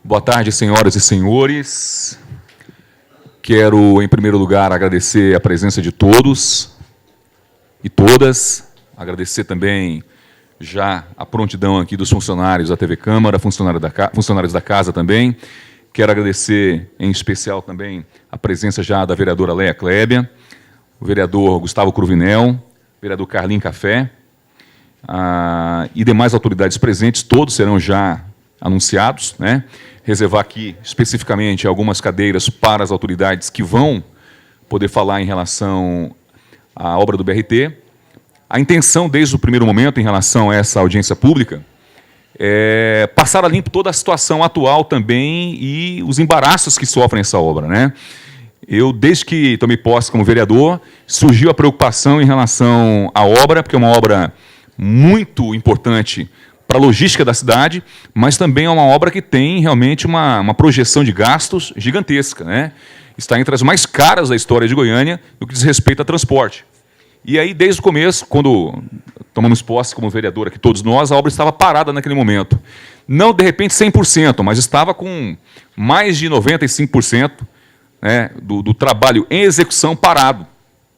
Boa tarde, senhoras e senhores. Quero, em primeiro lugar, agradecer a presença de todos e todas. Agradecer também já a prontidão aqui dos funcionários da TV Câmara, funcionários da Casa também. Quero agradecer, em especial, também a presença já da vereadora Leia Clébia, o vereador Gustavo Cruvinel, o vereador Carlinho Café, e demais autoridades presentes. Todos serão já anunciados, né? Reservar aqui especificamente algumas cadeiras para as autoridades que vão poder falar em relação à obra do BRT. A intenção, desde o primeiro momento, em relação a essa audiência pública, é passar a limpo toda a situação atual também e os embaraços que sofrem essa obra, né? Eu, desde que tomei posse como vereador, surgiu a preocupação em relação à obra, porque é uma obra muito importante para a logística da cidade, mas também é uma obra que tem realmente uma projeção de gastos gigantesca, né? Está entre as mais caras da história de Goiânia no que diz respeito a transporte. E aí, desde o começo, quando tomamos posse como vereador aqui, todos nós, a obra estava parada naquele momento. Não, de repente, 100%, mas estava com mais de 95%, né, do trabalho em execução parado,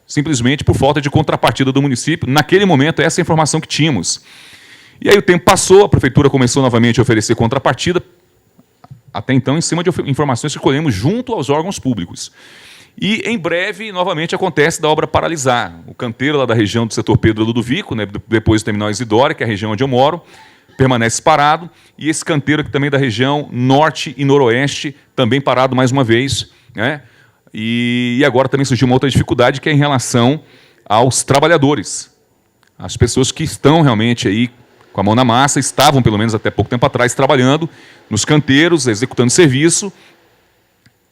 simplesmente por falta de contrapartida do município. Naquele momento, essa é a informação que tínhamos. E aí o tempo passou, a prefeitura começou novamente a oferecer contrapartida, até então em cima de informações que colhemos junto aos órgãos públicos. E, em breve, novamente acontece da obra paralisar. O canteiro lá da região do setor Pedro Ludovico, né, depois do terminal Isidora, que é a região onde eu moro, permanece parado, e esse canteiro aqui também da região norte e noroeste, também parado mais uma vez, né? E agora também surgiu uma outra dificuldade, que é em relação aos trabalhadores, as pessoas que estão realmente aí com a mão na massa, estavam, pelo menos até pouco tempo atrás, trabalhando nos canteiros, executando serviço,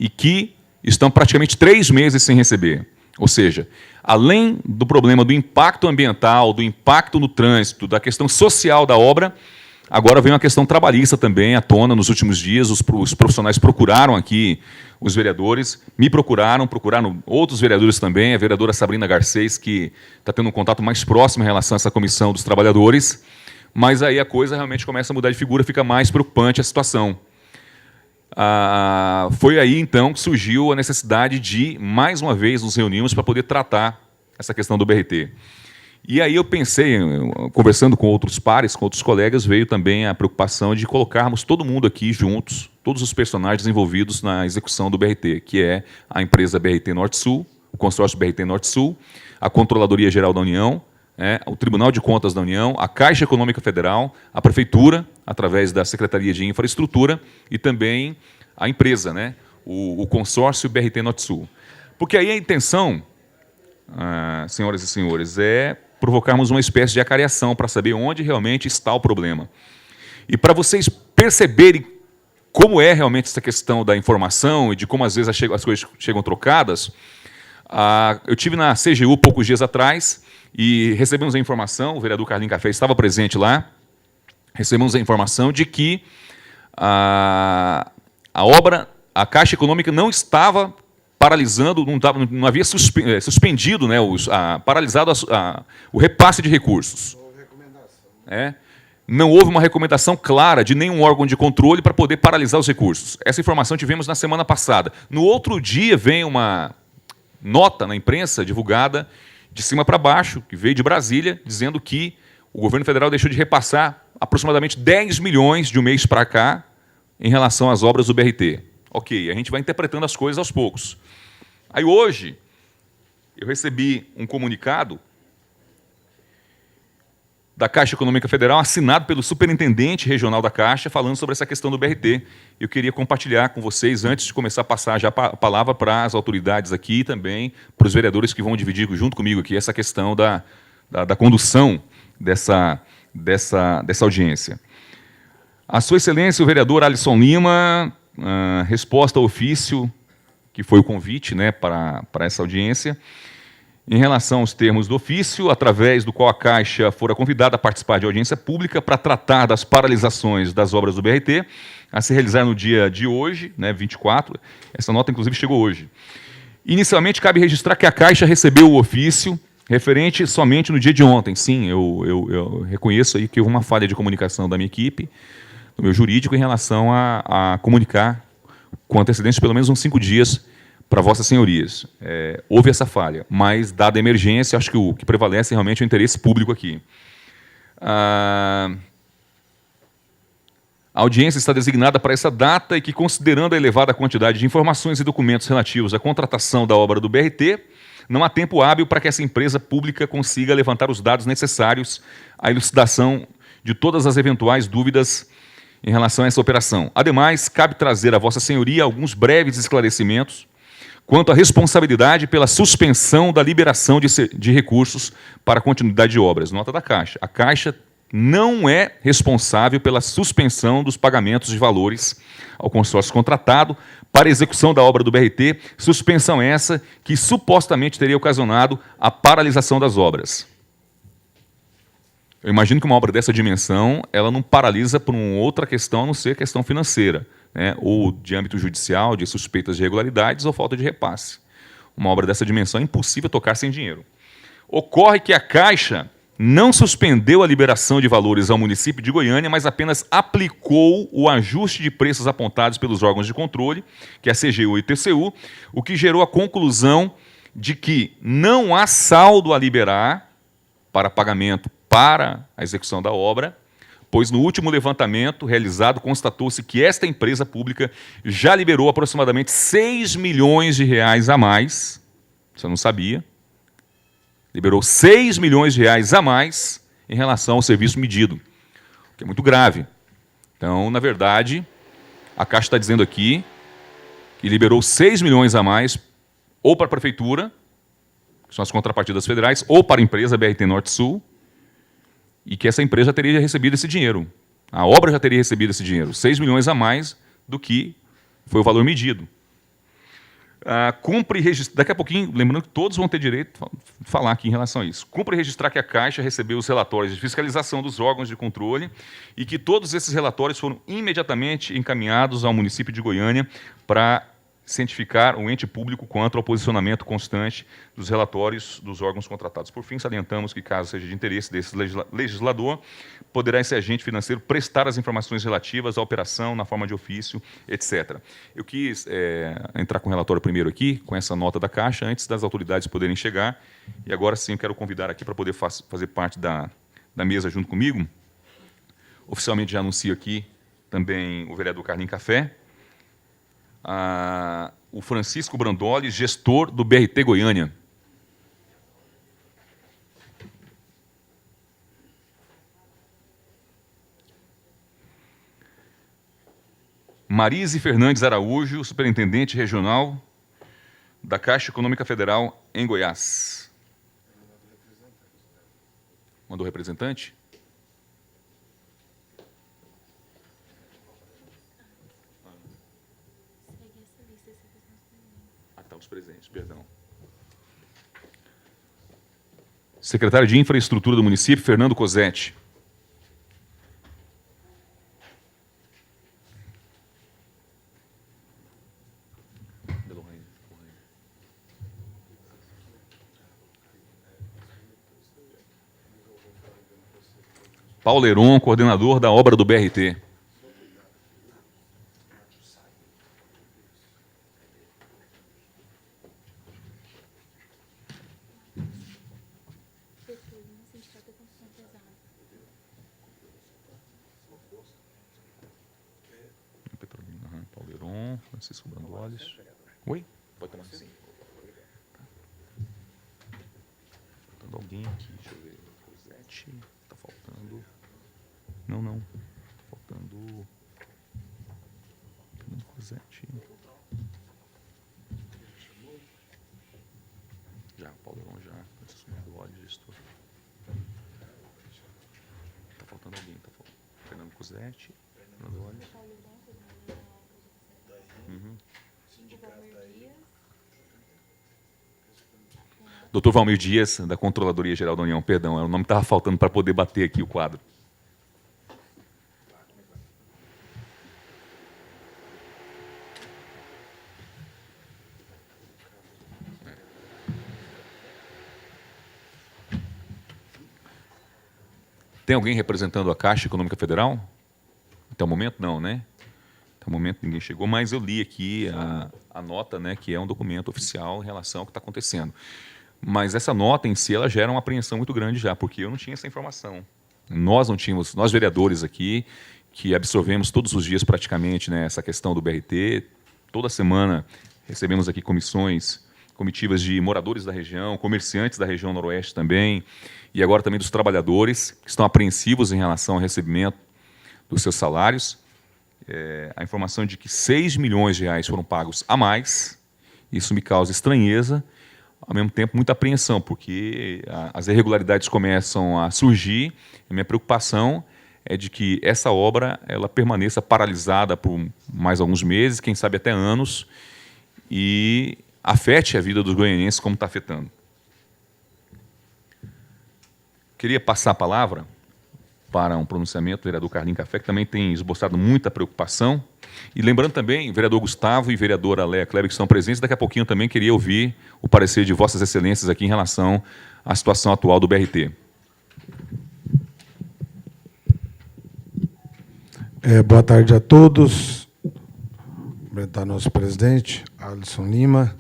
e que estão praticamente 3 meses sem receber. Ou seja, além do problema do impacto ambiental, do impacto no trânsito, da questão social da obra, agora vem uma questão trabalhista também à tona nos últimos dias. Os profissionais procuraram aqui os vereadores, me procuraram outros vereadores também, a vereadora Sabrina Garcês, que está tendo um contato mais próximo em relação a essa comissão dos trabalhadores, mas aí a coisa realmente começa a mudar de figura, fica mais preocupante a situação. Foi aí, então, que surgiu a necessidade de, mais uma vez, nos reunirmos para poder tratar essa questão do BRT. E aí eu pensei, conversando com outros pares, com outros colegas, veio também a preocupação de colocarmos todo mundo aqui juntos, todos os personagens envolvidos na execução do BRT, que é a empresa BRT Norte-Sul, o consórcio BRT Norte-Sul, a Controladoria Geral da União, o Tribunal de Contas da União, a Caixa Econômica Federal, a Prefeitura, através da Secretaria de Infraestrutura, e também a empresa, né, o consórcio BRT Norte-Sul. Porque aí a intenção, senhoras e senhores, é provocarmos uma espécie de acariação para saber onde realmente está o problema. E para vocês perceberem como é realmente essa questão da informação e de como às vezes as coisas chegam trocadas, eu tive na CGU poucos dias atrás e recebemos a informação, o vereador Carlinho Café estava presente lá, recebemos a informação de que a obra, a Caixa Econômica não estava paralisando, não havia suspendido, né, paralisado o repasse de recursos. Não houve uma recomendação clara de nenhum órgão de controle para poder paralisar os recursos. Essa informação tivemos na semana passada. No outro dia vem uma nota na imprensa divulgada de cima para baixo, que veio de Brasília, dizendo que o governo federal deixou de repassar aproximadamente 10 milhões de um mês para cá em relação às obras do BRT. Ok, a gente vai interpretando as coisas aos poucos. Aí hoje, eu recebi um comunicado da Caixa Econômica Federal, assinado pelo superintendente regional da Caixa, falando sobre essa questão do BRT. Eu queria compartilhar com vocês, antes de começar a passar já a palavra para as autoridades aqui e também para os vereadores que vão dividir junto comigo aqui essa questão da condução dessa audiência. A Sua Excelência, o vereador Alisson Lima, resposta ao ofício, que foi o convite, né, para essa audiência, em relação aos termos do ofício, através do qual a Caixa fora convidada a participar de audiência pública para tratar das paralisações das obras do BRT, a se realizar no dia de hoje, né, 24, essa nota, inclusive, chegou hoje. Inicialmente, cabe registrar que a Caixa recebeu o ofício referente somente no dia de ontem. Sim, eu reconheço aí que houve uma falha de comunicação da minha equipe, do meu jurídico em relação a comunicar com antecedência pelo menos uns 5 dias para vossas senhorias. Houve essa falha, mas, dada a emergência, acho que o que prevalece realmente é o interesse público aqui. A audiência está designada para essa data e que, considerando a elevada quantidade de informações e documentos relativos à contratação da obra do BRT, não há tempo hábil para que essa empresa pública consiga levantar os dados necessários à elucidação de todas as eventuais dúvidas em relação a essa operação. Ademais, cabe trazer a Vossa Senhoria alguns breves esclarecimentos quanto à responsabilidade pela suspensão da liberação de recursos para a continuidade de obras. Nota da Caixa. A Caixa não é responsável pela suspensão dos pagamentos de valores ao consórcio contratado para a execução da obra do BRT, suspensão essa que supostamente teria ocasionado a paralisação das obras. Eu imagino que uma obra dessa dimensão ela não paralisa por uma outra questão, a não ser questão financeira, né, ou de âmbito judicial, de suspeitas de irregularidades ou falta de repasse. Uma obra dessa dimensão é impossível tocar sem dinheiro. Ocorre que a Caixa não suspendeu a liberação de valores ao município de Goiânia, mas apenas aplicou o ajuste de preços apontados pelos órgãos de controle, que é a CGU e TCU, o que gerou a conclusão de que não há saldo a liberar para pagamento para a execução da obra, pois no último levantamento realizado constatou-se que esta empresa pública já liberou aproximadamente 6 milhões de reais a mais, você não sabia, liberou 6 milhões de reais a mais em relação ao serviço medido, o que é muito grave. Então, na verdade, a Caixa está dizendo aqui que liberou 6 milhões a mais ou para a Prefeitura, que são as contrapartidas federais, ou para a empresa BRT Norte-Sul, e que essa empresa já teria recebido esse dinheiro. A obra já teria recebido esse dinheiro, 6 milhões a mais do que foi o valor medido. Cumpre registrar, daqui a pouquinho, lembrando que todos vão ter direito a falar aqui em relação a isso. Cumpre registrar que a Caixa recebeu os relatórios de fiscalização dos órgãos de controle e que todos esses relatórios foram imediatamente encaminhados ao município de Goiânia para cientificar o ente público quanto ao posicionamento constante dos relatórios dos órgãos contratados. Por fim, salientamos que, caso seja de interesse desse legislador, poderá esse agente financeiro prestar as informações relativas à operação na forma de ofício, etc. Eu quis entrar com o relatório primeiro aqui, com essa nota da Caixa, antes das autoridades poderem chegar, e agora sim eu quero convidar aqui para poder fazer parte da mesa junto comigo. Oficialmente já anuncio aqui também o vereador Carlinhos Café, o Francisco Brandoli, gestor do BRT Goiânia. Marise Fernandes Araújo, superintendente regional da Caixa Econômica Federal em Goiás. Mandou representante? Os presentes, perdão. Secretário de Infraestrutura do município, Fernando Cosetti. Paulo Heron, coordenador da obra do BRT. Paulo Heron, Francisco Brandoli. Oi? Pode tomar sim. Faltando alguém aqui, deixa eu ver. Cosete, está faltando. Não. Está faltando. Cosete. Já, Paulo Heron já. Francisco Brandoli, gestor. Está faltando alguém. Está faltando. Fernando Cosete. Brandoli. Dr. Valmir Dias, da Controladoria Geral da União, perdão, o nome estava faltando para poder bater aqui o quadro. Tem alguém representando a Caixa Econômica Federal? Até o momento, não, né? Até o momento ninguém chegou, mas eu li aqui a nota, né, que é um documento oficial em relação ao que está acontecendo. Mas essa nota em si, ela gera uma apreensão muito grande já, porque eu não tinha essa informação. Nós não tínhamos, nós vereadores aqui, que absorvemos todos os dias praticamente, né, essa questão do BRT, toda semana recebemos aqui comitivas de moradores da região, comerciantes da região noroeste também, e agora também dos trabalhadores, que estão apreensivos em relação ao recebimento dos seus salários. A informação de que 6 milhões de reais foram pagos a mais, isso me causa estranheza, ao mesmo tempo muita apreensão, porque as irregularidades começam a surgir, e a minha preocupação é de que essa obra ela permaneça paralisada por mais alguns meses, quem sabe até anos, e afete a vida dos goianienses como está afetando. Queria passar a palavra para um pronunciamento do vereador Carlinhos Café, que também tem esboçado muita preocupação. E lembrando também, vereador Gustavo e vereadora Léa Kleber, que estão presentes, daqui a pouquinho também queria ouvir o parecer de vossas excelências aqui em relação à situação atual do BRT. Boa tarde a todos. Cumprimentar nosso presidente, Alisson Lima.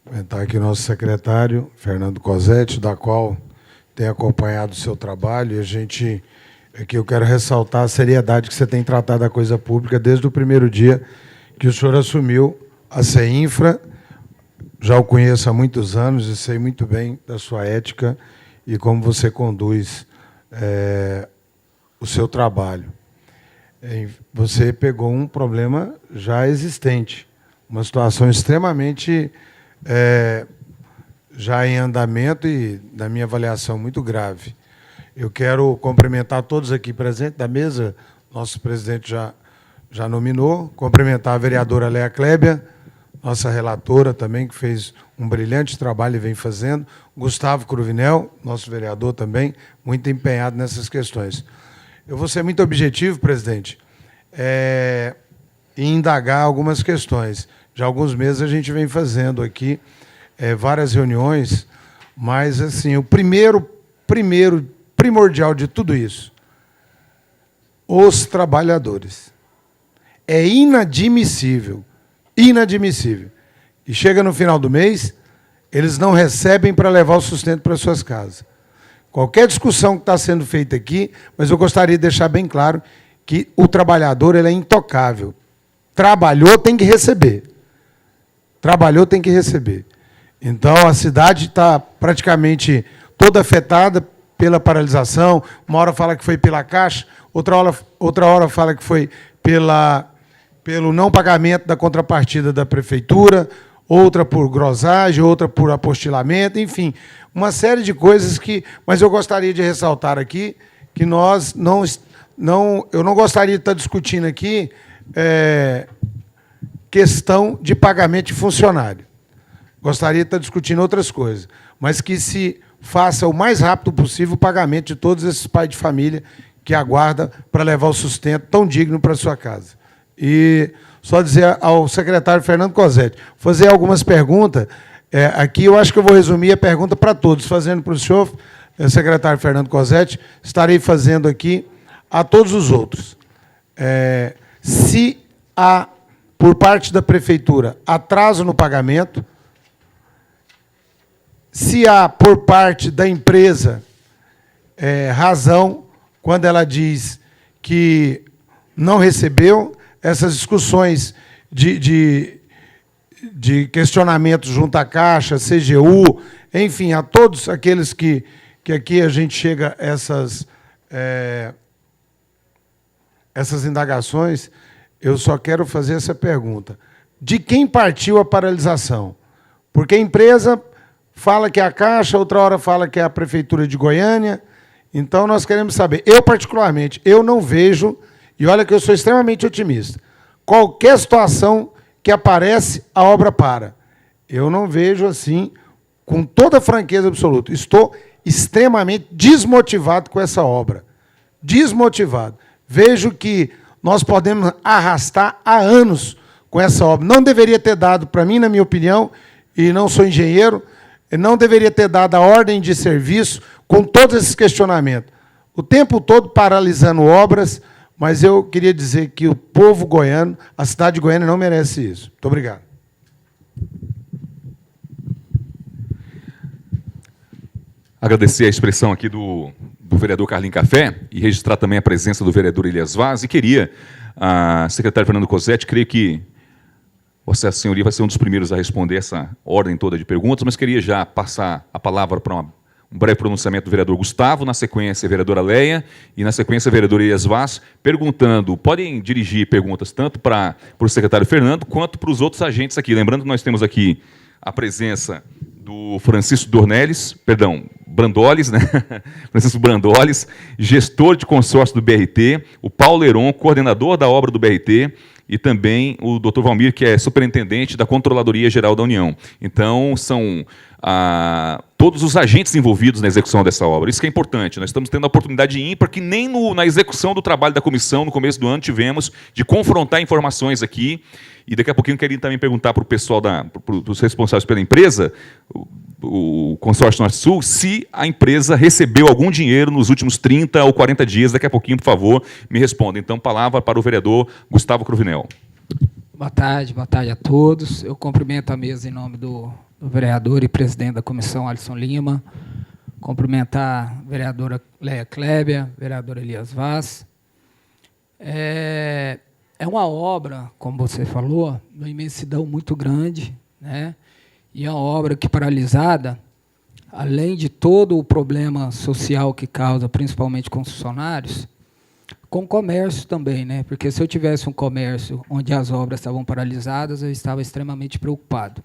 Cumprimentar aqui nosso secretário, Fernando Cosetti, da qual tem acompanhado o seu trabalho. E aqui eu quero ressaltar a seriedade que você tem tratado a coisa pública desde o primeiro dia que o senhor assumiu a CEINFRA. Já o conheço há muitos anos e sei muito bem da sua ética e como você conduz o seu trabalho. Você pegou um problema já existente, uma situação extremamente já em andamento e, na minha avaliação, muito grave. Eu quero cumprimentar todos aqui presentes da mesa, nosso presidente já nominou, cumprimentar a vereadora Léa Kleber, nossa relatora também, que fez um brilhante trabalho e vem fazendo, Gustavo Cruvinel, nosso vereador também, muito empenhado nessas questões. Eu vou ser muito objetivo, presidente, em indagar algumas questões. Já há alguns meses a gente vem fazendo aqui várias reuniões, mas assim, o primordial de tudo isso, os trabalhadores. É inadmissível, inadmissível. E chega no final do mês, eles não recebem para levar o sustento para suas casas. Qualquer discussão que está sendo feita aqui, mas eu gostaria de deixar bem claro que o trabalhador ele é intocável. Trabalhou, tem que receber. Trabalhou, tem que receber. Então, a cidade está praticamente toda afetada pela paralisação. Uma hora fala que foi pela Caixa, outra hora fala que foi pelo não pagamento da contrapartida da Prefeitura, outra por grossagem, outra por apostilamento, enfim, uma série de coisas que... Mas eu gostaria de ressaltar aqui que nós eu não gostaria de estar discutindo aqui questão de pagamento de funcionário. Gostaria de estar discutindo outras coisas, mas que se faça o mais rápido possível o pagamento de todos esses pais de família que aguardam para levar o sustento tão digno para a sua casa. E só dizer ao secretário Fernando Cosetti, fazer algumas perguntas. Aqui eu acho que eu vou resumir a pergunta para todos, fazendo para o senhor, secretário Fernando Cosetti, estarei fazendo aqui a todos os outros. Se há, por parte da Prefeitura, atraso no pagamento, se há, por parte da empresa, razão quando ela diz que não recebeu, essas discussões de questionamentos junto à Caixa, CGU, enfim, a todos aqueles que aqui a gente chega a essas indagações, eu só quero fazer essa pergunta. De quem partiu a paralisação? Porque a empresa fala que é a Caixa, outra hora fala que é a Prefeitura de Goiânia. Então, nós queremos saber. Eu, particularmente, eu não vejo, e olha que eu sou extremamente otimista, qualquer situação que aparece, a obra para. Eu não vejo assim, com toda franqueza absoluta. Estou extremamente desmotivado com essa obra. Desmotivado. Vejo que nós podemos arrastar há anos com essa obra. Não deveria ter dado, para mim, na minha opinião, e não sou engenheiro, não deveria ter dado a ordem de serviço com todos esses questionamentos. O tempo todo paralisando obras, mas eu queria dizer que o povo goiano, a cidade de Goiânia não merece isso. Muito obrigado. Agradecer a expressão aqui do vereador Carlinhos Café e registrar também a presença do vereador Elias Vaz. E queria, a secretária Fernando Cosetti, creio que Vossa Senhoria vai ser um dos primeiros a responder essa ordem toda de perguntas, mas queria já passar a palavra para um breve pronunciamento do vereador Gustavo, na sequência a vereadora Leia e na sequência a vereadora Elias Vaz, perguntando, podem dirigir perguntas tanto para o secretário Fernando quanto para os outros agentes aqui. Lembrando que nós temos aqui a presença do Francisco Brandoles, né? Francisco Brandoles, gestor de consórcio do BRT, o Paulo Heron, coordenador da obra do BRT, e também o Dr. Valmir, que é superintendente da Controladoria Geral da União. Então, são todos os agentes envolvidos na execução dessa obra. Isso que é importante. Nós estamos tendo a oportunidade ímpar que nem na execução do trabalho da comissão, no começo do ano, tivemos, de confrontar informações aqui. E daqui a pouquinho eu queria também perguntar para o pessoal, para os responsáveis pela empresa, o Consórcio Norte-Sul, se a empresa recebeu algum dinheiro nos últimos 30 ou 40 dias. Daqui a pouquinho, por favor, me responda. Então, palavra para o vereador Gustavo Cruvinel. Boa tarde a todos. Eu cumprimento a mesa em nome do vereador e presidente da comissão, Alisson Lima. Cumprimentar a vereadora Leia Clébia, vereador Elias Vaz. É uma obra, como você falou, de uma imensidão muito grande, né? E é uma obra que, paralisada, além de todo o problema social que causa, principalmente com os funcionários, com o comércio também, né? Porque se eu tivesse um comércio onde as obras estavam paralisadas, eu estava extremamente preocupado.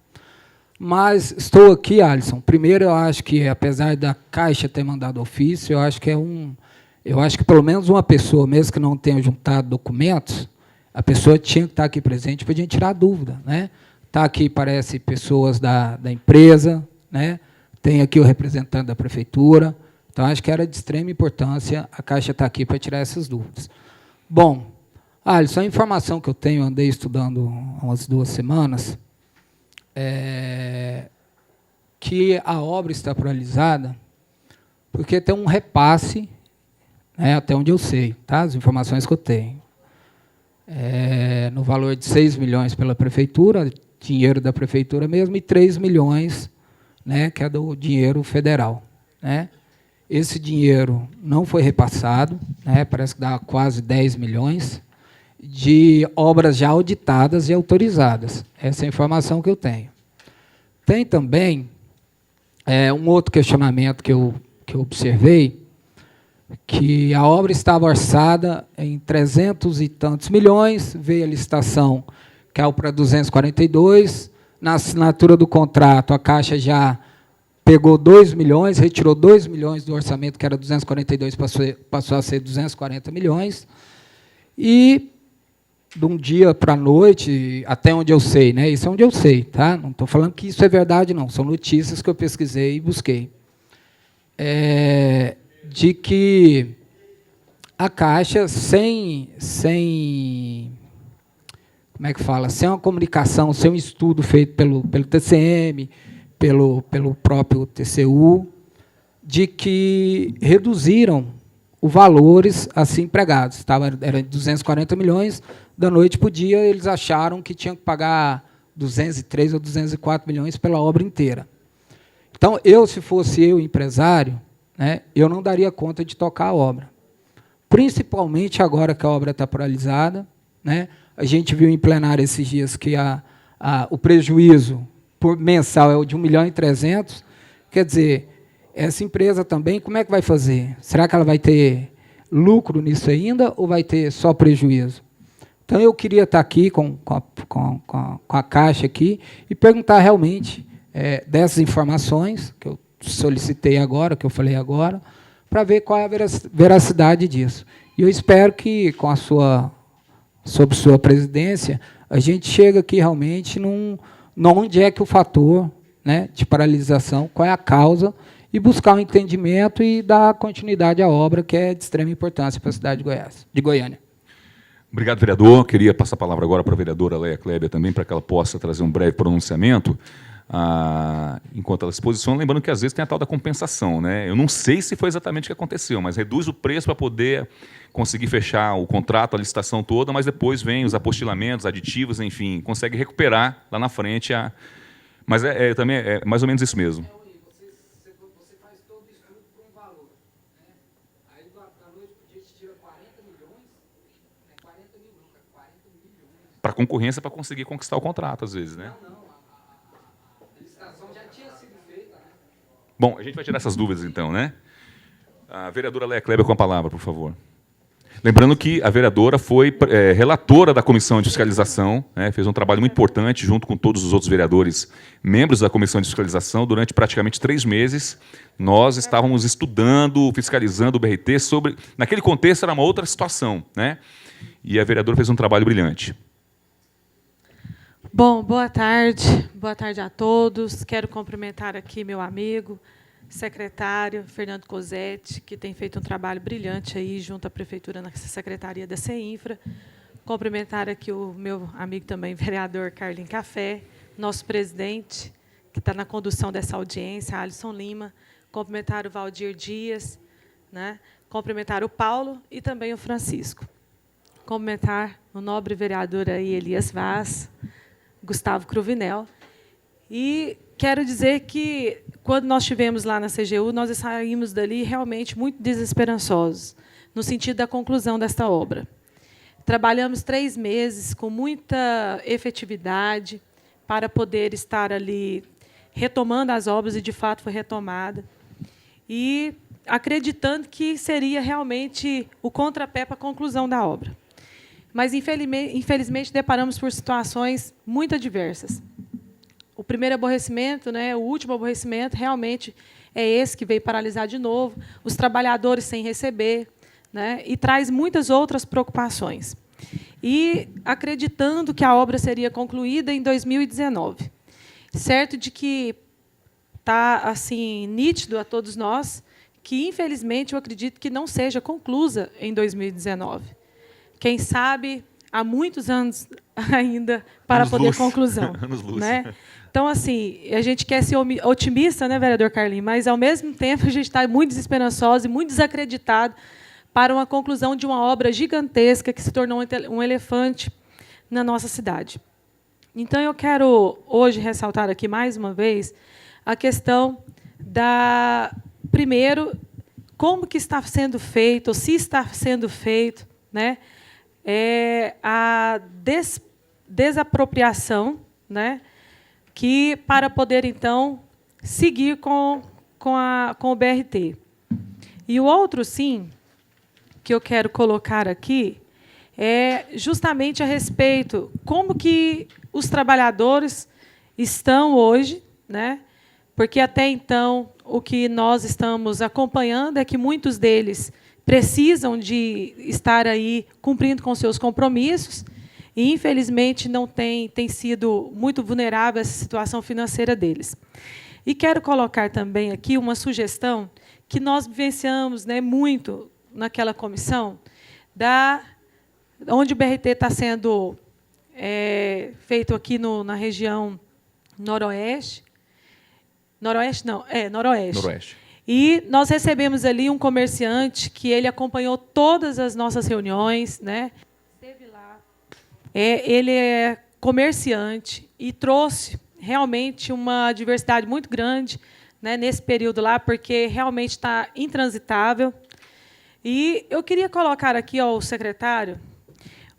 Mas estou aqui, Alisson. Primeiro, eu acho que, apesar da Caixa ter mandado ofício, eu acho que pelo menos uma pessoa, mesmo que não tenha juntado documentos, a pessoa tinha que estar aqui presente para a gente tirar dúvida, né? Está aqui, parece, pessoas da empresa, né? Tem aqui o representante da prefeitura. Então, acho que era de extrema importância a Caixa estar aqui para tirar essas dúvidas. Bom, Alisson, a informação que eu tenho, andei estudando há umas 2 semanas, é que a obra está paralisada porque tem um repasse, né, até onde eu sei, tá? As informações que eu tenho. No valor de 6 milhões pela prefeitura, dinheiro da prefeitura mesmo, e 3 milhões, né, que é do dinheiro federal, né? Esse dinheiro não foi repassado, né, parece que dá quase 10 milhões de obras já auditadas e autorizadas. Essa é a informação que eu tenho. Tem também um outro questionamento que eu observei, que a obra estava orçada em 300 e tantos milhões, veio a licitação, caiu para 242, na assinatura do contrato, a Caixa já pegou 2 milhões, retirou 2 milhões do orçamento, que era 242, passou a ser 240 milhões, e de um dia para a noite, até onde eu sei, né? Isso é onde eu sei, tá? Não estou falando que isso é verdade, não, são notícias que eu pesquisei e busquei. De que a Caixa, sem como é que fala, sem uma comunicação, sem um estudo feito pelo TCM, pelo próprio TCU, de que reduziram os valores assim empregados. Era 240 milhões, da noite para o dia, eles acharam que tinham que pagar 203 ou 204 milhões pela obra inteira. Então, se fosse eu, empresário, né, eu não daria conta de tocar a obra. Principalmente agora que a obra está paralisada, né? A gente viu em plenário esses dias que o prejuízo por mensal é de 1.300 milhões. Quer dizer, essa empresa também, como é que vai fazer? Será que ela vai ter lucro nisso ainda ou vai ter só prejuízo? Então, eu queria estar aqui com a Caixa aqui e perguntar realmente dessas informações que eu solicitei agora, que eu falei agora, para ver qual é a veracidade disso. E eu espero que, sob sua presidência, a gente chegue aqui realmente onde é que o fator, né, de paralisação, qual é a causa, e buscar um entendimento e dar continuidade à obra, que é de extrema importância para a cidade de Goiânia. Obrigado, vereador. Queria passar a palavra agora para a vereadora Leia Clébia também, para que ela possa trazer um breve pronunciamento. enquanto ela se posiciona, lembrando que às vezes tem a tal da compensação, né? Eu não sei se foi exatamente o que aconteceu, mas reduz o preço para poder conseguir fechar o contrato, a licitação toda, mas depois vem os apostilamentos, aditivos, enfim, consegue recuperar lá na frente. Mas também é mais ou menos isso mesmo. Você faz todo o estudo por um valor, né? Aí da noite para o dia te tira 40 milhões, não é 40 mil não, é 40 milhões. Para a concorrência, para conseguir conquistar o contrato, às vezes, né? Não, a licitação já tinha sido feita, né? Bom, a gente vai tirar essas dúvidas, então, né? A vereadora Léa Kleber com a palavra, por favor. Lembrando que a vereadora foi relatora da Comissão de Fiscalização, né, fez um trabalho muito importante, junto com todos os outros vereadores, membros da Comissão de Fiscalização, durante praticamente 3 meses. Nós estávamos estudando, fiscalizando o BRT sobre... Naquele contexto, era uma outra situação, né? E a vereadora fez um trabalho brilhante. Bom, boa tarde a todos. Quero cumprimentar aqui meu amigo, secretário Fernando Cosetti, que tem feito um trabalho brilhante aí junto à prefeitura na secretaria da CEINFRA. Cumprimentar aqui o meu amigo também, vereador Carlinhos Café, nosso presidente, que está na condução dessa audiência, Alisson Lima. Cumprimentar o Valdir Dias, né? Cumprimentar o Paulo e também o Francisco. Cumprimentar o nobre vereador aí, Elias Vaz, Gustavo Cruvinel. E quero dizer que, quando nós estivemos lá na CGU, nós saímos dali realmente muito desesperançosos, no sentido da conclusão desta obra. Trabalhamos 3 meses com muita efetividade para poder estar ali retomando as obras, e, de fato, foi retomada. E acreditando que seria realmente o contrapé para a conclusão da obra. Mas, infelizmente, deparamos por situações muito adversas. O primeiro aborrecimento, né, o último aborrecimento, realmente é esse que veio paralisar de novo, os trabalhadores sem receber, né, e traz muitas outras preocupações. E acreditando que a obra seria concluída em 2019. Certo de que está assim, nítido a todos nós que, infelizmente, eu acredito que não seja conclusa em 2019. Quem sabe, há muitos anos ainda para poder conclusão. Né? Então, assim, a gente quer ser otimista, né, vereador Carlinhos, mas, ao mesmo tempo, a gente está muito desesperançoso e muito desacreditado para uma conclusão de uma obra gigantesca que se tornou um elefante na nossa cidade. Então, eu quero, hoje, ressaltar aqui, mais uma vez, a questão da... Primeiro, como que está sendo feito, ou se está sendo feito, né, a desapropriação, né, que para poder, então, seguir com o BRT. E o outro, sim, que eu quero colocar aqui, é justamente a respeito como que os trabalhadores estão hoje, né, porque, até então, o que nós estamos acompanhando é que muitos deles precisam de estar aí cumprindo com seus compromissos e, infelizmente, não tem sido muito vulnerável essa situação financeira deles. E quero colocar também aqui uma sugestão que nós vivenciamos, né, muito naquela comissão, onde o BRT está sendo feito aqui na região noroeste. Noroeste, não, noroeste. Noroeste. E nós recebemos ali um comerciante que ele acompanhou todas as nossas reuniões, né? Esteve lá. Ele é comerciante e trouxe realmente uma diversidade muito grande, né, nesse período lá, porque realmente está intransitável. E eu queria colocar aqui ao secretário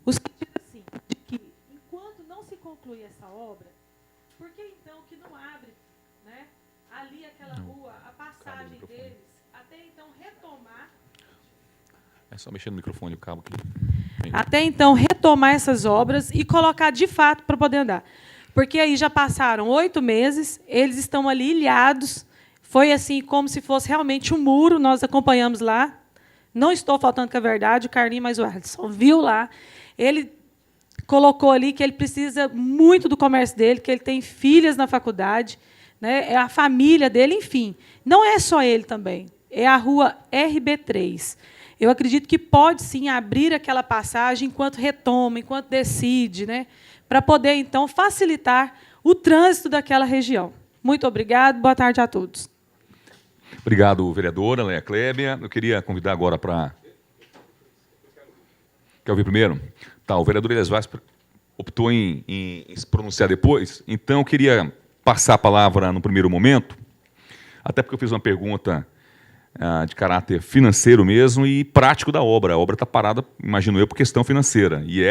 os assim, de que, enquanto não se conclui essa obra, por que então que não abre, né, ali aquela rua, a passagem deles, até então retomar... É só mexer no microfone, o cabo aqui. Até então retomar essas obras e colocar de fato para poder andar. Porque aí já passaram 8 meses, eles estão ali ilhados, foi assim como se fosse realmente um muro, nós acompanhamos lá. Não estou faltando com a verdade, o Carlinhos, mas o Alisson viu lá. Ele colocou ali que ele precisa muito do comércio dele, que ele tem filhas na faculdade, né, é a família dele, enfim. Não é só ele também, é a rua RB3. Eu acredito que pode, sim, abrir aquela passagem enquanto retoma, enquanto decide, né, para poder, então, facilitar o trânsito daquela região. Muito obrigado, boa tarde a todos. Obrigado, vereadora Leia Clébia. Eu queria convidar agora para... Quer ouvir primeiro? Tá, o vereador Elias Vaz optou em se pronunciar depois, então eu queria passar a palavra no primeiro momento, até porque eu fiz uma pergunta de caráter financeiro mesmo e prático da obra. A obra está parada, imagino eu, por questão financeira. E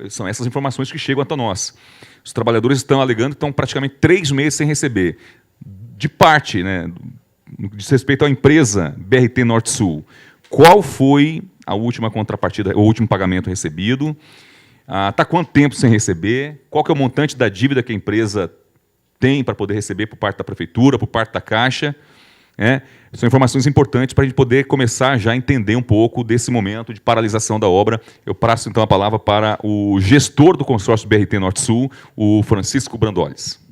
são essas informações que chegam até nós. Os trabalhadores estão alegando que estão praticamente 3 meses sem receber. De parte, né, no que diz respeito à empresa BRT Norte-Sul, qual foi a última contrapartida, o último pagamento recebido? Está quanto tempo sem receber? Qual que é o montante da dívida que a empresa tem para poder receber por parte da prefeitura, por parte da Caixa? São informações importantes para a gente poder começar já a entender um pouco desse momento de paralisação da obra. Eu passo, então, a palavra para o gestor do consórcio BRT Norte-Sul, o Francisco Brandoles.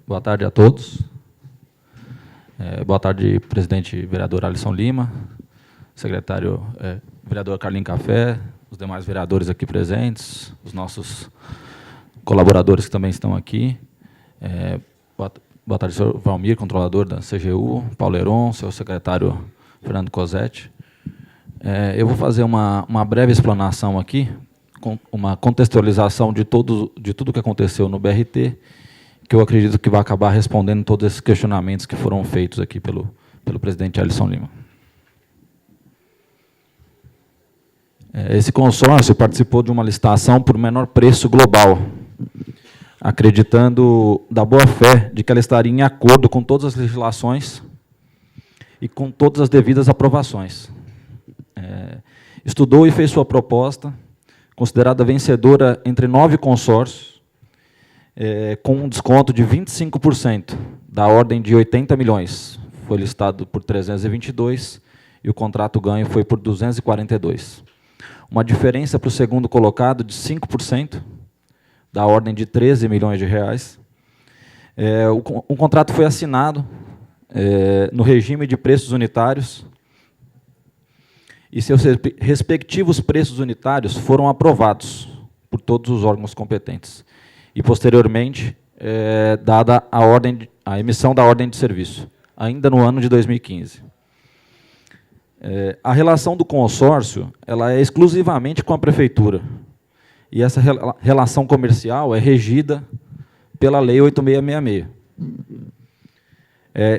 Boa tarde a todos. Boa tarde, presidente vereador Alisson Lima, secretário vereador Carlinhos Café, os demais vereadores aqui presentes, os nossos colaboradores que também estão aqui. Boa tarde, senhor Valmir, controlador da CGU, Paulo Heron, seu secretário Fernando Cosetti. Eu vou fazer uma breve explanação aqui, com uma contextualização de tudo que aconteceu no BRT, que eu acredito que vai acabar respondendo todos esses questionamentos que foram feitos aqui pelo presidente Alisson Lima. Esse consórcio participou de uma licitação por menor preço global, acreditando da boa-fé de que ela estaria em acordo com todas as legislações e com todas as devidas aprovações. Estudou e fez sua proposta, considerada vencedora entre 9 consórcios, com um desconto de 25%, da ordem de 80 milhões. Foi listado por 322 e o contrato ganho foi por 242. Uma diferença para o segundo colocado de 5%, da ordem de 13 milhões de reais. O contrato foi assinado no regime de preços unitários e seus respectivos preços unitários foram aprovados por todos os órgãos competentes. E, posteriormente, dada a emissão da ordem de serviço, ainda no ano de 2015. A relação do consórcio ela é exclusivamente com a prefeitura, e essa relação comercial é regida pela Lei 8666.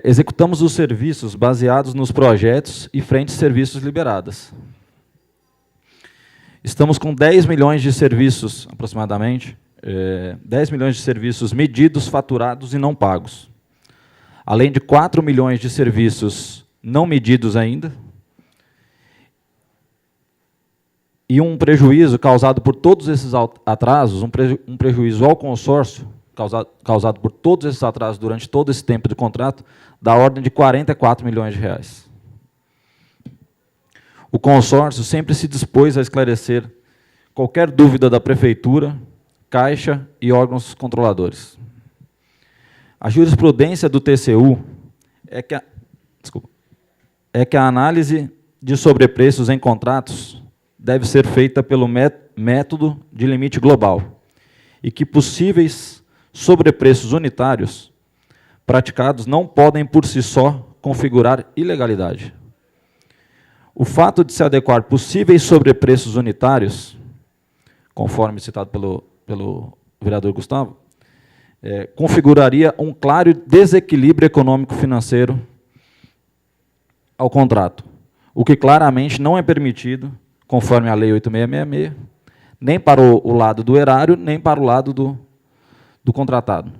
Executamos os serviços baseados nos projetos e frentes de serviços liberadas. Estamos com 10 milhões de serviços, aproximadamente, 10 milhões de serviços medidos, faturados e não pagos. Além de 4 milhões de serviços não medidos ainda, e um prejuízo causado por todos esses atrasos, um prejuízo ao consórcio, causado por todos esses atrasos durante todo esse tempo de contrato, da ordem de 44 milhões de reais. O consórcio sempre se dispôs a esclarecer qualquer dúvida da prefeitura, Caixa e órgãos controladores. A jurisprudência do TCU é que a análise de sobrepreços em contratos deve ser feita pelo método de limite global e que possíveis sobrepreços unitários praticados não podem, por si só, configurar ilegalidade. O fato de se adequar possíveis sobrepreços unitários, conforme citado pelo vereador Gustavo, configuraria um claro desequilíbrio econômico-financeiro ao contrato, o que claramente não é permitido, conforme a Lei 8666, nem para o lado do erário, nem para o lado do contratado.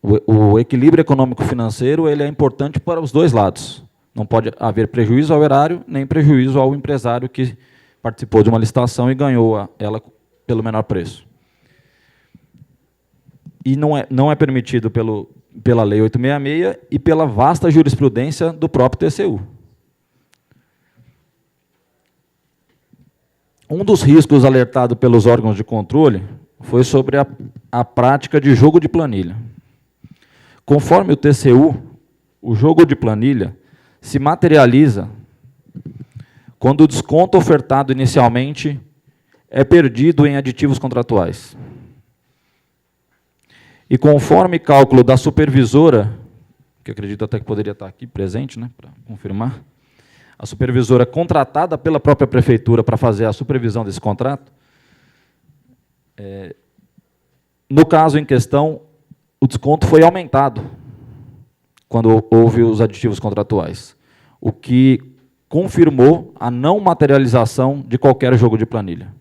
O equilíbrio econômico-financeiro ele é importante para os dois lados. Não pode haver prejuízo ao erário, nem prejuízo ao empresário que participou de uma licitação e ganhou ela pelo menor preço. E não é permitido pela Lei 866 e pela vasta jurisprudência do próprio TCU. Um dos riscos alertados pelos órgãos de controle foi sobre a prática de jogo de planilha. Conforme o TCU, O jogo de planilha se materializa quando o desconto ofertado inicialmente é perdido em aditivos contratuais. E conforme cálculo da supervisora, que eu acredito até que poderia estar aqui presente, né, para confirmar, a supervisora contratada pela própria prefeitura para fazer a supervisão desse contrato, no caso em questão, o desconto foi aumentado quando houve os aditivos contratuais, o que confirmou a não materialização de qualquer jogo de planilha.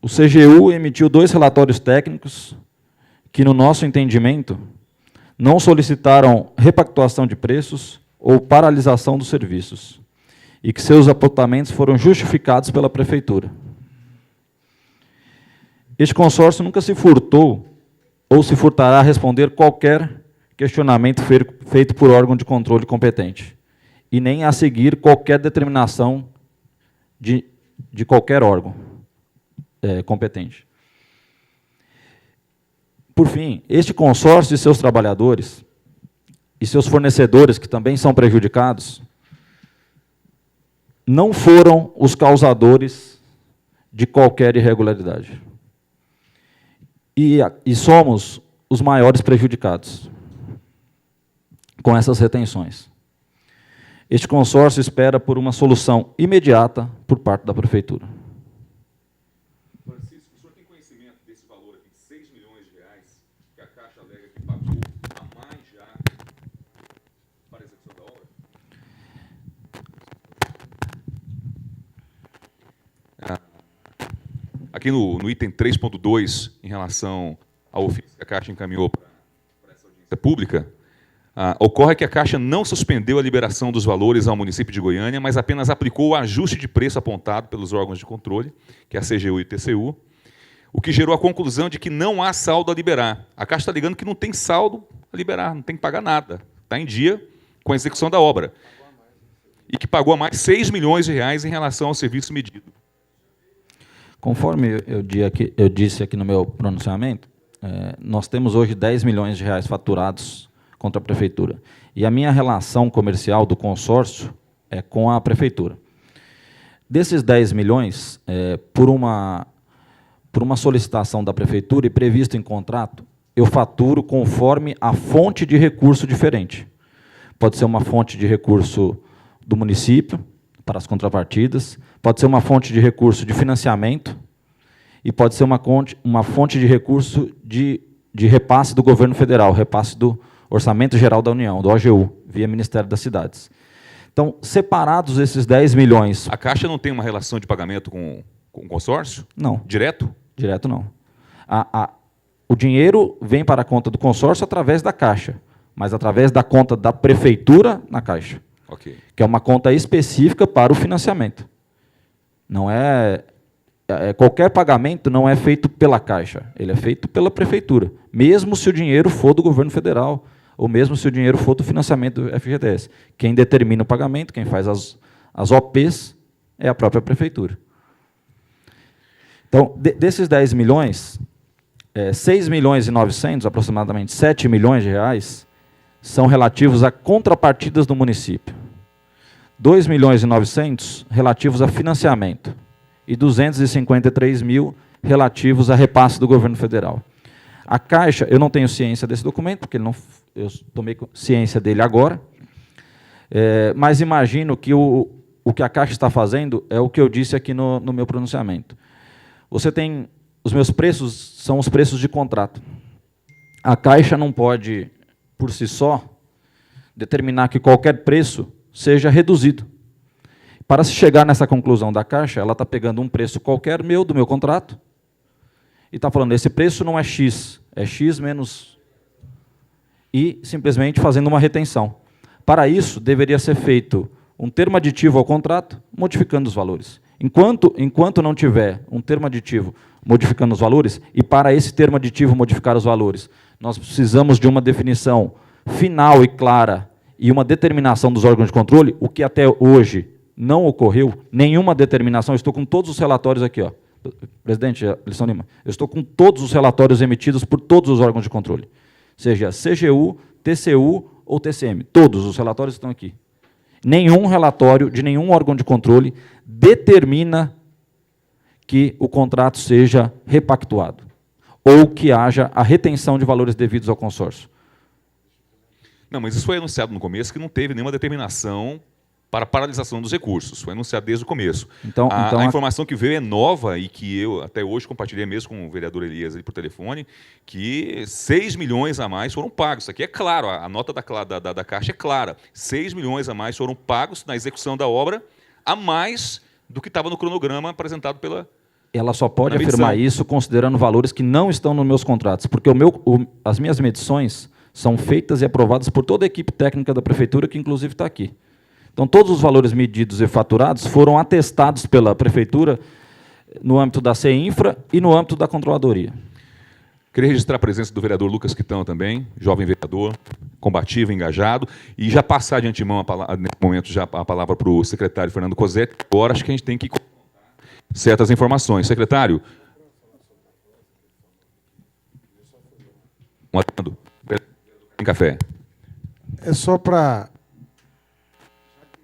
O CGU emitiu 2 relatórios técnicos que, no nosso entendimento, não solicitaram repactuação de preços ou paralisação dos serviços, e que seus apontamentos foram justificados pela Prefeitura. Este consórcio nunca se furtou ou se furtará a responder qualquer questionamento feito por órgão de controle competente, e nem a seguir qualquer determinação de qualquer órgão competente. Por fim, este consórcio e seus trabalhadores e seus fornecedores, que também são prejudicados, não foram os causadores de qualquer irregularidade. E somos os maiores prejudicados com essas retenções. Este consórcio espera por uma solução imediata por parte da Prefeitura. Francisco, o senhor tem conhecimento desse valor aqui de 6 milhões de reais que a Caixa alega que pagou a mais já para a execução da obra? Aqui no item 3.2, em relação ao ofício que a Caixa encaminhou para essa audiência pública, ocorre que a Caixa não suspendeu a liberação dos valores ao município de Goiânia, mas apenas aplicou o ajuste de preço apontado pelos órgãos de controle, que é a CGU e o TCU, o que gerou a conclusão de que não há saldo a liberar. A Caixa está alegando que não tem saldo a liberar, não tem que pagar nada, está em dia com a execução da obra. E que pagou a mais 6 milhões de reais em relação ao serviço medido. Conforme eu disse aqui no meu pronunciamento, nós temos hoje 10 milhões de reais faturados contra a Prefeitura. E a minha relação comercial do consórcio é com a Prefeitura. Desses 10 milhões, por uma solicitação da Prefeitura e previsto em contrato, eu faturo conforme a fonte de recurso diferente. Pode ser uma fonte de recurso do município, para as contrapartidas, pode ser uma fonte de recurso de financiamento e pode ser uma fonte de recurso de repasse do governo federal, repasse do Orçamento Geral da União, do OGU, via Ministério das Cidades. Então, separados esses 10 milhões... A Caixa não tem uma relação de pagamento com o consórcio? Não. Direto? Direto não. O dinheiro vem para a conta do consórcio através da Caixa, mas através da conta da Prefeitura na Caixa. Okay. Que é uma conta específica para o financiamento. Não qualquer pagamento não é feito pela Caixa, ele é feito pela Prefeitura, mesmo se o dinheiro for do governo federal, ou mesmo se o dinheiro for do financiamento do FGTS. Quem determina o pagamento, quem faz as OPs, é a própria Prefeitura. Então, desses 10 milhões, 6 milhões e 900, aproximadamente 7 milhões de reais, são relativos a contrapartidas do município. 2 milhões e 900 relativos a financiamento e 253 mil relativos a repasse do governo federal. A Caixa, eu não tenho ciência desse documento, porque eu tomei ciência dele agora, mas imagino que o que a Caixa está fazendo é o que eu disse aqui no meu pronunciamento. Você tem, os meus preços são os preços de contrato. A Caixa não pode, por si só, determinar que qualquer preço seja reduzido. Para se chegar nessa conclusão da Caixa, ela está pegando um preço qualquer do meu contrato, e está falando, esse preço não é X, é X menos... E simplesmente fazendo uma retenção. Para isso, deveria ser feito um termo aditivo ao contrato, modificando os valores. Enquanto não tiver um termo aditivo modificando os valores, e para esse termo aditivo modificar os valores, nós precisamos de uma definição final e clara e uma determinação dos órgãos de controle, o que até hoje não ocorreu, nenhuma determinação. Eu estou com todos os relatórios aqui, ó. Presidente Alisson Lima, eu estou com todos os relatórios emitidos por todos os órgãos de controle. seja CGU, TCU ou TCM. Todos os relatórios estão aqui. Nenhum relatório de nenhum órgão de controle determina que o contrato seja repactuado ou que haja a retenção de valores devidos ao consórcio. Não, mas isso foi anunciado no começo que não teve nenhuma determinação para paralisação dos recursos. Foi anunciado desde o começo. Então, a informação que veio é nova e que eu até hoje compartilhei mesmo com o vereador Elias ali por telefone, que 6 milhões a mais foram pagos. Isso aqui é claro, a nota da Caixa é clara. 6 milhões a mais foram pagos na execução da obra, a mais do que estava no cronograma apresentado pela... Ela só pode afirmar isso considerando valores que não estão nos meus contratos, porque as minhas medições são feitas e aprovadas por toda a equipe técnica da Prefeitura, que inclusive está aqui. Então, todos os valores medidos e faturados foram atestados pela Prefeitura no âmbito da CEINFRA e no âmbito da Controladoria. Queria registrar a presença do vereador Lucas Quitão também, jovem vereador, combativo, engajado, e já passar de antemão, nesse momento, já a palavra para o secretário Fernando Cosetti. Agora acho que a gente tem que certas informações. Secretário. Um atendo. Tem café. É só para...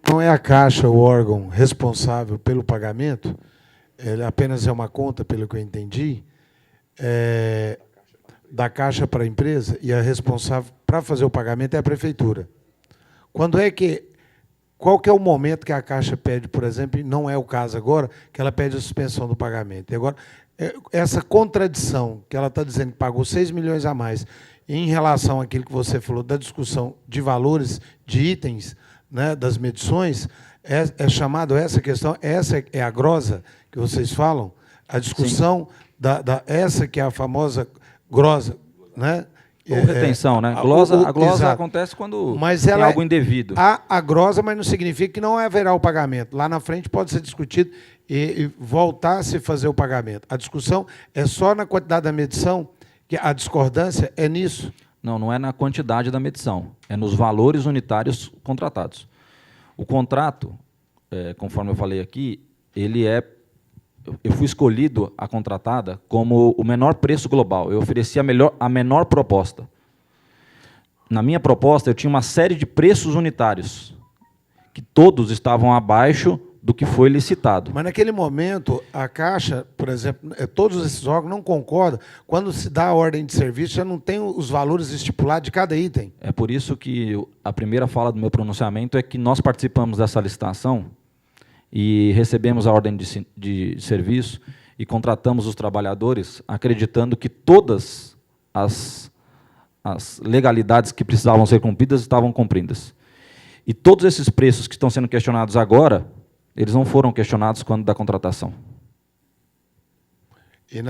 Não é a Caixa o órgão responsável pelo pagamento, ele apenas é uma conta, pelo que eu entendi, da Caixa para a empresa, e a responsável para fazer o pagamento é a Prefeitura. Qual que é o momento que a Caixa pede, por exemplo, e não é o caso agora, que ela pede a suspensão do pagamento? E agora, essa contradição, que ela está dizendo que pagou 6 milhões a mais, em relação àquilo que você falou, da discussão de valores, de itens, né, das medições, é chamado essa questão, essa é a grosa que vocês falam, a discussão essa que é a famosa grosa, né? Ou retenção, né? A glosa acontece quando tem algo indevido. Há a grosa, mas não significa que não haverá o pagamento. Lá na frente pode ser discutido e voltar a se fazer o pagamento. A discussão é só na quantidade da medição, que a discordância é nisso. Não é na quantidade da medição, é nos valores unitários contratados. O contrato, conforme eu falei aqui, eu fui escolhido a contratada como o menor preço global. Eu ofereci a menor proposta. Na minha proposta, eu tinha uma série de preços unitários, que todos estavam abaixo do que foi licitado. Mas, naquele momento, a Caixa, por exemplo, todos esses órgãos não concordam. Quando se dá a ordem de serviço, já não tem os valores estipulados de cada item. É por isso que a primeira fala do meu pronunciamento é que nós participamos dessa licitação e recebemos a ordem de serviço e contratamos os trabalhadores acreditando que todas as legalidades que precisavam ser cumpridas estavam cumpridas. E todos esses preços que estão sendo questionados agora, eles não foram questionados quando da contratação. E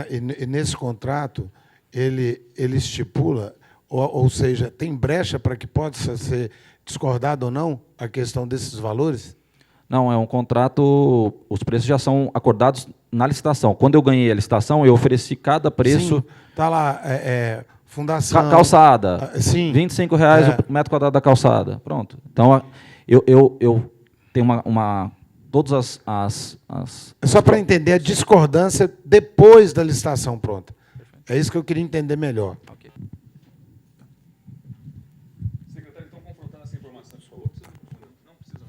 nesse contrato, ele estipula, ou seja, tem brecha para que possa ser discordado ou não a questão desses valores? Não, é um contrato, os preços já são acordados na licitação. Quando eu ganhei a licitação, eu ofereci cada preço... Está lá, fundação... Calçada, sim, R$ 25,00 o metro quadrado da calçada. Pronto. Então, eu tenho todas as... É só para entender a discordância depois da licitação pronta. É isso que eu queria entender melhor. Okay. Secretário, então, confrontando essa informação, por favor, não precisa,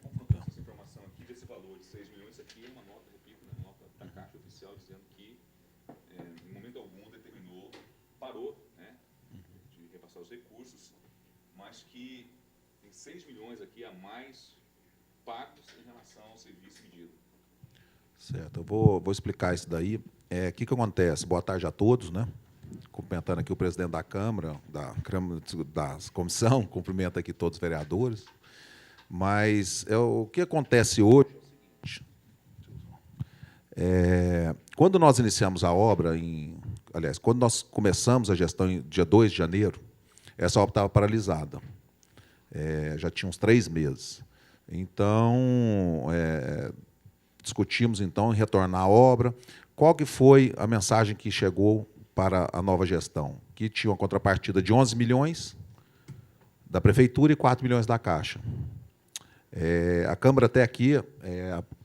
confrontando essa informação aqui desse valor de 6 milhões, isso aqui é uma nota, repito, uma nota da Caixa Oficial dizendo que, em momento algum, determinou, parou, né, de repassar os recursos, mas que tem 6 milhões aqui a mais pagos em relação ao serviço medido. Certo, eu vou explicar isso daí. O que acontece? Boa tarde a todos, né? Cumprimentando aqui o presidente da Câmara, da comissão, cumprimento aqui todos os vereadores. Mas o que acontece hoje quando nós iniciamos a obra, quando nós começamos a gestão em dia 2 de janeiro, essa obra estava paralisada. Já tinha uns 3 meses. Então, discutimos então em retornar à obra. Qual que foi a mensagem que chegou para a nova gestão? Que tinha uma contrapartida de 11 milhões da Prefeitura e 4 milhões da Caixa. A Câmara até aqui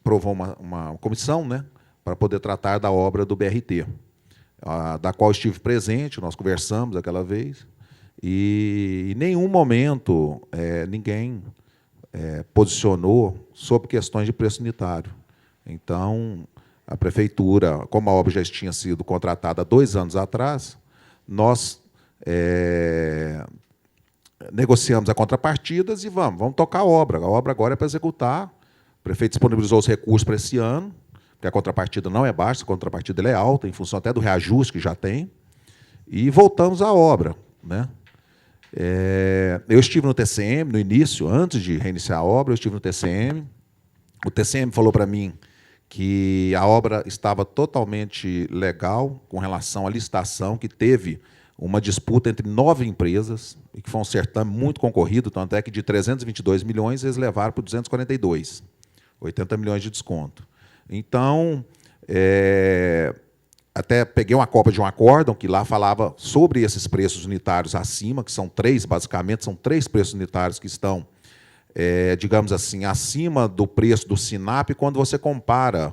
aprovou uma comissão, né, para poder tratar da obra do BRT, da qual estive presente, nós conversamos aquela vez, E em nenhum momento ninguém posicionou sobre questões de preço unitário. Então, a prefeitura, como a obra já tinha sido contratada há 2 anos atrás, nós negociamos a contrapartidas e vamos tocar a obra. A obra agora é para executar. O prefeito disponibilizou os recursos para esse ano, porque a contrapartida não é baixa, a contrapartida é alta, em função até do reajuste que já tem, e voltamos à obra, né? Eu estive no TCM no início, antes de reiniciar a obra, eu estive no TCM. O TCM falou para mim que a obra estava totalmente legal com relação à licitação, que teve uma disputa entre 9 empresas, e que foi um certame muito concorrido, tanto é que de 322 milhões eles levaram para 242, 80 milhões de desconto. Então, até peguei uma cópia de um acórdão que lá falava sobre esses preços unitários acima, que são 3, basicamente, são 3 preços unitários que estão, digamos assim, acima do preço do SINAP, quando você compara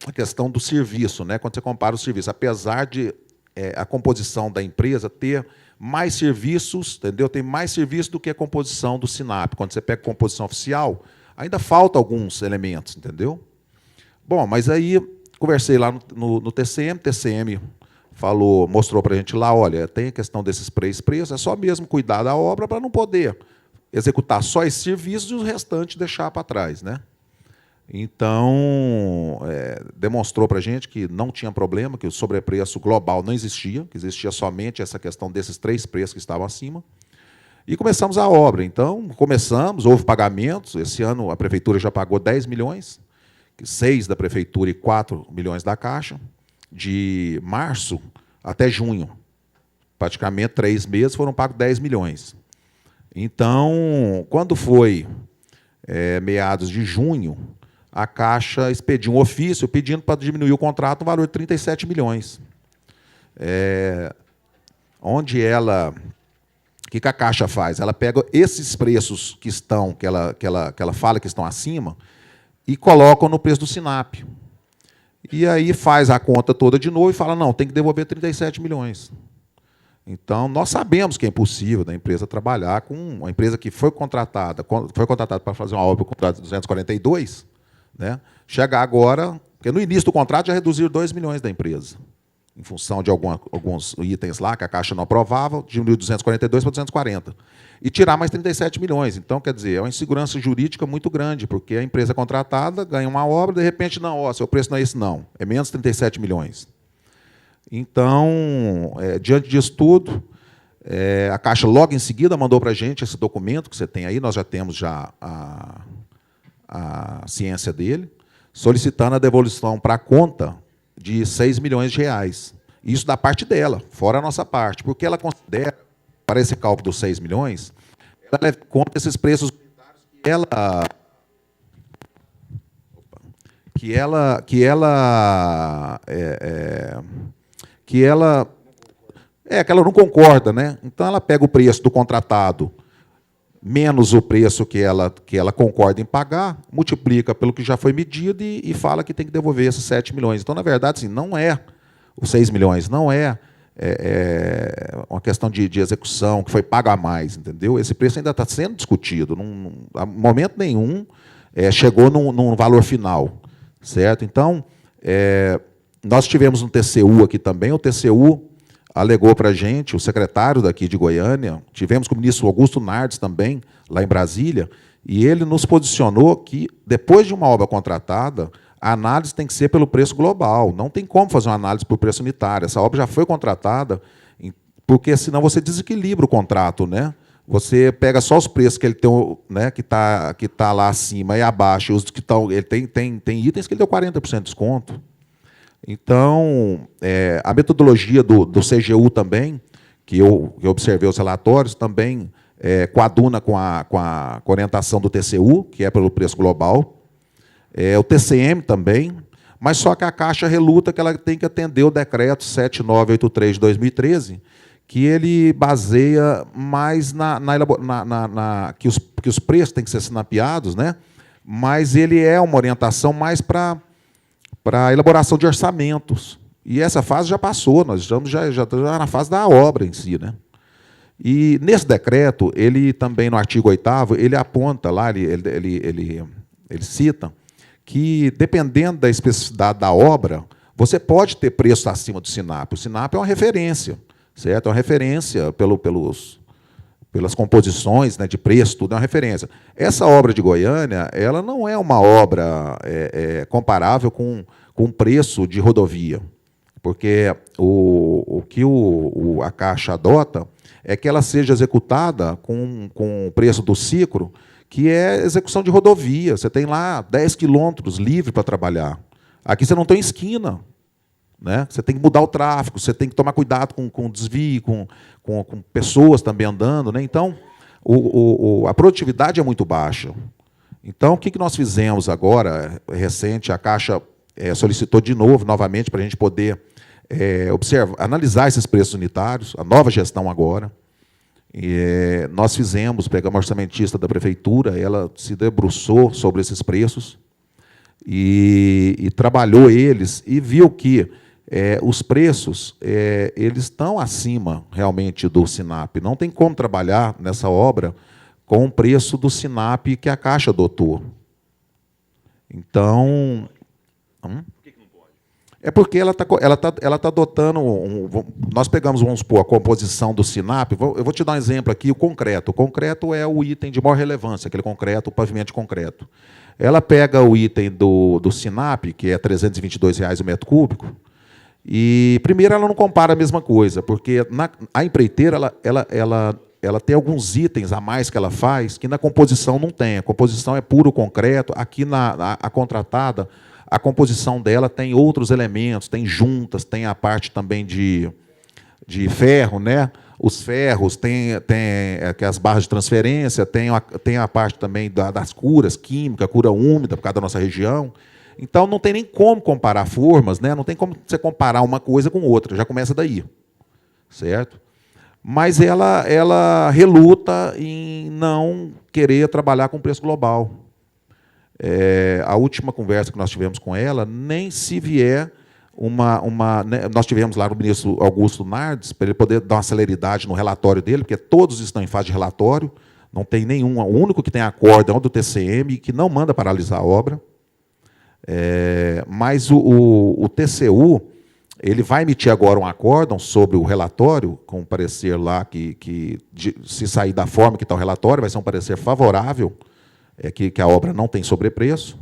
a questão do serviço, né? Quando você compara o serviço, apesar de a composição da empresa ter mais serviços, entendeu? Tem mais serviço do que a composição do SINAP. Quando você pega a composição oficial, ainda falta alguns elementos, entendeu? Bom, mas aí conversei lá no TCM, TCM mostrou para a gente lá, olha, tem a questão desses 3 preços, é só mesmo cuidar da obra para não poder executar só esses serviços e o restante deixar para trás, né? Então, demonstrou para a gente que não tinha problema, que o sobrepreço global não existia, que existia somente essa questão desses 3 preços que estavam acima. E começamos a obra. Então, houve pagamentos. Esse ano a prefeitura já pagou 10 milhões, 6 da prefeitura e 4 milhões da Caixa, de março até junho. Praticamente 3 meses foram pagos 10 milhões. Então, quando foi meados de junho, a Caixa expediu um ofício pedindo para diminuir o contrato no valor de 37 milhões. Onde ela... O que a Caixa faz? Ela pega esses preços que ela fala que estão acima e coloca no preço do SINAP. E aí faz a conta toda de novo e fala, não, tem que devolver 37 milhões. Então, nós sabemos que é impossível da empresa trabalhar com uma empresa que foi contratada para fazer uma obra com contrato de 242, né? Chegar agora, porque no início do contrato já reduziram 2 milhões da empresa, em função de alguns itens lá que a Caixa não aprovava, diminuiu de 242 para 240. E tirar mais 37 milhões. Então, quer dizer, é uma insegurança jurídica muito grande, porque a empresa contratada ganha uma obra, de repente, não, seu preço não é esse, não. É menos 37 milhões. Então, diante disso tudo, a Caixa logo em seguida mandou para a gente esse documento que você tem aí, nós já temos a ciência dele, solicitando a devolução para a conta de 6 milhões de reais. Isso da parte dela, fora a nossa parte, porque ela considera, para esse cálculo dos 6 milhões, ela leva em conta esses preços que ela não concorda, né? Então ela pega o preço do contratado menos o preço que ela concorda em pagar, multiplica pelo que já foi medido e fala que tem que devolver esses 7 milhões. Então, na verdade, assim, não é os 6 milhões, não é uma questão de execução que foi pago a mais, entendeu? Esse preço ainda está sendo discutido. Em momento nenhum chegou num valor final, certo? Então, nós tivemos um TCU aqui também, o TCU alegou para a gente, o secretário daqui de Goiânia, tivemos com o ministro Augusto Nardes também, lá em Brasília, e ele nos posicionou que, depois de uma obra contratada, a análise tem que ser pelo preço global, não tem como fazer uma análise por preço unitário. Essa obra já foi contratada, porque senão você desequilibra o contrato, né? Você pega só os preços que ele tem, né, que tá lá acima e abaixo, os que estão, ele tem itens que ele deu 40% de desconto. Então, a metodologia do CGU também, que eu observei os relatórios, também coaduna com a orientação do TCU, que é pelo preço global, o TCM também, mas só que a Caixa reluta que ela tem que atender o decreto 7983 de 2013, que ele baseia mais que os preços têm que ser sinapiados, né? Mas ele é uma orientação mais para elaboração de orçamentos, E essa fase já passou, nós estamos já na fase da obra em si, né? E nesse decreto, ele também, no artigo 8º, ele aponta lá, ele cita que, dependendo da especificidade da obra, você pode ter preço acima do SINAP. O SINAP é uma referência, certo? É uma referência pelas composições, né, de preço, tudo é uma referência. Essa obra de Goiânia, ela não é uma obra comparável com o preço de rodovia, porque o que a Caixa adota é que ela seja executada com o preço do Sicro, que é execução de rodovia. Você tem lá 10 quilômetros livre para trabalhar. Aqui você não tem esquina, né? Você tem que mudar o tráfego, você tem que tomar cuidado com desvio, com pessoas também andando, né? Então, a produtividade é muito baixa. Então, o que nós fizemos agora, recente, a Caixa solicitou novamente, para a gente poder analisar esses preços unitários, a nova gestão agora. Nós pegamos a orçamentista da prefeitura, ela se debruçou sobre esses preços e trabalhou eles e viu que os preços eles estão acima realmente do SINAP. Não tem como trabalhar nessa obra com o preço do SINAP que a Caixa adotou. Então, é porque ela tá adotando. Nós pegamos, vamos supor, a composição do SINAP. Eu vou te dar um exemplo aqui, o concreto. O concreto é o item de maior relevância, aquele concreto, o pavimento de concreto. Ela pega o item do SINAP, que é R$ 322 o metro cúbico, e, primeiro, ela não compara a mesma coisa, porque a empreiteira ela tem alguns itens a mais que ela faz que na composição não tem. A composição é puro concreto. Aqui a contratada, a composição dela tem outros elementos, tem juntas, tem a parte também de ferro, né? Os ferros, tem as barras de transferência, tem a parte também das curas, química, cura úmida, por causa da nossa região. Então, não tem nem como comparar formas, né? Não tem como você comparar uma coisa com outra, já começa daí, certo? Mas ela reluta em não querer trabalhar com preço global. A última conversa que nós tivemos com ela, nem se vier nós tivemos lá o ministro Augusto Nardes, para ele poder dar uma celeridade no relatório dele, porque todos estão em fase de relatório, não tem nenhum, o único que tem acordo é o do TCM, que não manda paralisar a obra. Mas o TCU ele vai emitir agora um acórdão sobre o relatório, com um parecer lá que se sair da forma que está o relatório, vai ser um parecer favorável, que a obra não tem sobrepreço,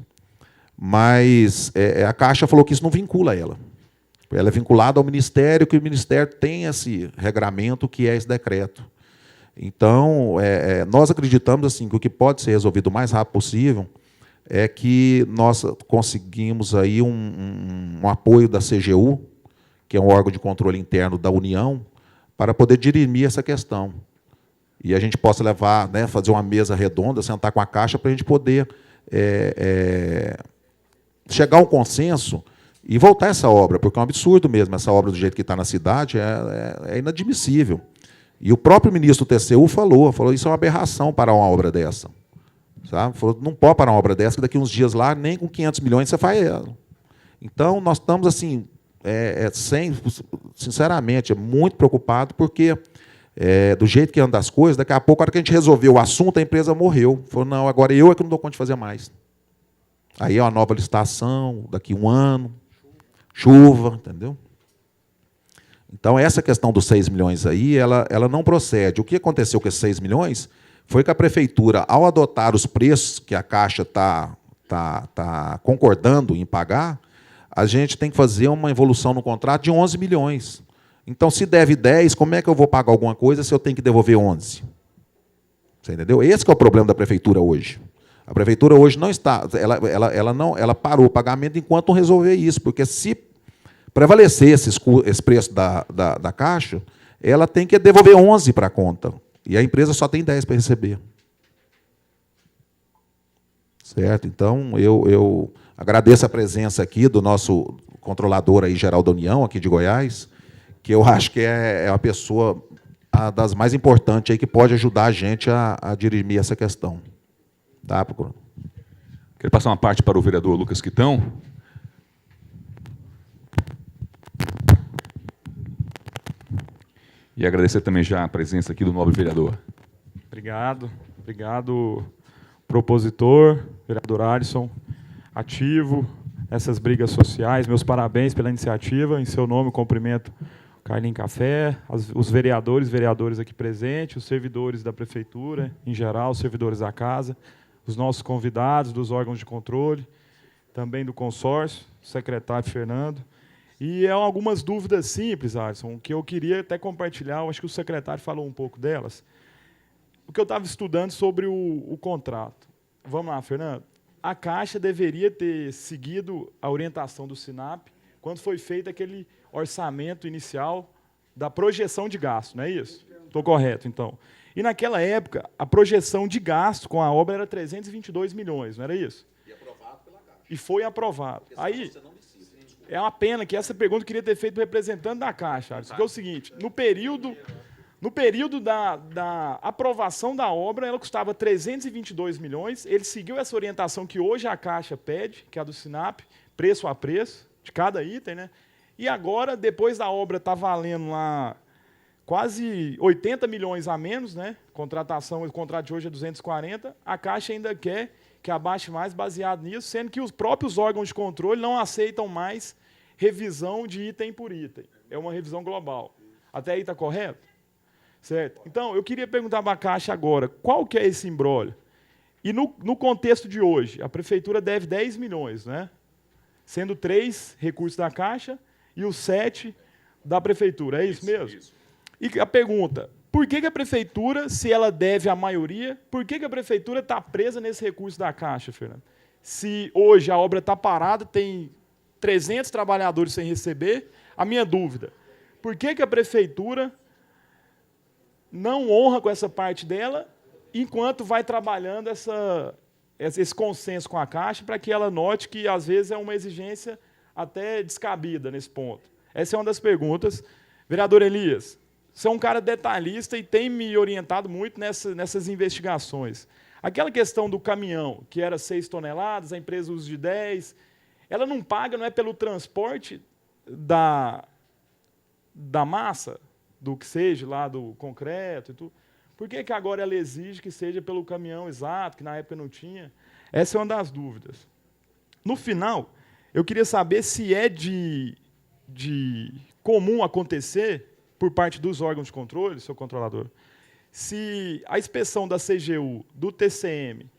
mas a Caixa falou que isso não vincula ela. Ela é vinculada ao Ministério, que o Ministério tem esse regramento, que é esse decreto. Então, nós acreditamos assim, que o que pode ser resolvido o mais rápido possível é que nós conseguimos aí um apoio da CGU, que é um órgão de controle interno da União, para poder dirimir essa questão. E a gente possa levar, né, fazer uma mesa redonda, sentar com a Caixa, para a gente poder chegar a um consenso e voltar essa obra, porque é um absurdo mesmo, essa obra do jeito que está na cidade, é inadmissível. E o próprio ministro do TCU falou, isso é uma aberração parar uma obra dessa. Sabe? Falou, não pode parar uma obra dessa, que daqui uns dias lá, nem com 500 milhões você faz ela. Então, nós estamos, assim, sinceramente, muito preocupados, porque, do jeito que andam as coisas, daqui a pouco, a hora que a gente resolveu o assunto, a empresa morreu. Falou, não, agora eu é que não dou conta de fazer mais. Aí é uma nova licitação, daqui um ano, chuva, entendeu? Então, essa questão dos 6 milhões aí, ela não procede. O que aconteceu com esses 6 milhões foi que a prefeitura, ao adotar os preços que a Caixa está concordando em pagar, a gente tem que fazer uma evolução no contrato de 11 milhões. Então, se deve 10, como é que eu vou pagar alguma coisa se eu tenho que devolver 11? Você entendeu? Esse que é o problema da prefeitura hoje. A prefeitura hoje não está, ela parou o pagamento enquanto não resolver isso, porque se prevalecer esse preço da Caixa, ela tem que devolver 11 para a conta. E a empresa só tem 10 para receber. Certo? Então, eu agradeço a presença aqui do nosso controlador aí, geral da União, aqui de Goiás, que eu acho que é uma pessoa das mais importantes aí, que pode ajudar a gente a dirimir essa questão. Tá, procurador? Quero passar uma parte para o vereador Lucas Quitão. E agradecer também já a presença aqui do nobre vereador. Obrigado. Obrigado, propositor, vereador Alisson, ativo nessas brigas sociais. Meus parabéns pela iniciativa. Em seu nome, cumprimento o Carlinho Café, os vereadores aqui presentes, os servidores da prefeitura, em geral, os servidores da casa, os nossos convidados dos órgãos de controle, também do consórcio, o secretário Fernando. E algumas dúvidas simples, Alisson, que eu queria até compartilhar, eu acho que o secretário falou um pouco delas. O que eu estava estudando sobre o contrato. Vamos lá, Fernando. A Caixa deveria ter seguido a orientação do SINAP quando foi feito aquele orçamento inicial da projeção de gasto, não é isso? Estou correto, então. E, naquela época, a projeção de gasto com a obra era 322 milhões, não era isso? E aprovado pela Caixa. E foi aprovado. Aí, é uma pena que essa pergunta eu queria ter feito o representante da Caixa, Alisson, que é o seguinte, no período da aprovação da obra, ela custava 322 milhões, ele seguiu essa orientação que hoje a Caixa pede, que é a do SINAP, preço a preço, de cada item, né? E agora, depois da obra estar valendo lá quase 80 milhões a menos, né? O contrato de hoje é 240, a Caixa ainda quer que abaixe mais baseado nisso, sendo que os próprios órgãos de controle não aceitam mais revisão de item por item. É uma revisão global. Até aí está correto? Certo? Então, eu queria perguntar para a Caixa agora, qual que é esse imbróglio? E no contexto de hoje, a Prefeitura deve 10 milhões, né? Sendo 3 recursos da Caixa e os 7 da Prefeitura. É isso mesmo? Isso. E a pergunta, por que a Prefeitura, se ela deve a maioria, por que a Prefeitura está presa nesse recurso da Caixa, Fernando? Se hoje a obra está parada, tem 300 trabalhadores sem receber, a minha dúvida, por que a Prefeitura não honra com essa parte dela, enquanto vai trabalhando esse consenso com a Caixa, para que ela note que, às vezes, é uma exigência até descabida nesse ponto. Essa é uma das perguntas. Vereador Elias, você é um cara detalhista e tem me orientado muito nessas investigações. Aquela questão do caminhão, que era 6 toneladas, a empresa usa de 10, ela não paga, não é pelo transporte da massa, do que seja, lá do concreto e tudo. Por que agora ela exige que seja pelo caminhão exato, que na época não tinha? Essa é uma das dúvidas. No final, eu queria saber se é de comum acontecer, por parte dos órgãos de controle, seu controlador, se a inspeção da CGU, do TCM,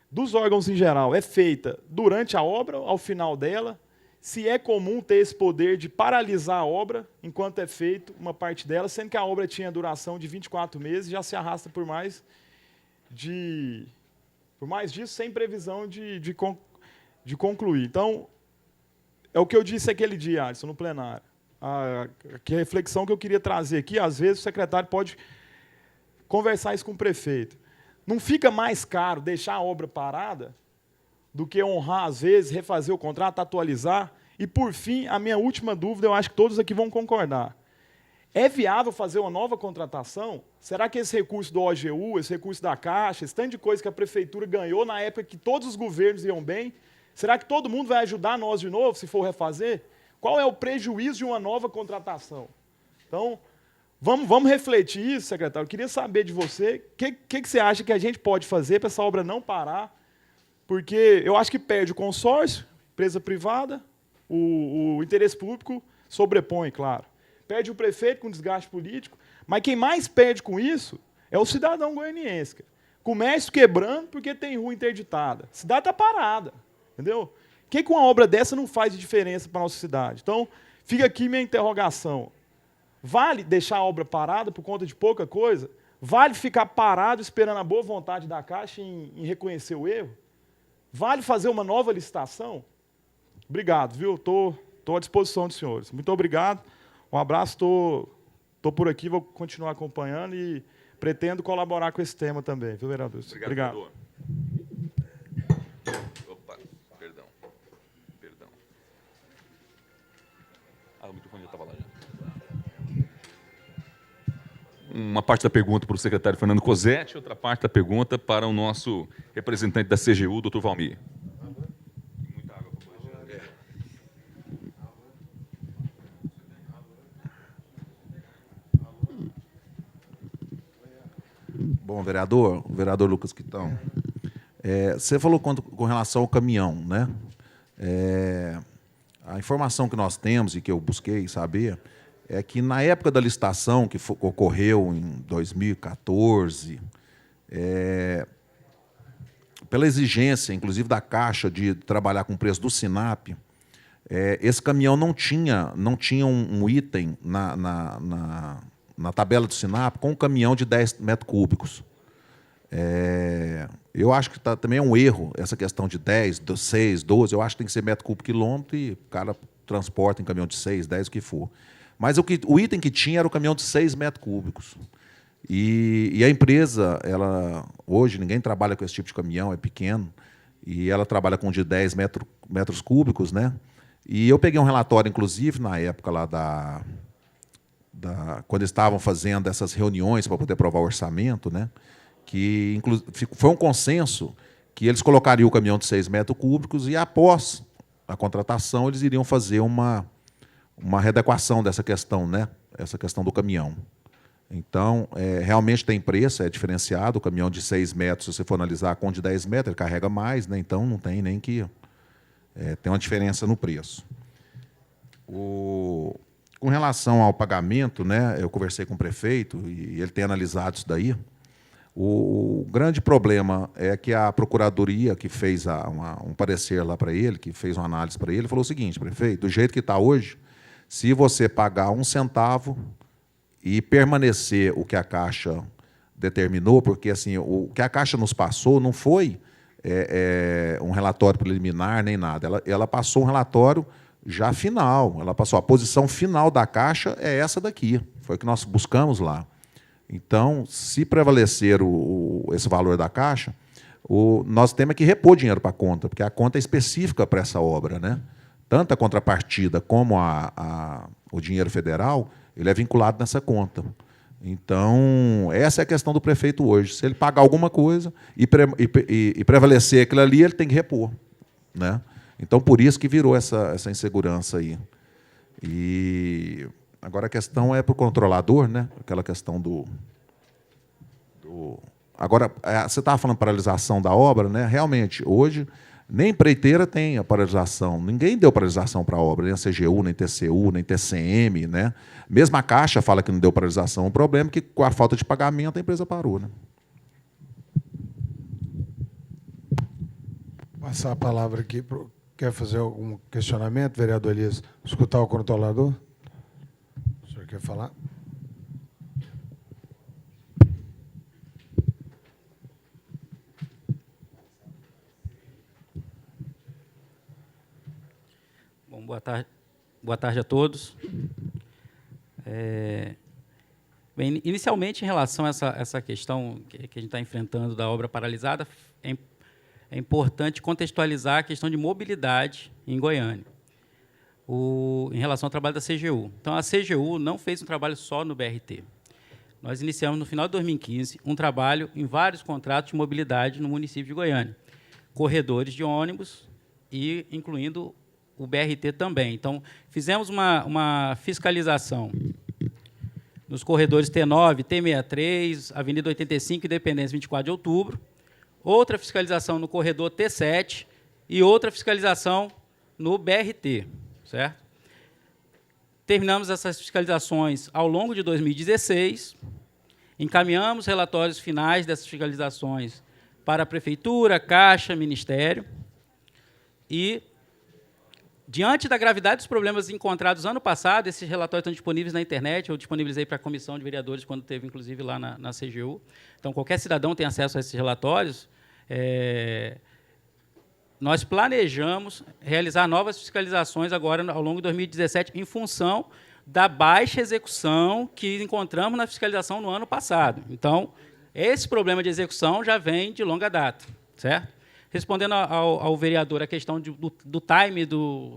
dos órgãos em geral, é feita durante a obra, ao final dela, se é comum ter esse poder de paralisar a obra enquanto é feito uma parte dela, sendo que a obra tinha duração de 24 meses e já se arrasta por mais disso, sem previsão de concluir. Então, é o que eu disse aquele dia, Alisson, no plenário. Que a reflexão que eu queria trazer aqui, às vezes o secretário pode conversar isso com o prefeito. Não fica mais caro deixar a obra parada do que honrar, às vezes, refazer o contrato, atualizar? E, por fim, a minha última dúvida, eu acho que todos aqui vão concordar. É viável fazer uma nova contratação? Será que esse recurso do OGU, esse recurso da Caixa, esse tanto de coisa que a Prefeitura ganhou na época que todos os governos iam bem, será que todo mundo vai ajudar nós de novo, se for refazer? Qual é o prejuízo de uma nova contratação? Então, vamos refletir isso, secretário. Eu queria saber de você, o que você acha que a gente pode fazer para essa obra não parar? Porque eu acho que perde o consórcio, empresa privada, o interesse público sobrepõe, claro. Perde o prefeito com desgaste político, mas quem mais perde com isso é o cidadão goianiense. Comércio quebrando porque tem rua interditada. A cidade está parada, entendeu? O que uma obra dessa não faz de diferença para a nossa cidade? Então, fica aqui minha interrogação. Vale deixar a obra parada por conta de pouca coisa? Vale ficar parado esperando a boa vontade da Caixa em reconhecer o erro? Vale fazer uma nova licitação? Obrigado, viu? Estou à disposição dos senhores. Muito obrigado. Um abraço. Estou por aqui, vou continuar acompanhando e pretendo colaborar com esse tema também, viu, vereador? Obrigado. Vereador. Opa, perdão. O microfone já estava lá. Uma parte da pergunta para o secretário Fernando Cosetti, outra parte da pergunta para o nosso representante da CGU, doutor Valmir. Muita água para poder. Bom, vereador, o vereador Lucas Quitão, você falou com relação ao caminhão, né? A informação que nós temos e que eu busquei saber é que, na época da licitação, que ocorreu em 2014, pela exigência, inclusive, da Caixa de trabalhar com o preço do SINAP, esse caminhão não tinha um item na tabela do SINAP com um caminhão de 10 metros cúbicos. Eu acho que também é um erro essa questão de 10, 6, 12. Eu acho que tem que ser metro cúbico quilômetro e o cara transporta em caminhão de 6, 10, o que for. Mas o item que tinha era o caminhão de 6 metros cúbicos. E a empresa, hoje, ninguém trabalha com esse tipo de caminhão, é pequeno, e ela trabalha com de 10 metros cúbicos, né? E eu peguei um relatório, inclusive, na época lá quando estavam fazendo essas reuniões para poder aprovar o orçamento, né? Que foi um consenso que eles colocariam o caminhão de 6 metros cúbicos e, após a contratação, eles iriam fazer uma readequação dessa questão, né? Essa questão do caminhão. Então, realmente tem preço, é diferenciado. O caminhão de 6 metros, se você for analisar com de 10 metros, ele carrega mais, né? Então não tem nem que... tem uma diferença no preço. Com relação ao pagamento, né, eu conversei com o prefeito e ele tem analisado isso daí. O grande problema é que a Procuradoria, que fez um parecer lá para ele, que fez uma análise para ele, falou o seguinte: prefeito, do jeito que está hoje, se você pagar 1 centavo e permanecer o que a Caixa determinou, porque assim, o que a Caixa nos passou não foi um relatório preliminar nem nada, ela passou um relatório já final, ela passou a posição final da Caixa é essa daqui, foi o que nós buscamos lá. Então, se prevalecer esse valor da Caixa, nós temos que repor dinheiro para a conta, porque a conta é específica para essa obra, né? Tanto a contrapartida como o dinheiro federal, ele é vinculado nessa conta. Então, essa é a questão do prefeito hoje. Se ele pagar alguma coisa e prevalecer aquilo ali, ele tem que repor, né? Então, por isso que virou essa insegurança aí. E agora a questão é para o controlador, né? Aquela questão Agora, você estava falando paralisação da obra, né? Realmente, hoje, nem empreiteira tem a paralisação. Ninguém deu paralisação para a obra, nem a CGU, nem TCU, nem TCM, né? Mesmo a Caixa fala que não deu paralisação. O problema é que, com a falta de pagamento, a empresa parou, né? Passar a palavra aqui. Quer fazer algum questionamento, vereador Elias? Escutar o controlador? O senhor quer falar? Bom, boa tarde a todos. Bem, inicialmente, em relação a essa questão que a gente está enfrentando da obra paralisada, é importante contextualizar a questão de mobilidade em Goiânia, em relação ao trabalho da CGU. Então, a CGU não fez um trabalho só no BRT. Nós iniciamos, no final de 2015, um trabalho em vários contratos de mobilidade no município de Goiânia, corredores de ônibus e incluindo o BRT também. Então, fizemos uma fiscalização nos corredores T9, T63, Avenida 85, Independência, 24 de outubro, outra fiscalização no corredor T7 e outra fiscalização no BRT, certo? Terminamos essas fiscalizações ao longo de 2016, encaminhamos relatórios finais dessas fiscalizações para a Prefeitura, Caixa, Ministério, e, diante da gravidade dos problemas encontrados ano passado, esses relatórios estão disponíveis na internet, eu disponibilizei para a comissão de vereadores quando teve, inclusive, lá na CGU. Então, qualquer cidadão tem acesso a esses relatórios. Nós planejamos realizar novas fiscalizações agora, ao longo de 2017, em função da baixa execução que encontramos na fiscalização no ano passado. Então, esse problema de execução já vem de longa data, certo? Respondendo ao vereador a questão do time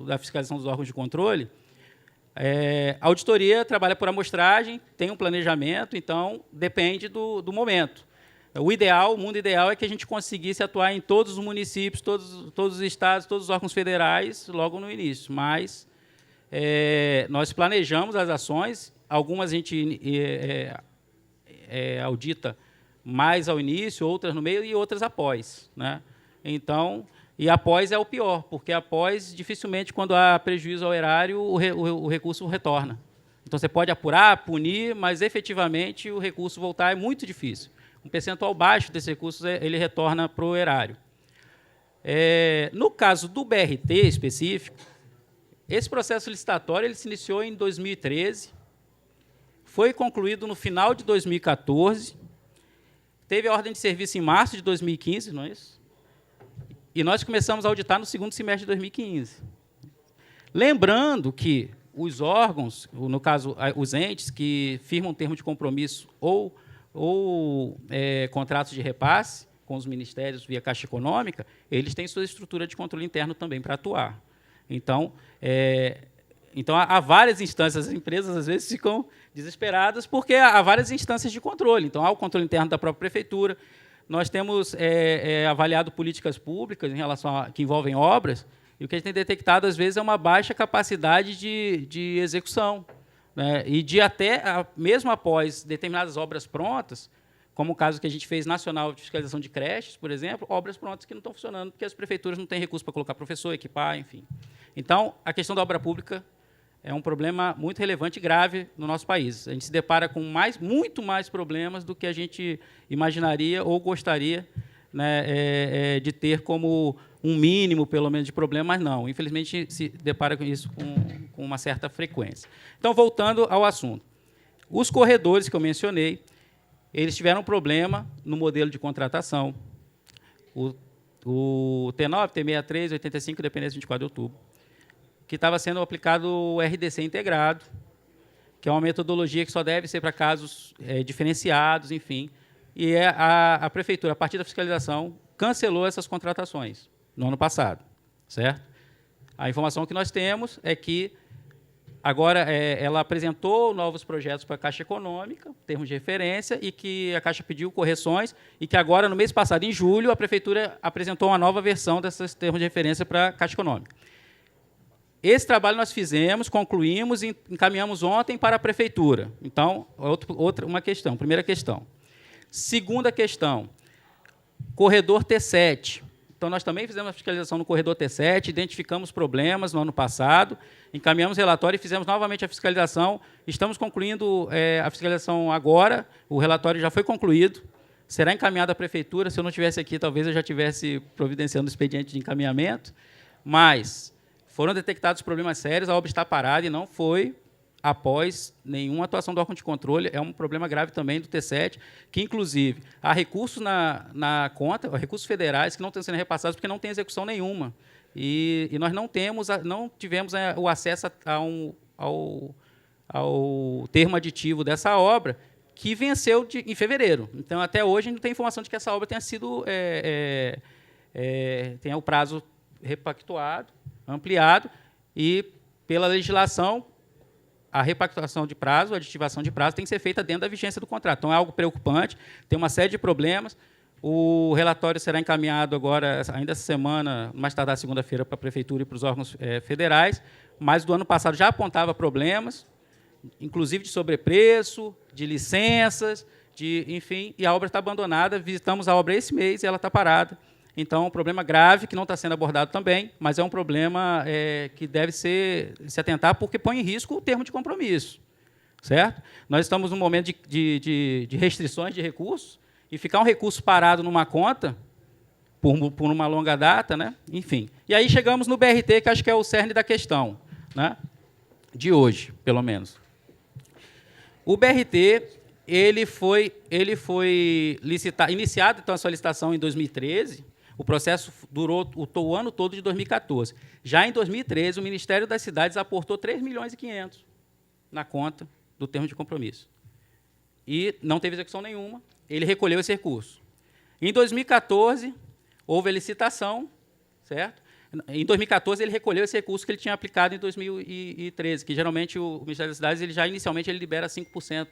da fiscalização dos órgãos de controle, a auditoria trabalha por amostragem, tem um planejamento, então depende do momento. O mundo ideal é que a gente conseguisse atuar em todos os municípios, todos os estados, todos os órgãos federais logo no início, mas nós planejamos as ações, algumas a gente audita mais ao início, outras no meio e outras após, né? Então, e após é o pior, porque após, dificilmente, quando há prejuízo ao erário, o recurso retorna. Então, você pode apurar, punir, mas, efetivamente, o recurso voltar é muito difícil. Um percentual baixo desses recursos ele retorna para o erário. No caso do BRT específico, esse processo licitatório ele se iniciou em 2013, foi concluído no final de 2014, teve a ordem de serviço em março de 2015, não é isso? E nós começamos a auditar no segundo semestre de 2015. Lembrando que os órgãos, no caso, os entes que firmam termo de compromisso ou contratos de repasse com os ministérios via Caixa Econômica, eles têm sua estrutura de controle interno também para atuar. Então, há várias instâncias, as empresas às vezes ficam desesperadas porque há várias instâncias de controle. Então, há o controle interno da própria prefeitura. Nós temos avaliado políticas públicas em relação que envolvem obras, e o que a gente tem detectado, às vezes, é uma baixa capacidade de execução, né? E de até, mesmo após determinadas obras prontas, como o caso que a gente fez nacional de fiscalização de creches, por exemplo, obras prontas que não estão funcionando porque as prefeituras não têm recurso para colocar professor, equipar, enfim. Então, a questão da obra pública é um problema muito relevante e grave no nosso país. A gente se depara com muito mais problemas do que a gente imaginaria ou gostaria, né, de ter como um mínimo, pelo menos, de problema, mas não. Infelizmente, a gente se depara com isso com uma certa frequência. Então, voltando ao assunto. Os corredores que eu mencionei, eles tiveram um problema no modelo de contratação. O T9, T63, 85, dependência de 24 de outubro, que estava sendo aplicado o RDC integrado, que é uma metodologia que só deve ser para casos diferenciados, enfim. E a prefeitura, a partir da fiscalização, cancelou essas contratações no ano passado, certo? A informação que nós temos é que agora ela apresentou novos projetos para a Caixa Econômica, termos de referência, e que a Caixa pediu correções, e que agora, no mês passado, em julho, a prefeitura apresentou uma nova versão desses termos de referência para a Caixa Econômica. Esse trabalho nós fizemos, concluímos e encaminhamos ontem para a prefeitura. Então, uma questão. Primeira questão. Segunda questão, corredor T7. Então, nós também fizemos a fiscalização no corredor T7, identificamos problemas no ano passado, encaminhamos relatório e fizemos novamente a fiscalização. Estamos concluindo a fiscalização agora, o relatório já foi concluído, será encaminhado à prefeitura. Se eu não estivesse aqui, talvez eu já estivesse providenciando o expediente de encaminhamento, mas foram detectados problemas sérios, a obra está parada e não foi após nenhuma atuação do órgão de controle. É um problema grave também do T7, que, inclusive, há recursos na conta, recursos federais que não estão sendo repassados porque não tem execução nenhuma. E nós não tivemos o acesso ao termo aditivo dessa obra, que venceu em fevereiro. Então, até hoje, a gente não tem informação de que essa obra tenha sido tenha o prazo repactuado, ampliado, e, pela legislação, a repactuação de prazo, a aditivação de prazo, tem que ser feita dentro da vigência do contrato. Então, é algo preocupante, tem uma série de problemas. O relatório será encaminhado agora, ainda essa semana, mais tardar segunda-feira, para a prefeitura e para os órgãos federais, mas do ano passado já apontava problemas, inclusive de sobrepreço, de licenças, enfim, e a obra está abandonada. Visitamos a obra esse mês e ela está parada. Então, é um problema grave que não está sendo abordado também, mas é um problema que deve se atentar, porque põe em risco o termo de compromisso, certo? Nós estamos num momento de restrições de recursos, e ficar um recurso parado numa conta por uma longa data, né? Enfim. E aí chegamos no BRT, que acho que é o cerne da questão, né? De hoje, pelo menos. O BRT ele foi iniciado então, a sua licitação em 2013. O processo durou o ano todo de 2014. Já em 2013, o Ministério das Cidades aportou 3,5 milhões na conta do termo de compromisso. E não teve execução nenhuma. Ele recolheu esse recurso. Em 2014, houve a licitação, certo? Em 2014, ele recolheu esse recurso que ele tinha aplicado em 2013, que geralmente o Ministério das Cidades inicialmente libera 5%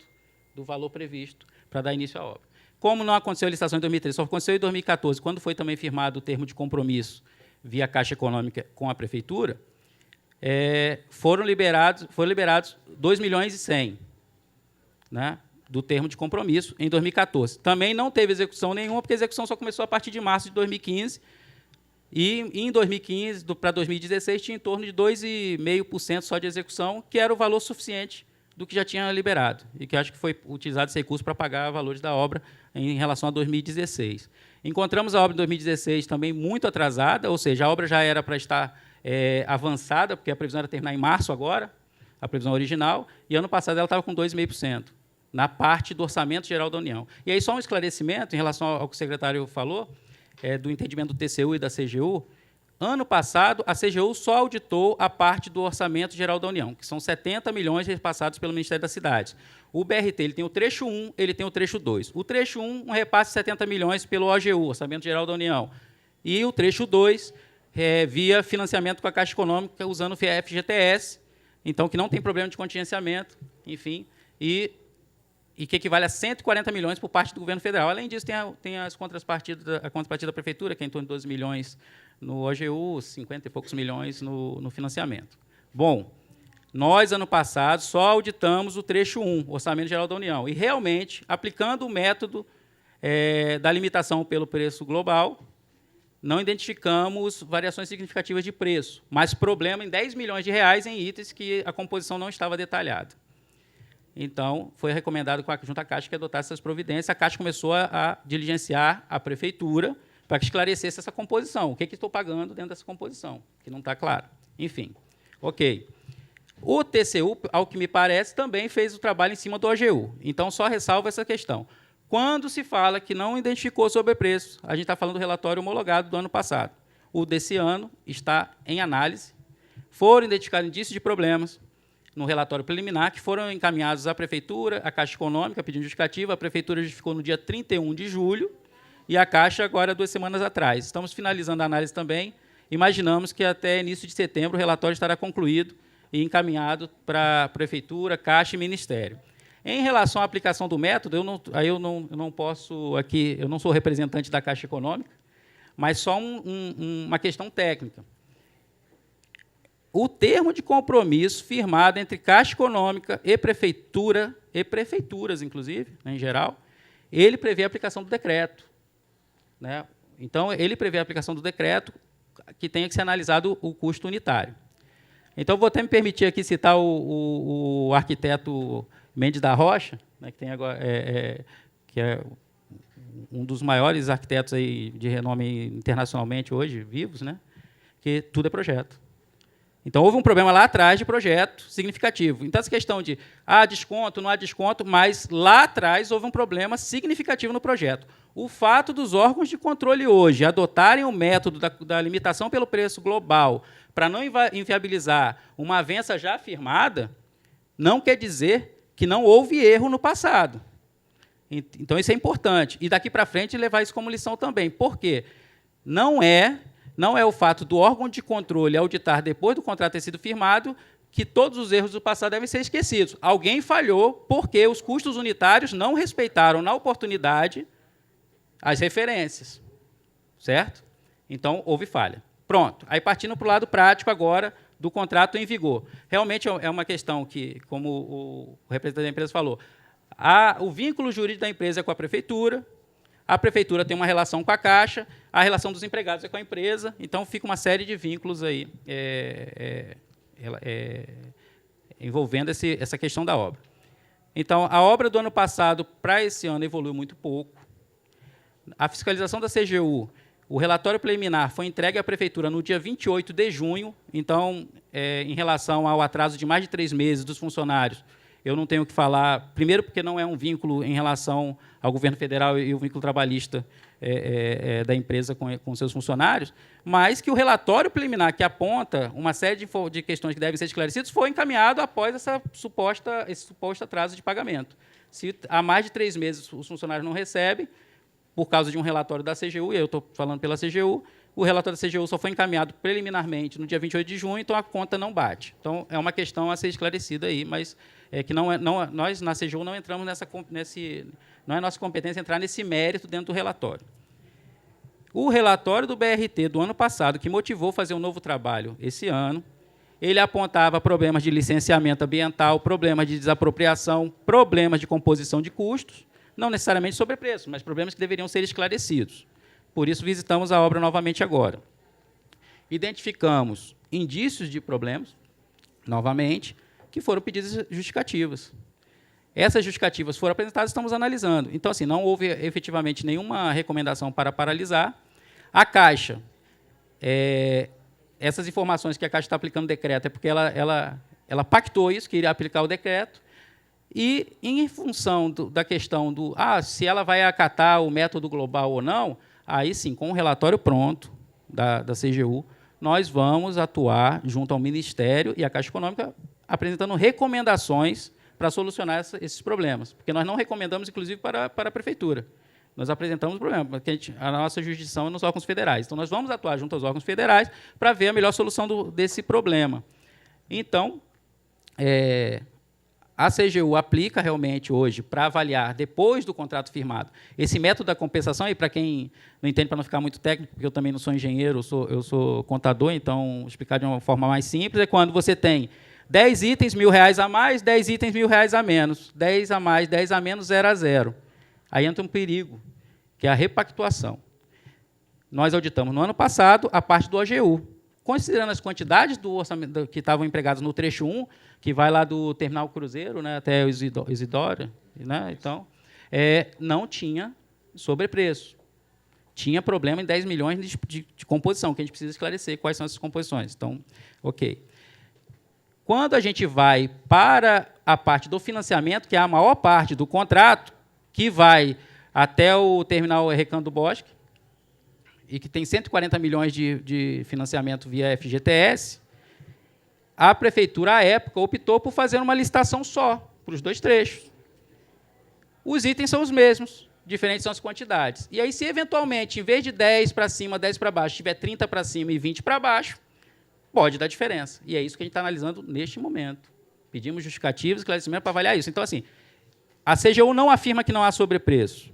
do valor previsto para dar início à obra. Como não aconteceu a licitação em 2013, só aconteceu em 2014, quando foi também firmado o termo de compromisso via Caixa Econômica com a prefeitura, foram liberados 2,1 milhões, né? do termo de compromisso em 2014. Também não teve execução nenhuma, porque a execução só começou a partir de março de 2015, e em 2015 para 2016 tinha em torno de 2,5% só de execução, que era o valor suficiente do que já tinha liberado, e que acho que foi utilizado esse recurso para pagar valores da obra em relação a 2016. Encontramos a obra em 2016 também muito atrasada, ou seja, a obra já era para estar avançada, porque a previsão era terminar em março agora, a previsão original, e ano passado ela estava com 2,5%, na parte do Orçamento Geral da União. E aí só um esclarecimento em relação ao que o secretário falou, do entendimento do TCU e da CGU. Ano passado, a CGU só auditou a parte do Orçamento Geral da União, que são 70 milhões repassados pelo Ministério das Cidades. O BRT ele tem o trecho 1, ele tem o trecho 2. O trecho 1, um repasse de 70 milhões pelo OGU, Orçamento Geral da União. E o trecho 2, via financiamento com a Caixa Econômica, usando o FGTS, então, que não tem problema de contingenciamento, enfim, e que equivale a 140 milhões por parte do governo federal. Além disso, tem as contrapartidas, a contrapartida da prefeitura, que é em torno de 12 milhões no OGU, 50 e poucos milhões no financiamento. Bom, nós, ano passado, só auditamos o trecho 1, Orçamento Geral da União, e, realmente, aplicando o método da limitação pelo preço global, não identificamos variações significativas de preço, mas problema em 10 milhões de reais em itens que a composição não estava detalhada. Então, foi recomendado junto à Caixa que adotasse essas providências. A Caixa começou a diligenciar a prefeitura para que esclarecesse essa composição. O que estou pagando dentro dessa composição, que não está claro. Enfim, ok. O TCU, ao que me parece, também fez o trabalho em cima do OGU. Então, só ressalvo essa questão. Quando se fala que não identificou sobrepreço, a gente está falando do relatório homologado do ano passado. O desse ano está em análise. Foram identificados indícios de problemas no relatório preliminar, que foram encaminhados à Prefeitura, à Caixa Econômica, pedindo justificativa. A Prefeitura justificou no dia 31 de julho, e a Caixa agora 2 semanas atrás. Estamos finalizando a análise também. Imaginamos que até início de setembro o relatório estará concluído e encaminhado para a Prefeitura, Caixa e Ministério. Em relação à aplicação do método, eu não posso aqui, eu não sou representante da Caixa Econômica, mas só uma questão técnica. O termo de compromisso firmado entre Caixa Econômica e Prefeitura, e prefeituras, inclusive, né, em geral, ele prevê a aplicação do decreto. Né? Então, ele prevê a aplicação do decreto que tenha que ser analisado o custo unitário. Então, vou até me permitir aqui citar o arquiteto Mendes da Rocha, né, que tem agora, que é um dos maiores arquitetos aí de renome internacionalmente hoje, vivos, né, que tudo é projeto. Então, houve um problema lá atrás de projeto significativo. Então, essa questão de desconto, não há desconto, mas lá atrás houve um problema significativo no projeto. O fato dos órgãos de controle hoje adotarem o método da limitação pelo preço global para não inviabilizar uma avença já firmada, não quer dizer que não houve erro no passado. Então, isso é importante. E, daqui para frente, levar isso como lição também. Por quê? Não é o fato do órgão de controle auditar depois do contrato ter sido firmado que todos os erros do passado devem ser esquecidos. Alguém falhou porque os custos unitários não respeitaram, na oportunidade, as referências. Certo? Então, houve falha. Pronto. Aí, partindo para o lado prático agora do contrato em vigor. Realmente é uma questão que, como o representante da empresa falou, o vínculo jurídico da empresa é com a Prefeitura tem uma relação com a Caixa, a relação dos empregados é com a empresa, então fica uma série de vínculos aí envolvendo essa questão da obra. Então, a obra do ano passado para esse ano evoluiu muito pouco. A fiscalização da CGU, o relatório preliminar foi entregue à Prefeitura no dia 28 de junho, então, em relação ao atraso de mais de 3 meses dos funcionários, eu não tenho o que falar, primeiro porque não é um vínculo em relação ao governo federal e o vínculo trabalhista da empresa com seus funcionários, mas que o relatório preliminar que aponta uma série de questões que devem ser esclarecidas foi encaminhado após esse suposto atraso de pagamento. Se há mais de 3 meses os funcionários não recebem, por causa de um relatório da CGU, e eu estou falando pela CGU, o relatório da CGU só foi encaminhado preliminarmente no dia 28 de junho, então a conta não bate. Então, é uma questão a ser esclarecida aí, mas que nós, na CGU, não entramos não é nossa competência entrar nesse mérito dentro do relatório. O relatório do BRT do ano passado, que motivou fazer um novo trabalho esse ano, ele apontava problemas de licenciamento ambiental, problemas de desapropriação, problemas de composição de custos, não necessariamente sobrepreço, mas problemas que deveriam ser esclarecidos. Por isso, visitamos a obra novamente agora. Identificamos indícios de problemas, novamente, que foram pedidas justificativas. Essas justificativas foram apresentadas e estamos analisando. Então, assim, não houve efetivamente nenhuma recomendação para paralisar. A Caixa, essas informações que a Caixa está aplicando o decreto é porque ela pactou isso, que iria aplicar o decreto, e, em função da questão se ela vai acatar o método global ou não, aí sim, com o relatório pronto da CGU, nós vamos atuar junto ao Ministério e à Caixa Econômica, apresentando recomendações para solucionar esses problemas. Porque nós não recomendamos, inclusive, para a Prefeitura. Nós apresentamos o problema, porque a nossa jurisdição é nos órgãos federais. Então, nós vamos atuar junto aos órgãos federais para ver a melhor solução desse problema. Então, a CGU aplica realmente hoje, para avaliar, depois do contrato firmado, esse método da compensação, e para quem não entende, para não ficar muito técnico, porque eu também não sou engenheiro, eu sou contador, então, explicar de uma forma mais simples, é quando você tem 10 itens, R$1.000 a mais, 10 itens, R$1.000 a menos, 10 a mais, 10 a menos, 0 a 0. Aí entra um perigo, que é a repactuação. Nós auditamos no ano passado a parte do OGU. Considerando as quantidades do orçamento que estavam empregadas no trecho 1, que vai lá do Terminal Cruzeiro, né, até o Isidoro, né, então, não tinha sobrepreço. Tinha problema em 10 milhões de composição, que a gente precisa esclarecer quais são essas composições. Então, ok. Quando a gente vai para a parte do financiamento, que é a maior parte do contrato, que vai até o terminal Recanto do Bosque, e que tem 140 milhões de financiamento via FGTS, a Prefeitura, à época, optou por fazer uma licitação só, para os 2 trechos. Os itens são os mesmos, diferentes são as quantidades. E aí, se, eventualmente, em vez de 10 para cima, 10 para baixo, tiver 30 para cima e 20 para baixo, pode dar diferença. E é isso que a gente está analisando neste momento. Pedimos justificativos, esclarecimento para avaliar isso. Então, assim, a CGU não afirma que não há sobrepreço.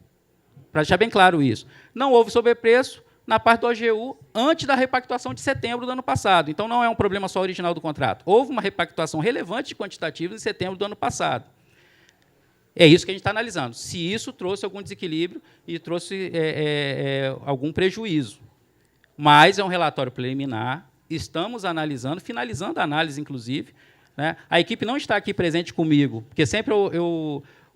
Para deixar bem claro isso. Não houve sobrepreço na parte do OGU antes da repactuação de setembro do ano passado. Então, não é um problema só original do contrato. Houve uma repactuação relevante de quantitativos em setembro do ano passado. É isso que a gente está analisando. Se isso trouxe algum desequilíbrio e trouxe algum prejuízo. Mas é um relatório preliminar, estamos analisando, finalizando a análise, inclusive. Né? A equipe não está aqui presente comigo, porque sempre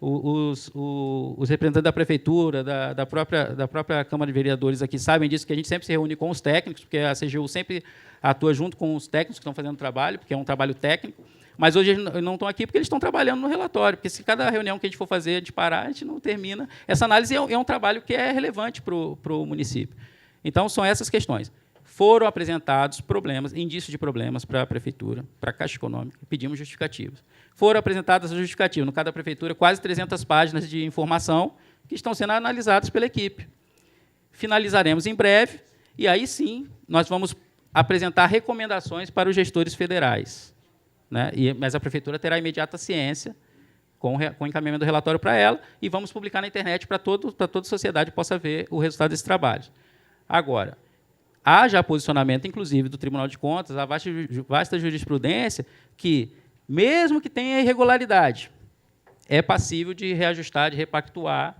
os representantes da Prefeitura, da própria Câmara de Vereadores aqui sabem disso, que a gente sempre se reúne com os técnicos, porque a CGU sempre atua junto com os técnicos que estão fazendo o trabalho, porque é um trabalho técnico, mas hoje eles não estão aqui porque eles estão trabalhando no relatório, porque se cada reunião que a gente for fazer, a gente parar, a gente não termina. Essa análise é um trabalho que é relevante para o município. Então, são essas questões. Foram apresentados problemas, indícios de problemas para a Prefeitura, para a Caixa Econômica, pedimos justificativas. Foram apresentadas as justificativas, no caso da Prefeitura, quase 300 páginas de informação que estão sendo analisadas pela equipe. Finalizaremos em breve, e aí sim nós vamos apresentar recomendações para os gestores federais. Né? Mas a Prefeitura terá imediata ciência com o encaminhamento do relatório para ela, e vamos publicar na internet para toda a sociedade possa ver o resultado desse trabalho. Agora, há já posicionamento, inclusive, do Tribunal de Contas, a vasta jurisprudência, que, mesmo que tenha irregularidade, é passível de reajustar, de repactuar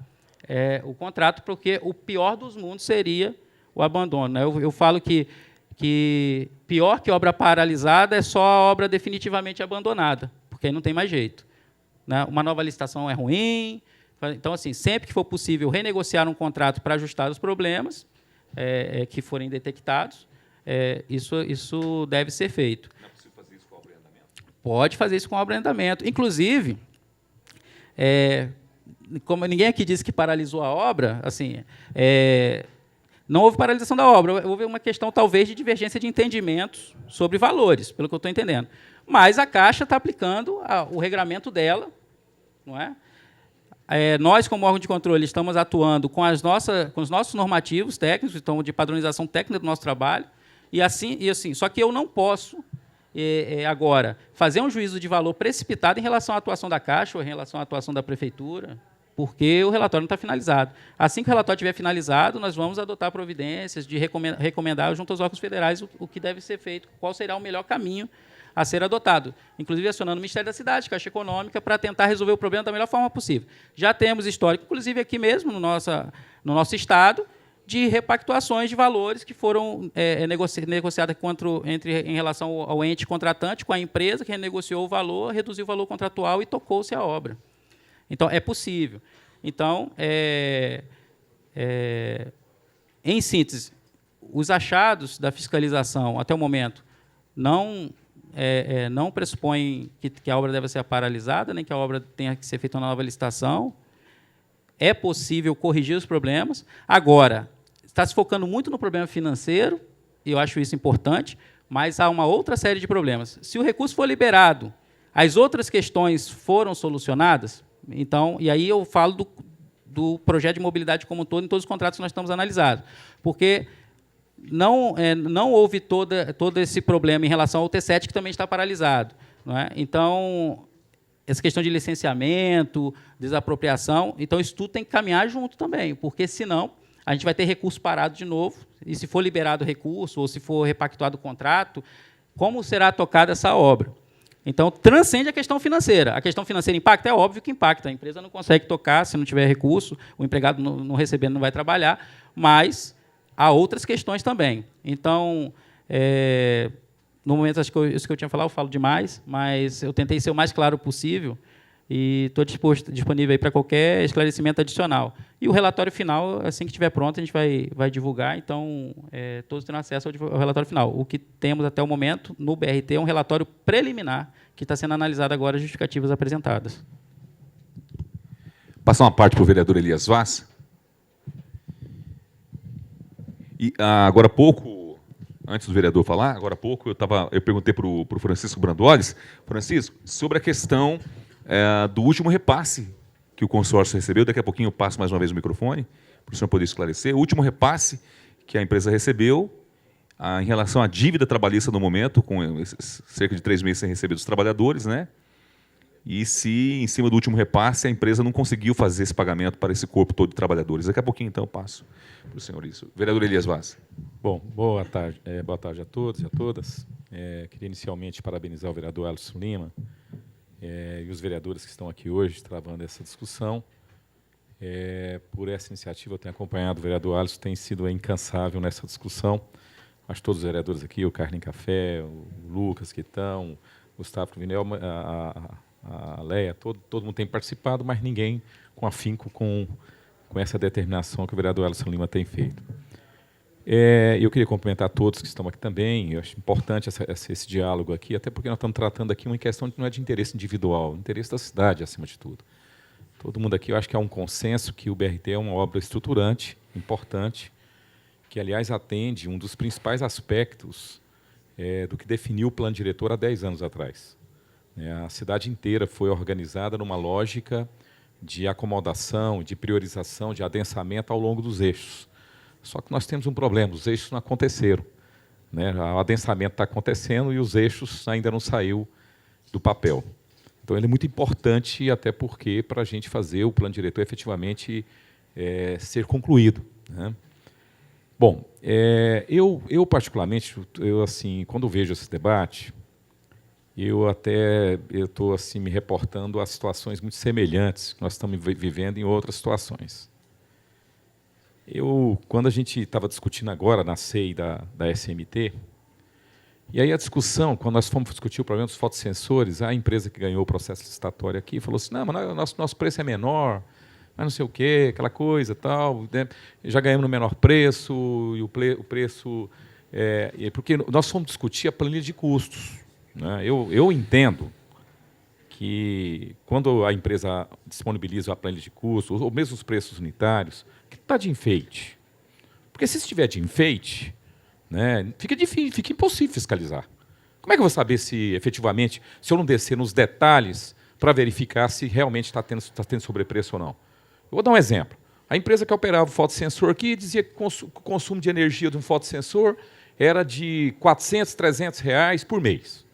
o contrato, porque o pior dos mundos seria o abandono. Né? Eu falo que pior que obra paralisada é só a obra definitivamente abandonada, porque aí não tem mais jeito. Né? Uma nova licitação é ruim. Então, assim, sempre que for possível renegociar um contrato para ajustar os problemas que forem detectados, isso deve ser feito. Não é possível fazer isso com obra em andamento? Pode fazer isso com obra em andamento. Inclusive, como ninguém aqui disse que paralisou a obra, assim, não houve paralisação da obra, houve uma questão, talvez, de divergência de entendimentos sobre valores, pelo que eu estou entendendo. Mas a Caixa está aplicando o regramento dela, não é? Nós, como órgão de controle, estamos atuando com os nossos normativos técnicos, então, de padronização técnica do nosso trabalho, e assim, só que eu não posso, agora, fazer um juízo de valor precipitado em relação à atuação da Caixa ou em relação à atuação da Prefeitura, porque o relatório não está finalizado. Assim que o relatório estiver finalizado, nós vamos adotar providências de recomendar junto aos órgãos federais o que deve ser feito, qual será o melhor caminho a ser adotado, inclusive acionando o Ministério da Cidade, Caixa Econômica, para tentar resolver o problema da melhor forma possível. Já temos histórico, inclusive aqui mesmo, no nosso Estado, de repactuações de valores que foram negociadas em relação ao ente contratante com a empresa que renegociou o valor, reduziu o valor contratual e tocou-se a obra. Então, é possível. Então, em síntese, os achados da fiscalização, até o momento, não pressupõem que a obra deve ser paralisada, nem que a obra tenha que ser feita uma nova licitação. É possível corrigir os problemas. Agora, está se focando muito no problema financeiro, e eu acho isso importante, mas há uma outra série de problemas. Se o recurso for liberado, as outras questões foram solucionadas, então, e aí eu falo do projeto de mobilidade como um todo, em todos os contratos que nós estamos analisando, porque não houve todo esse problema em relação ao T7, que também está paralisado. Não é? Então, essa questão de licenciamento, desapropriação, então isso tudo tem que caminhar junto também, porque, senão, a gente vai ter recurso parado de novo, e se for liberado o recurso, ou se for repactuado o contrato, como será tocada essa obra? Então, transcende a questão financeira. A questão financeira impacta? É óbvio que impacta. A empresa não consegue tocar se não tiver recurso, o empregado não recebendo não vai trabalhar, mas há outras questões também. Então, no momento, acho que isso que eu tinha falado, eu falo demais, mas eu tentei ser o mais claro possível e estou disponível para qualquer esclarecimento adicional. E o relatório final, assim que estiver pronto, a gente vai divulgar, então todos terão acesso ao relatório final. O que temos até o momento no BRT é um relatório preliminar, que está sendo analisado agora as justificativas apresentadas. Passar uma parte para o vereador Elias Vaz. E agora há pouco, antes do vereador falar, agora há pouco eu perguntei para o Francisco Brandoles, Francisco, sobre a questão do último repasse que o consórcio recebeu. Daqui a pouquinho eu passo mais uma vez o microfone, para o senhor poder esclarecer. O último repasse que a empresa recebeu em relação à dívida trabalhista no momento, com cerca de 3 meses sem receber dos trabalhadores, né? E se, em cima do último repasse, a empresa não conseguiu fazer esse pagamento para esse corpo todo de trabalhadores. Daqui a pouquinho, então, eu passo para o senhor isso. Vereador Elias Vaz. Bom, boa tarde a todos e a todas. Queria inicialmente parabenizar o vereador Alisson Lima e os vereadores que estão aqui hoje travando essa discussão. Por essa iniciativa, eu tenho acompanhado o vereador Alisson, tem sido incansável nessa discussão. Acho que todos os vereadores aqui, o Carlin Café, o Lucas que estão, o Gustavo Cruvinel, a Leia, todo mundo tem participado, mas ninguém com afinco com essa determinação que o vereador Alisson Lima tem feito. Eu queria cumprimentar todos que estão aqui também. Eu acho importante esse diálogo aqui, até porque nós estamos tratando aqui uma questão que não é de interesse individual, interesse da cidade, acima de tudo. Todo mundo aqui, eu acho que há um consenso que o BRT é uma obra estruturante, importante, que, aliás, atende um dos principais aspectos do que definiu o plano diretor há 10 anos atrás. A cidade inteira foi organizada numa lógica de acomodação, de priorização, de adensamento ao longo dos eixos. Só que nós temos um problema, os eixos não aconteceram. O adensamento está acontecendo e os eixos ainda não saiu do papel. Então, ele é muito importante, até porque, para a gente fazer o plano diretor efetivamente ser concluído. Bom, eu particularmente, assim, quando vejo esse debate, eu estou assim, me reportando a situações muito semelhantes que nós estamos vivendo em outras situações. Quando a gente estava discutindo agora na CEI da SMT, e aí a discussão, quando nós fomos discutir o problema dos fotossensores, a empresa que ganhou o processo licitatório aqui falou assim, não, mas nosso preço é menor, mas não sei o quê, aquela coisa, tal, né? Já ganhamos no menor preço, e o preço... porque nós fomos discutir a planilha de custos. Né? Eu entendo que, quando a empresa disponibiliza a planilha de custos, ou mesmo os preços unitários, que está de enfeite. Porque se estiver de enfeite, né, fica difícil, fica impossível fiscalizar. Como é que eu vou saber se, efetivamente, se eu não descer nos detalhes para verificar se realmente está tendo sobrepreço ou não? Eu vou dar um exemplo. A empresa que operava o fotossensor aqui dizia que o consumo de energia de um fotossensor era de R$ 400, R$ 300 reais por mês.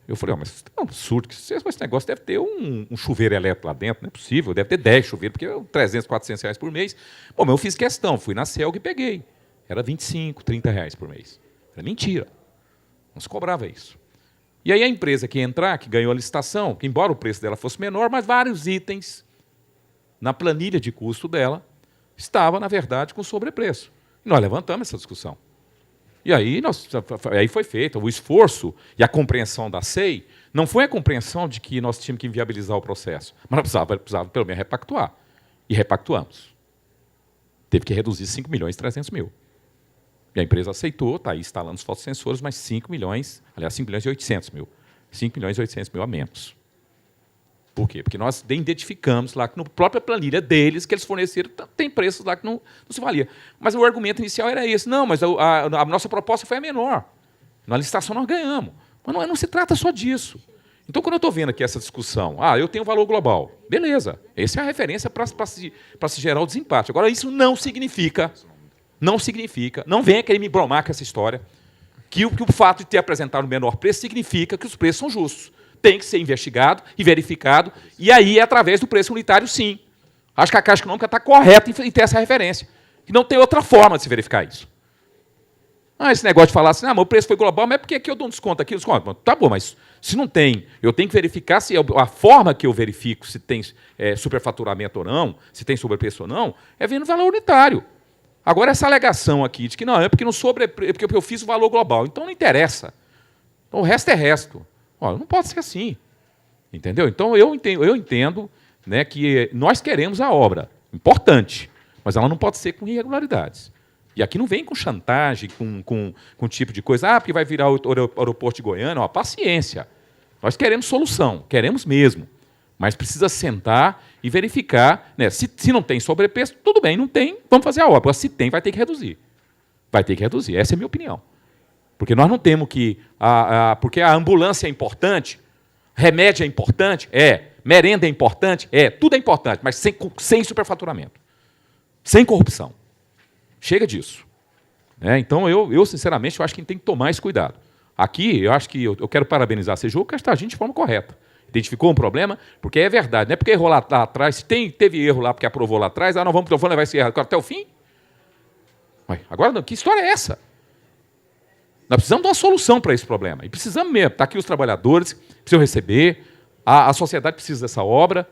Eu falei, mas isso é um absurdo, esse negócio deve ter um chuveiro elétrico lá dentro, não é possível, deve ter 10 chuveiros, porque é 300, 400 reais por mês. Bom, mas eu fiz questão, fui na Celg e peguei. Era 25, 30 reais por mês. Era mentira. Não se cobrava isso. E aí a empresa que ia entrar, que ganhou a licitação, que embora o preço dela fosse menor, mas vários itens na planilha de custo dela estava, na verdade, com sobrepreço. E nós levantamos essa discussão. E aí, aí foi feito o esforço e a compreensão da SEI. Não foi a compreensão de que nós tínhamos que inviabilizar o processo, mas nós precisava pelo menos repactuar. E repactuamos. Teve que reduzir 5 milhões e 300 mil. E a empresa aceitou, está aí instalando os fotossensores, mas 5 milhões, aliás, 5 milhões e 800 mil. 5 milhões e 800 mil a menos. Por quê? Porque nós identificamos lá que na própria planilha deles, que eles forneceram, tem preços lá que não se valia. Mas o argumento inicial era esse. Não, mas a nossa proposta foi a menor. Na licitação nós ganhamos. Mas não se trata só disso. Então, quando eu estou vendo aqui essa discussão, eu tenho valor global. Beleza, essa é a referência para se gerar o desempate. Agora, isso não significa, não venha querer me bromar com essa história, que o fato de ter apresentado o menor preço significa que os preços são justos. Tem que ser investigado e verificado, e aí é através do preço unitário, sim. Acho que a Caixa Econômica está correta em ter essa referência. Que não tem outra forma de se verificar isso. Esse negócio de falar assim, mas o preço foi global, mas por que aqui eu dou um desconto aqui? Desconto. Tá bom, mas se não tem, eu tenho que verificar se a forma que eu verifico se tem superfaturamento ou não, se tem sobrepreço ou não, é vendo o valor unitário. Agora, essa alegação aqui de que não, é porque eu fiz o valor global. Então não interessa. Então, o resto é resto. Não pode ser assim. Entendeu? Então, eu entendo, né, que nós queremos a obra. Importante. Mas ela não pode ser com irregularidades. E aqui não vem com chantagem, com tipo de coisa, porque vai virar o aeroporto de Goiânia. Paciência. Nós queremos solução, queremos mesmo. Mas precisa sentar e verificar. Né, se não tem sobrepreço, tudo bem, não tem, vamos fazer a obra. Agora, se tem, vai ter que reduzir. Vai ter que reduzir. Essa é a minha opinião. Porque nós não temos que... porque a ambulância é importante, remédio é importante, merenda é importante, tudo é importante, mas sem superfaturamento. Sem corrupção. Chega disso. Então, eu, sinceramente, eu acho que tem que tomar esse cuidado. Aqui, eu acho que eu quero parabenizar a CEJU, que está agindo de forma correta. Identificou um problema, porque é verdade. Não é porque errou lá atrás, teve erro lá porque aprovou lá atrás, nós vamos levar esse erro até o fim? Agora, que história é essa? Nós precisamos de uma solução para esse problema. E precisamos mesmo. Está aqui os trabalhadores, precisam receber, a sociedade precisa dessa obra,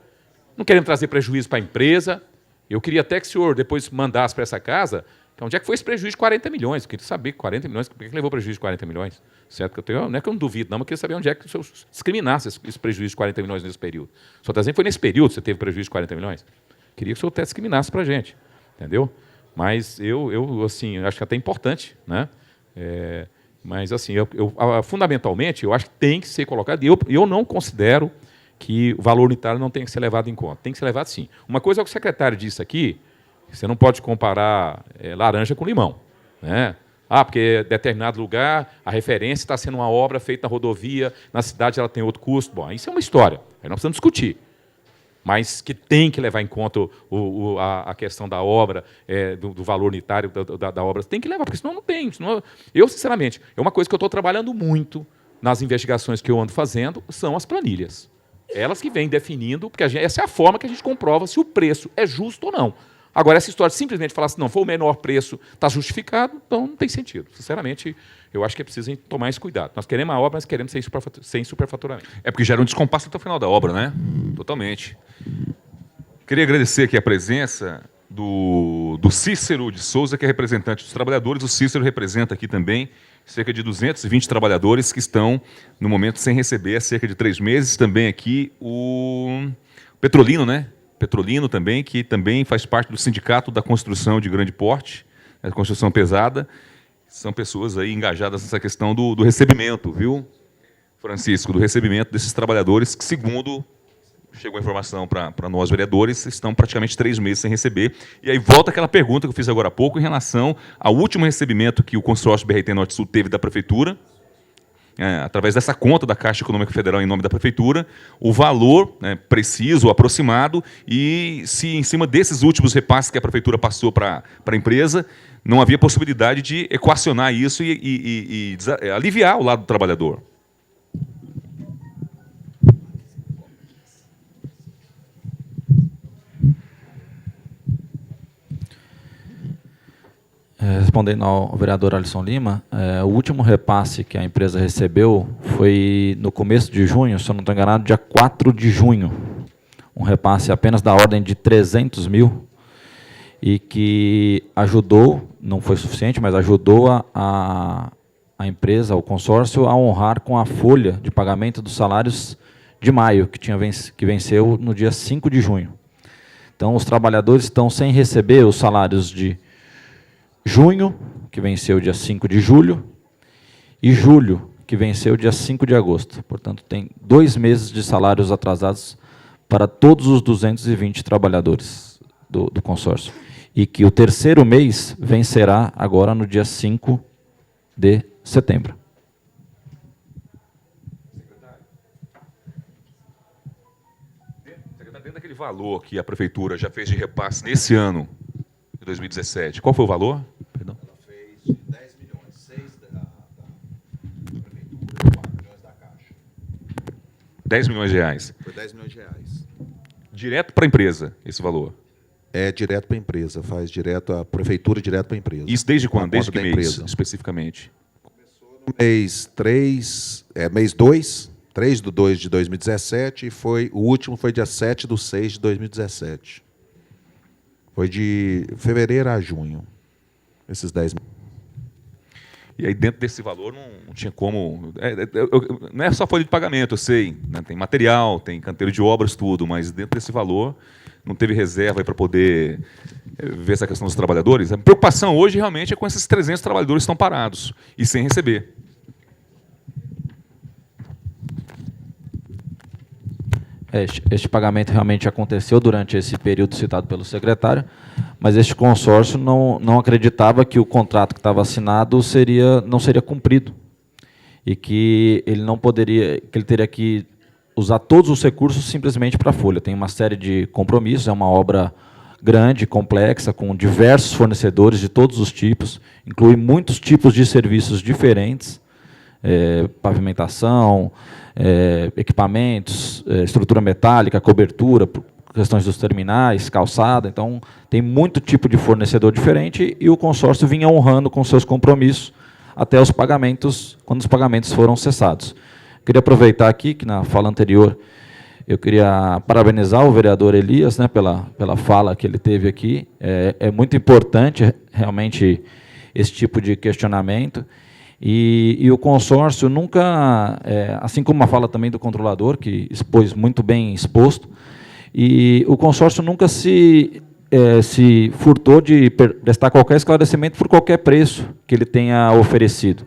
não queremos trazer prejuízo para a empresa. Eu queria até que o senhor depois mandasse para essa casa, onde é que foi esse prejuízo de 40 milhões? Eu queria saber 40 milhões, por que levou prejuízo de 40 milhões? Certo? Não é que eu não duvido, não, mas eu queria saber onde é que o senhor discriminasse esse prejuízo de 40 milhões nesse período. O senhor está dizendo que foi nesse período que você teve prejuízo de 40 milhões? Queria que o senhor até discriminasse para a gente. Entendeu? Mas eu assim, acho que até importante, né? Mas, assim, fundamentalmente, eu acho que tem que ser colocado, e eu não considero que o valor unitário não tem que ser levado em conta. Tem que ser levado, sim. Uma coisa é o que o secretário disse aqui, você não pode comparar laranja com limão. Né? Porque determinado lugar, a referência está sendo uma obra feita na rodovia, na cidade ela tem outro custo. Bom, isso é uma história, aí nós precisamos discutir. Mas que tem que levar em conta a questão da obra, do valor unitário da obra, tem que levar, porque senão não tem. Eu, sinceramente, é uma coisa que eu estou trabalhando muito nas investigações que eu ando fazendo, são as planilhas. Elas que vêm definindo, porque essa é a forma que a gente comprova se o preço é justo ou não. Agora, essa história de simplesmente falar assim, não, foi o menor preço, está justificado, então não tem sentido. Sinceramente, eu acho que é preciso tomar esse cuidado. Nós queremos a obra, mas queremos sem superfaturamento. Porque gera um descompasso até o final da obra, né? Totalmente. Queria agradecer aqui a presença do Cícero de Souza, que é representante dos trabalhadores. O Cícero representa aqui também cerca de 220 trabalhadores que estão, no momento, sem receber há cerca de 3 meses. Também aqui o Petrolino, né? Petrolino também, que também faz parte do Sindicato da Construção de Grande Porte, da construção pesada. São pessoas aí engajadas nessa questão do recebimento, viu, Francisco? Do recebimento desses trabalhadores que, segundo chegou a informação para nós, vereadores, estão praticamente 3 meses sem receber. E aí volta aquela pergunta que eu fiz agora há pouco em relação ao último recebimento que o consórcio BRT Norte-Sul teve da Prefeitura, através dessa conta da Caixa Econômica Federal em nome da Prefeitura, o valor, né, preciso, aproximado, e se em cima desses últimos repasses que a Prefeitura passou para a empresa, não havia possibilidade de equacionar isso e aliviar o lado do trabalhador. Respondendo ao vereador Alisson Lima, o último repasse que a empresa recebeu foi no começo de junho, se eu não estou enganado, dia 4 de junho. Um repasse apenas da ordem de 300 mil, e que ajudou, não foi suficiente, mas ajudou a empresa, o consórcio, a honrar com a folha de pagamento dos salários de maio, que venceu no dia 5 de junho. Então, os trabalhadores estão sem receber os salários de junho, que venceu dia 5 de julho, e julho, que venceu dia 5 de agosto. Portanto, tem 2 meses de salários atrasados para todos os 220 trabalhadores do consórcio. E que o terceiro mês vencerá agora no dia 5 de setembro. Dentro daquele valor que a Prefeitura já fez de repasse nesse ano, de 2017, qual foi o valor? Perdão. Ela fez 10 milhões, 6 da Prefeitura, 4 milhões da Caixa. 10 milhões de reais. Foi 10 milhões de reais. Direto para a empresa, esse valor. É direto para a empresa, faz direto, a Prefeitura direto para a empresa. Isso desde quando? Na Desde conta que da mês, empresa. especificamente? Mês 3, mês 2, 3 de 2 de 2017, e o último foi dia 7 de 6 de 2017. Foi de fevereiro a junho, esses 10 milhões. E aí, dentro desse valor, não tinha como... não é só folha de pagamento, eu sei. Né? Tem material, tem canteiro de obras, tudo, mas dentro desse valor não teve reserva para poder ver essa questão dos trabalhadores. A preocupação hoje, realmente, é com esses 300 trabalhadores que estão parados e sem receber. Este pagamento realmente aconteceu durante esse período citado pelo secretário, mas este consórcio não acreditava que o contrato que estava assinado não seria cumprido, e que ele não poderia, que ele teria que usar todos os recursos simplesmente para a folha. Tem uma série de compromissos, é uma obra grande, complexa, com diversos fornecedores de todos os tipos, inclui muitos tipos de serviços diferentes, pavimentação, equipamentos, estrutura metálica, cobertura, questões dos terminais, calçada. Então, tem muito tipo de fornecedor diferente, e o consórcio vinha honrando com seus compromissos até os pagamentos, quando os pagamentos foram cessados. Queria aproveitar aqui que, na fala anterior, eu queria parabenizar o vereador Elias, né, pela fala que ele teve aqui. É muito importante, realmente, esse tipo de questionamento. E o consórcio nunca, assim como a fala também do controlador, que expôs muito bem exposto, e o consórcio nunca se furtou de prestar qualquer esclarecimento por qualquer preço que ele tenha oferecido.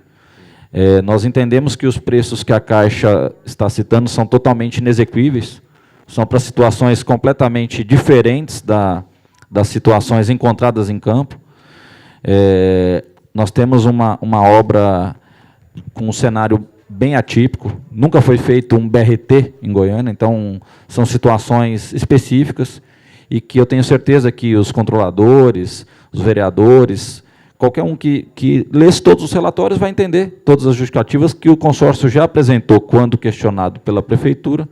Nós entendemos que os preços que a Caixa está citando são totalmente inexequíveis, são para situações completamente diferentes das situações encontradas em campo. Nós temos uma obra com um cenário bem atípico, nunca foi feito um BRT em Goiânia, então são situações específicas, e que eu tenho certeza que os controladores, os vereadores, qualquer um que lesse todos os relatórios vai entender todas as justificativas que o consórcio já apresentou quando questionado pela Prefeitura,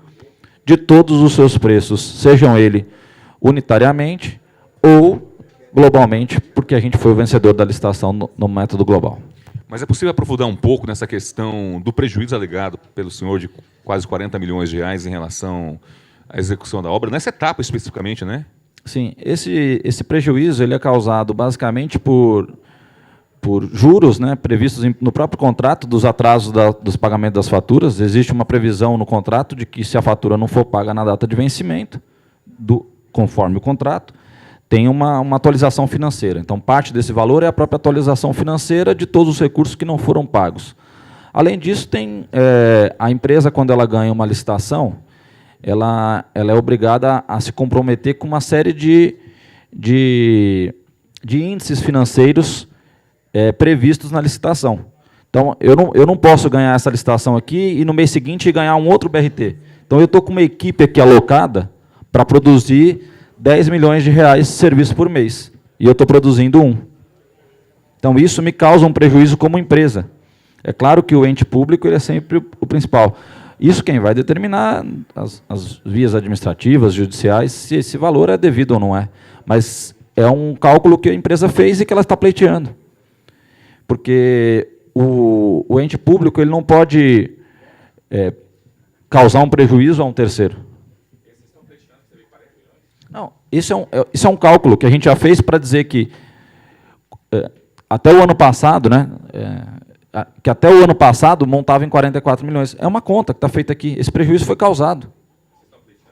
de todos os seus preços, sejam ele unitariamente ou globalmente, porque a gente foi o vencedor da licitação no método global. Mas é possível aprofundar um pouco nessa questão do prejuízo alegado pelo senhor de quase 40 milhões de reais em relação à execução da obra, nessa etapa especificamente, né? Sim, esse prejuízo ele é causado basicamente por juros, né, previstos no próprio contrato dos atrasos dos pagamentos das faturas. Existe uma previsão no contrato de que, se a fatura não for paga na data de vencimento, conforme o contrato, tem uma atualização financeira. Então, parte desse valor é a própria atualização financeira de todos os recursos que não foram pagos. Além disso, tem a empresa, quando ela ganha uma licitação, ela é obrigada a se comprometer com uma série de índices financeiros previstos na licitação. Então, eu não posso ganhar essa licitação aqui e, no mês seguinte, ganhar um outro BRT. Então, eu estou com uma equipe aqui alocada para produzir 10 milhões de reais de serviço por mês, e eu estou produzindo 1. Então, isso me causa um prejuízo como empresa. É claro que o ente público ele é sempre o principal. Isso quem vai determinar as vias administrativas, judiciais, se esse valor é devido ou não é. Mas é um cálculo que a empresa fez e que ela está pleiteando. porque o ente público ele não pode causar um prejuízo a um terceiro. Não, isso é um cálculo que a gente já fez para dizer que até o ano passado, né, que até o ano passado montava em 44 milhões. É uma conta que está feita aqui. Esse prejuízo foi causado.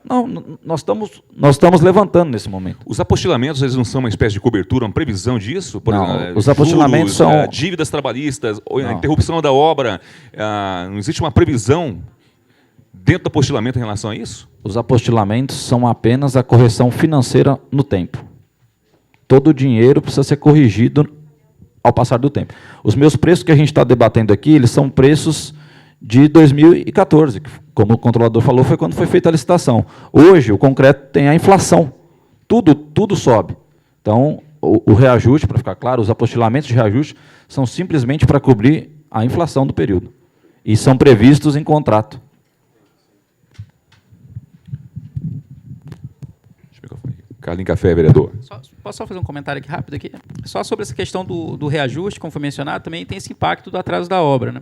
Não, nós estamos levantando nesse momento. Os apostilamentos, eles não são uma espécie de cobertura, uma previsão disso? Por Não, exemplo, os apostilamentos são... dívidas trabalhistas, ou a Não. interrupção da obra. Não existe uma previsão dentro do apostilamento em relação a isso? Os apostilamentos são apenas a correção financeira no tempo. Todo o dinheiro precisa ser corrigido ao passar do tempo. Os meus preços que a gente está debatendo aqui, eles são preços de 2014, que, como o controlador falou, foi quando foi feita a licitação. Hoje, o concreto tem a inflação. Tudo sobe. Então, o reajuste, para ficar claro, os apostilamentos de reajuste são simplesmente para cobrir a inflação do período. E são previstos em contrato. Carlinhos Café, vereador. Posso só fazer um comentário aqui rápido? Aqui? Só sobre essa questão do reajuste, como foi mencionado, também tem esse impacto do atraso da obra, né?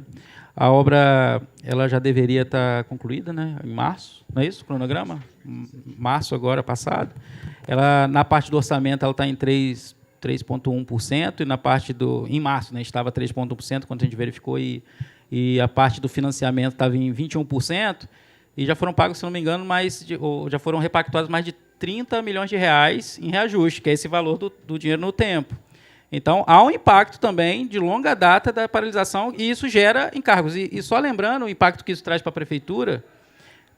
A obra ela já deveria estar concluída, né, em março, não é isso? O cronograma? Março agora passado. Ela, na parte do orçamento, ela está em 3,1%, e na parte em março, né, estava 3,1%, quando a gente verificou, e a parte do financiamento estava em 21%, e já foram pagos, se não me engano, já foram repactuados mais de 30 milhões de reais em reajuste, que é esse valor do dinheiro no tempo. Então, há um impacto também de longa data da paralisação, e isso gera encargos. E só lembrando o impacto que isso traz para a prefeitura,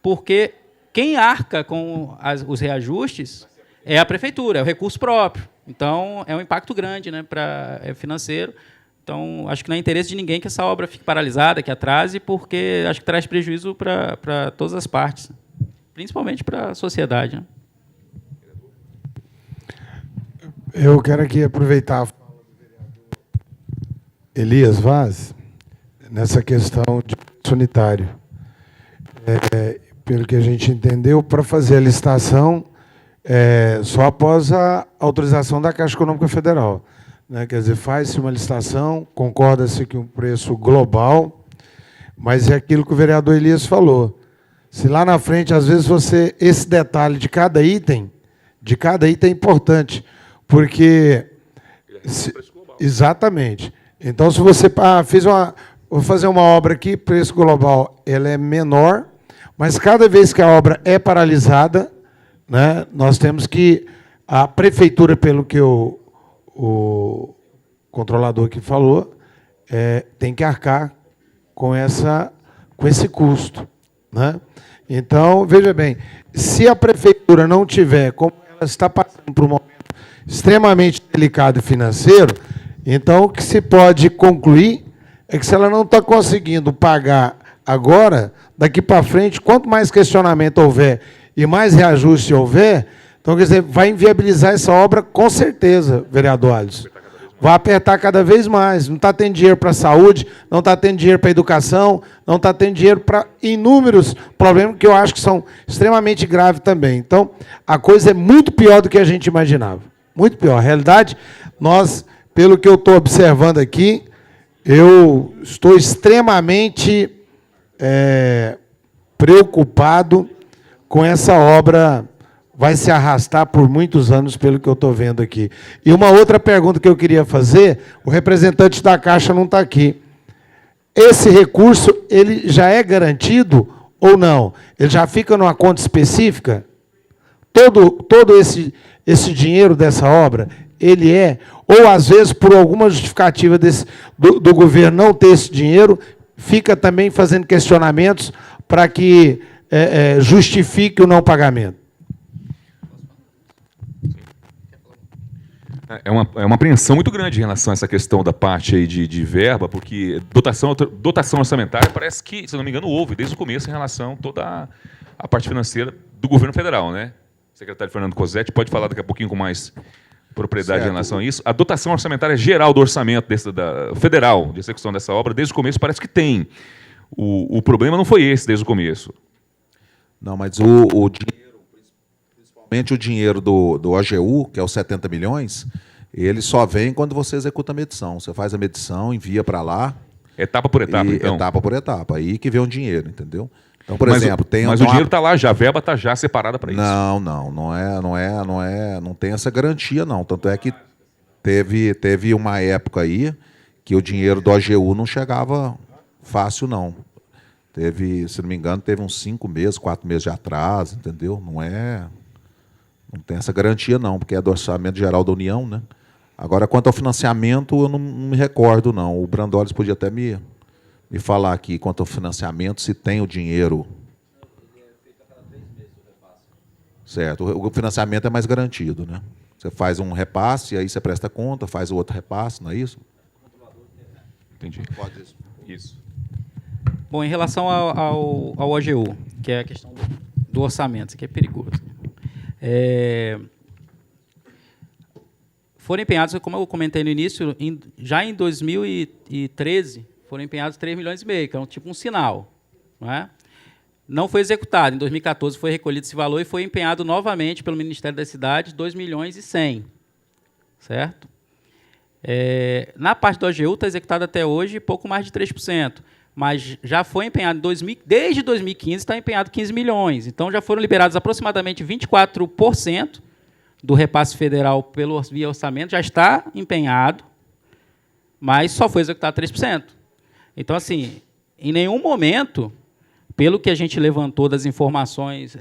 porque quem arca com os reajustes é a prefeitura, é o recurso próprio. Então, é um impacto grande, né, financeiro. Então, acho que não é interesse de ninguém que essa obra fique paralisada, que atrase, porque acho que traz prejuízo para todas as partes, principalmente para a sociedade, né? Eu quero aqui aproveitar a fala do vereador Elias Vaz nessa questão de sanitário. Pelo que a gente entendeu, para fazer a licitação, só após a autorização da Caixa Econômica Federal. Né? Quer dizer, faz-se uma licitação, concorda-se que um preço global, mas é aquilo que o vereador Elias falou. Se lá na frente, às vezes, esse detalhe de cada item é importante. Porque... Exatamente. Então, se você vou fazer uma obra aqui, preço global, ela é menor, mas cada vez que a obra é paralisada, né, nós temos que... A prefeitura, pelo que o controlador aqui falou, tem que arcar com esse custo. Né? Então, veja bem, se a prefeitura não tiver, como ela está passando por um momento extremamente delicado e financeiro, então o que se pode concluir é que se ela não está conseguindo pagar agora, daqui para frente, quanto mais questionamento houver e mais reajuste houver, então, quer dizer, vai inviabilizar essa obra com certeza, vereador Alisson. Vai apertar cada vez mais. Não está tendo dinheiro para a saúde, não está tendo dinheiro para a educação, não está tendo dinheiro para inúmeros problemas que eu acho que são extremamente graves também. Então, a coisa é muito pior do que a gente imaginava. Muito pior. A realidade, pelo que eu estou observando aqui, eu estou extremamente preocupado com essa obra. Vai se arrastar por muitos anos, pelo que eu estou vendo aqui. E uma outra pergunta que eu queria fazer, o representante da Caixa não está aqui. Esse recurso, ele já é garantido ou não? Ele já fica numa conta específica? Todo esse dinheiro dessa obra, ele ou às vezes, por alguma justificativa do governo não ter esse dinheiro, fica também fazendo questionamentos para que justifique o não pagamento? É uma apreensão muito grande em relação a essa questão da parte aí de verba, porque dotação orçamentária parece que, se não me engano, houve desde o começo em relação a toda a parte financeira do governo federal, né? O secretário Fernando Cosetti pode falar daqui a pouquinho com mais propriedade em relação a isso. A dotação orçamentária geral do orçamento federal de execução dessa obra, desde o começo, parece que tem. O problema não foi esse desde o começo. Não, mas o dinheiro, principalmente o dinheiro do AGU, que é os 70 milhões, ele só vem quando você executa a medição. Você faz a medição, envia para lá. Etapa por etapa, então. Etapa por etapa. Aí que vem o dinheiro, entendeu? Então, por Mas exemplo, tem Mas o dinheiro está lá, já a verba está já separada para isso. Não tem essa garantia, não. Tanto é que teve uma época aí que o dinheiro do AGU não chegava fácil, não. Se não me engano, teve uns 5 meses, 4 meses de atraso, entendeu? Não tem essa garantia, não, porque é do Orçamento Geral da União, né? Agora, quanto ao financiamento, eu não me recordo, não. O Brandolis podia até me falar aqui, quanto ao financiamento, se tem o dinheiro. Certo, o financiamento é mais garantido, né? Você faz um repasse, aí você presta conta, faz o outro repasse, não é isso? Entendi. Pode isso. Isso. Bom, em relação ao AGU, que é a questão do orçamento, isso aqui é perigoso. Foram empenhados, como eu comentei no início, já em 2013, foram empenhados 3,5 milhões, que é tipo um sinal. Não é? Não foi executado. Em 2014 foi recolhido esse valor e foi empenhado novamente pelo Ministério das Cidades, 2,1 milhões. Certo? Na parte do AGU está executado até hoje pouco mais de 3%. Mas já foi empenhado, desde 2015 está empenhado 15 milhões. Então já foram liberados aproximadamente 24% do repasse federal via orçamento, já está empenhado, mas só foi executado 3%. Então, assim, em nenhum momento, pelo que a gente levantou das informações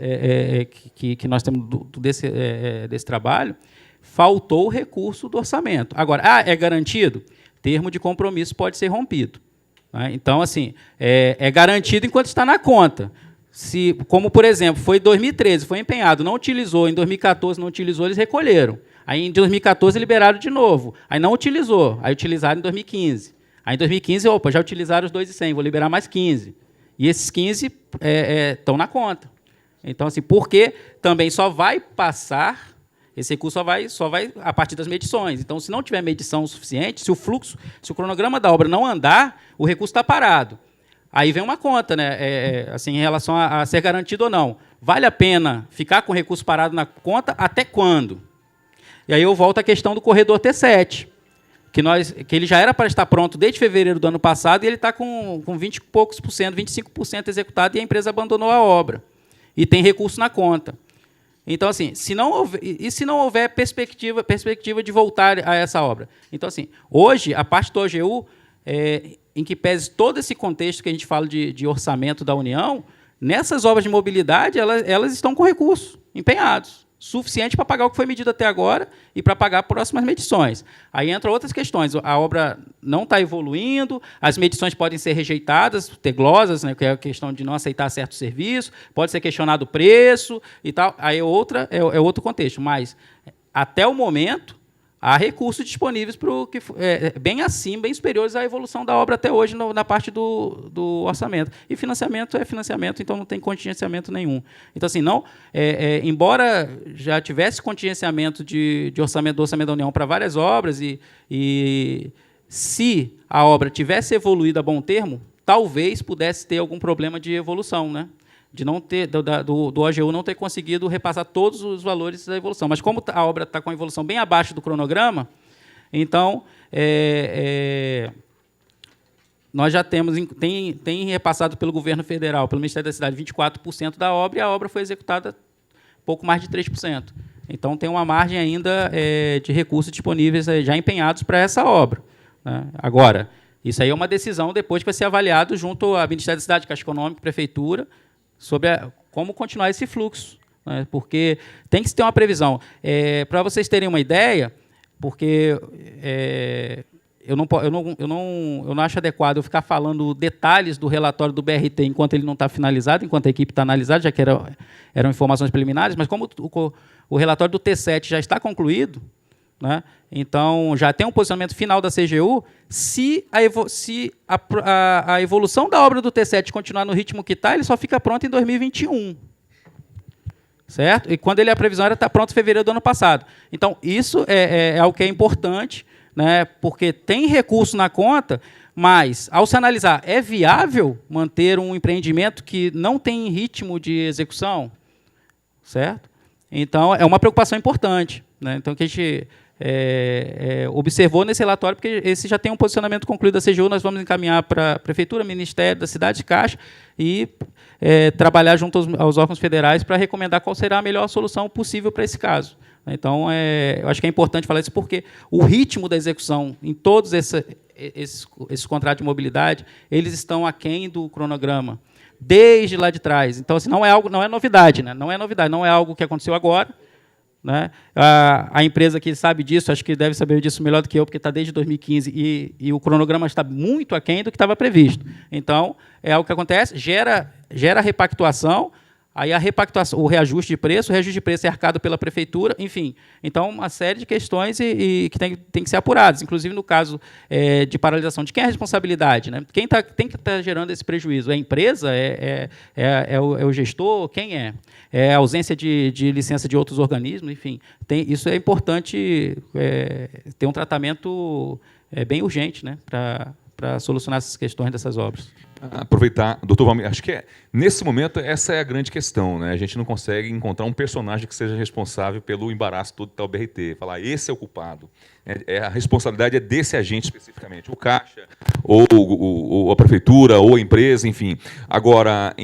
que nós temos desse trabalho, faltou o recurso do orçamento. Agora, é garantido? Termo de compromisso pode ser rompido. Né? Então, assim, é garantido enquanto está na conta. Como, por exemplo, foi em 2013, foi empenhado, não utilizou, em 2014 não utilizou, eles recolheram. Aí, em 2014, liberaram de novo. Aí, não utilizou, aí utilizaram em 2015. Aí, em 2015, já utilizaram os 2,100, vou liberar mais 15. E esses 15 estão na conta. Então, assim, porque também só vai passar, esse recurso só vai a partir das medições. Então, se não tiver medição suficiente, se o cronograma da obra não andar, o recurso está parado. Aí vem uma conta, né? Assim, em relação a ser garantido ou não. Vale a pena ficar com o recurso parado na conta até quando? E aí eu volto à questão do corredor T7, que ele já era para estar pronto desde fevereiro do ano passado e ele está com 20 e poucos por cento, 25% executado e a empresa abandonou a obra. E tem recurso na conta. Então, assim, se não houver perspectiva de voltar a essa obra. Então, assim, hoje, a parte do OGU, em que pese todo esse contexto que a gente fala de orçamento da União, nessas obras de mobilidade, elas estão com recursos empenhados, suficiente para pagar o que foi medido até agora e para pagar próximas medições. Aí entram outras questões. A obra não está evoluindo, as medições podem ser rejeitadas, ter glosas, né, que é a questão de não aceitar certo serviço, pode ser questionado o preço e tal. Aí é outro contexto. Mas, até o momento, há recursos disponíveis para o que bem acima, bem superiores à evolução da obra até hoje na parte do orçamento. E financiamento é financiamento, então não tem contingenciamento nenhum. Então, assim, embora já tivesse contingenciamento do orçamento da União para várias obras, e se a obra tivesse evoluído a bom termo, talvez pudesse ter algum problema de evolução, né? De não ter, do AGU não ter conseguido repassar todos os valores da evolução. Mas, como a obra está com a evolução bem abaixo do cronograma, então, nós já tem repassado pelo governo federal, pelo Ministério da Cidade, 24% da obra, e a obra foi executada pouco mais de 3%. Então, tem uma margem ainda de recursos disponíveis já empenhados para essa obra. Né? Agora, isso aí é uma decisão depois que vai ser avaliado junto ao Ministério da Cidade, Caixa Econômica, Prefeitura, sobre como continuar esse fluxo, né? Porque tem que se ter uma previsão. Para vocês terem uma ideia, porque eu não acho adequado eu ficar falando detalhes do relatório do BRT enquanto ele não está finalizado, enquanto a equipe está analisada, já que eram informações preliminares, mas como o relatório do T7 já está concluído, né? Então, já tem um posicionamento final da CGU. Se a evolução da obra do T7 continuar no ritmo que está, ele só fica pronto em 2021. Certo? E quando a previsão era estar pronto em fevereiro do ano passado. Então, isso é algo que é importante, né? Porque tem recurso na conta, mas, ao se analisar, é viável manter um empreendimento que não tem ritmo de execução? Certo? Então, é uma preocupação importante. Né? Então, que a gente observou nesse relatório, porque esse já tem um posicionamento concluído da CGU, nós vamos encaminhar para a Prefeitura, Ministério da Cidade, Caixa, e trabalhar junto aos órgãos federais para recomendar qual será a melhor solução possível para esse caso. Então, eu acho que é importante falar isso, porque o ritmo da execução em todos esses contratos de mobilidade, eles estão aquém do cronograma, desde lá de trás. Então, assim, não é novidade, né? Não é novidade, não é algo que aconteceu agora, né? A empresa que sabe disso, acho que deve saber disso melhor do que eu, porque está desde 2015 e o cronograma está muito aquém do que estava previsto. Então, é algo que acontece, gera repactuação. Aí a repactuação, o reajuste de preço é arcado pela prefeitura, enfim. Então, uma série de questões que tem que ser apuradas. Inclusive, no caso de paralisação, de quem é a responsabilidade? Né? Quem que está gerando esse prejuízo? É a empresa? É o gestor? Quem é? É a ausência de licença de outros organismos? Enfim, isso é importante ter um tratamento bem urgente, né, para solucionar essas questões dessas obras. Aproveitar, doutor Valmir, acho que nesse momento essa é a grande questão, né? A gente não consegue encontrar um personagem que seja responsável pelo embaraço todo do BRT, falar esse é o culpado. A responsabilidade é desse agente especificamente, o Caixa, ou a prefeitura, ou a empresa, enfim. Agora,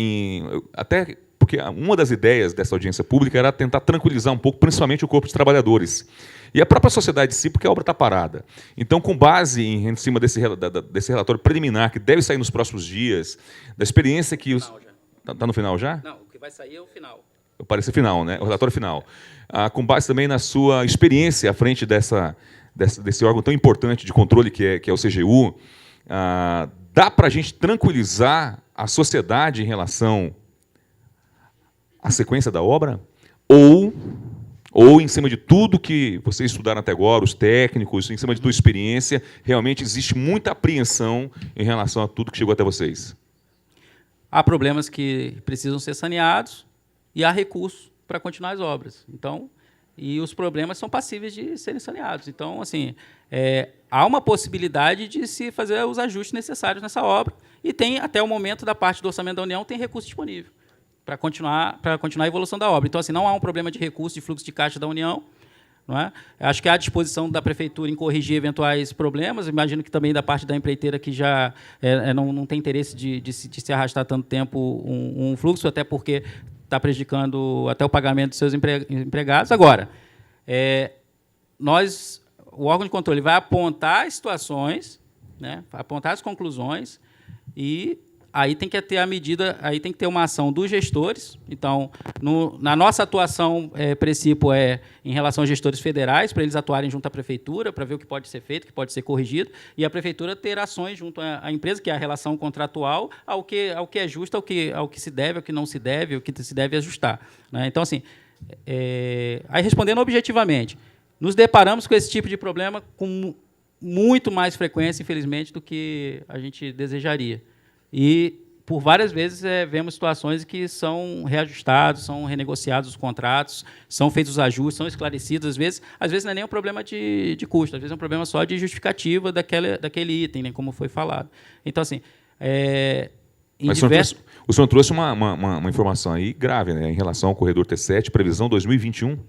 até porque uma das ideias dessa audiência pública era tentar tranquilizar um pouco, principalmente o corpo de trabalhadores. E a própria sociedade em si, porque a obra está parada. Então, com base em cima desse relatório preliminar, que deve sair nos próximos dias, da experiência que... Está no final já? Não, o que vai sair é o final. Parece final, né? O relatório final. Com base também na sua experiência à frente desse órgão tão importante de controle que é o CGU, dá para a gente tranquilizar a sociedade em relação à sequência da obra? Ou, em cima de tudo que vocês estudaram até agora, os técnicos, em cima de tua experiência, realmente existe muita apreensão em relação a tudo que chegou até vocês? Há problemas que precisam ser saneados e há recursos para continuar as obras. Então, e os problemas são passíveis de serem saneados. Então, assim, há uma possibilidade de se fazer os ajustes necessários nessa obra e tem, até o momento, da parte do orçamento da União, tem recurso disponível para continuar a evolução da obra. Então, assim, não há um problema de recurso, de fluxo de caixa da União. Não é? Acho que há a disposição da Prefeitura em corrigir eventuais problemas. Imagino que também da parte da empreiteira que já não tem interesse de se arrastar tanto tempo um fluxo, até porque está prejudicando até o pagamento dos seus empregados. Agora, o órgão de controle vai apontar as situações, né, vai apontar as conclusões e... Aí tem que ter a medida, aí tem que ter uma ação dos gestores. Então, na nossa atuação, princípio em relação aos gestores federais, para eles atuarem junto à prefeitura, para ver o que pode ser feito, o que pode ser corrigido, e a prefeitura ter ações junto à empresa, que é a relação contratual, ao que é justo, ao que se deve, ao que não se deve, ao que se deve ajustar. Né? Então, assim, aí respondendo objetivamente, nos deparamos com esse tipo de problema com muito mais frequência, infelizmente, do que a gente desejaria. E, por várias vezes, vemos situações que são reajustados, são renegociados os contratos, são feitos os ajustes, são esclarecidos. Às vezes não é nem um problema de custo, às vezes é um problema só de justificativa daquele item, né, como foi falado. Então, assim... Mas o senhor trouxe uma informação aí grave, né, em relação ao corredor T7, previsão 2021.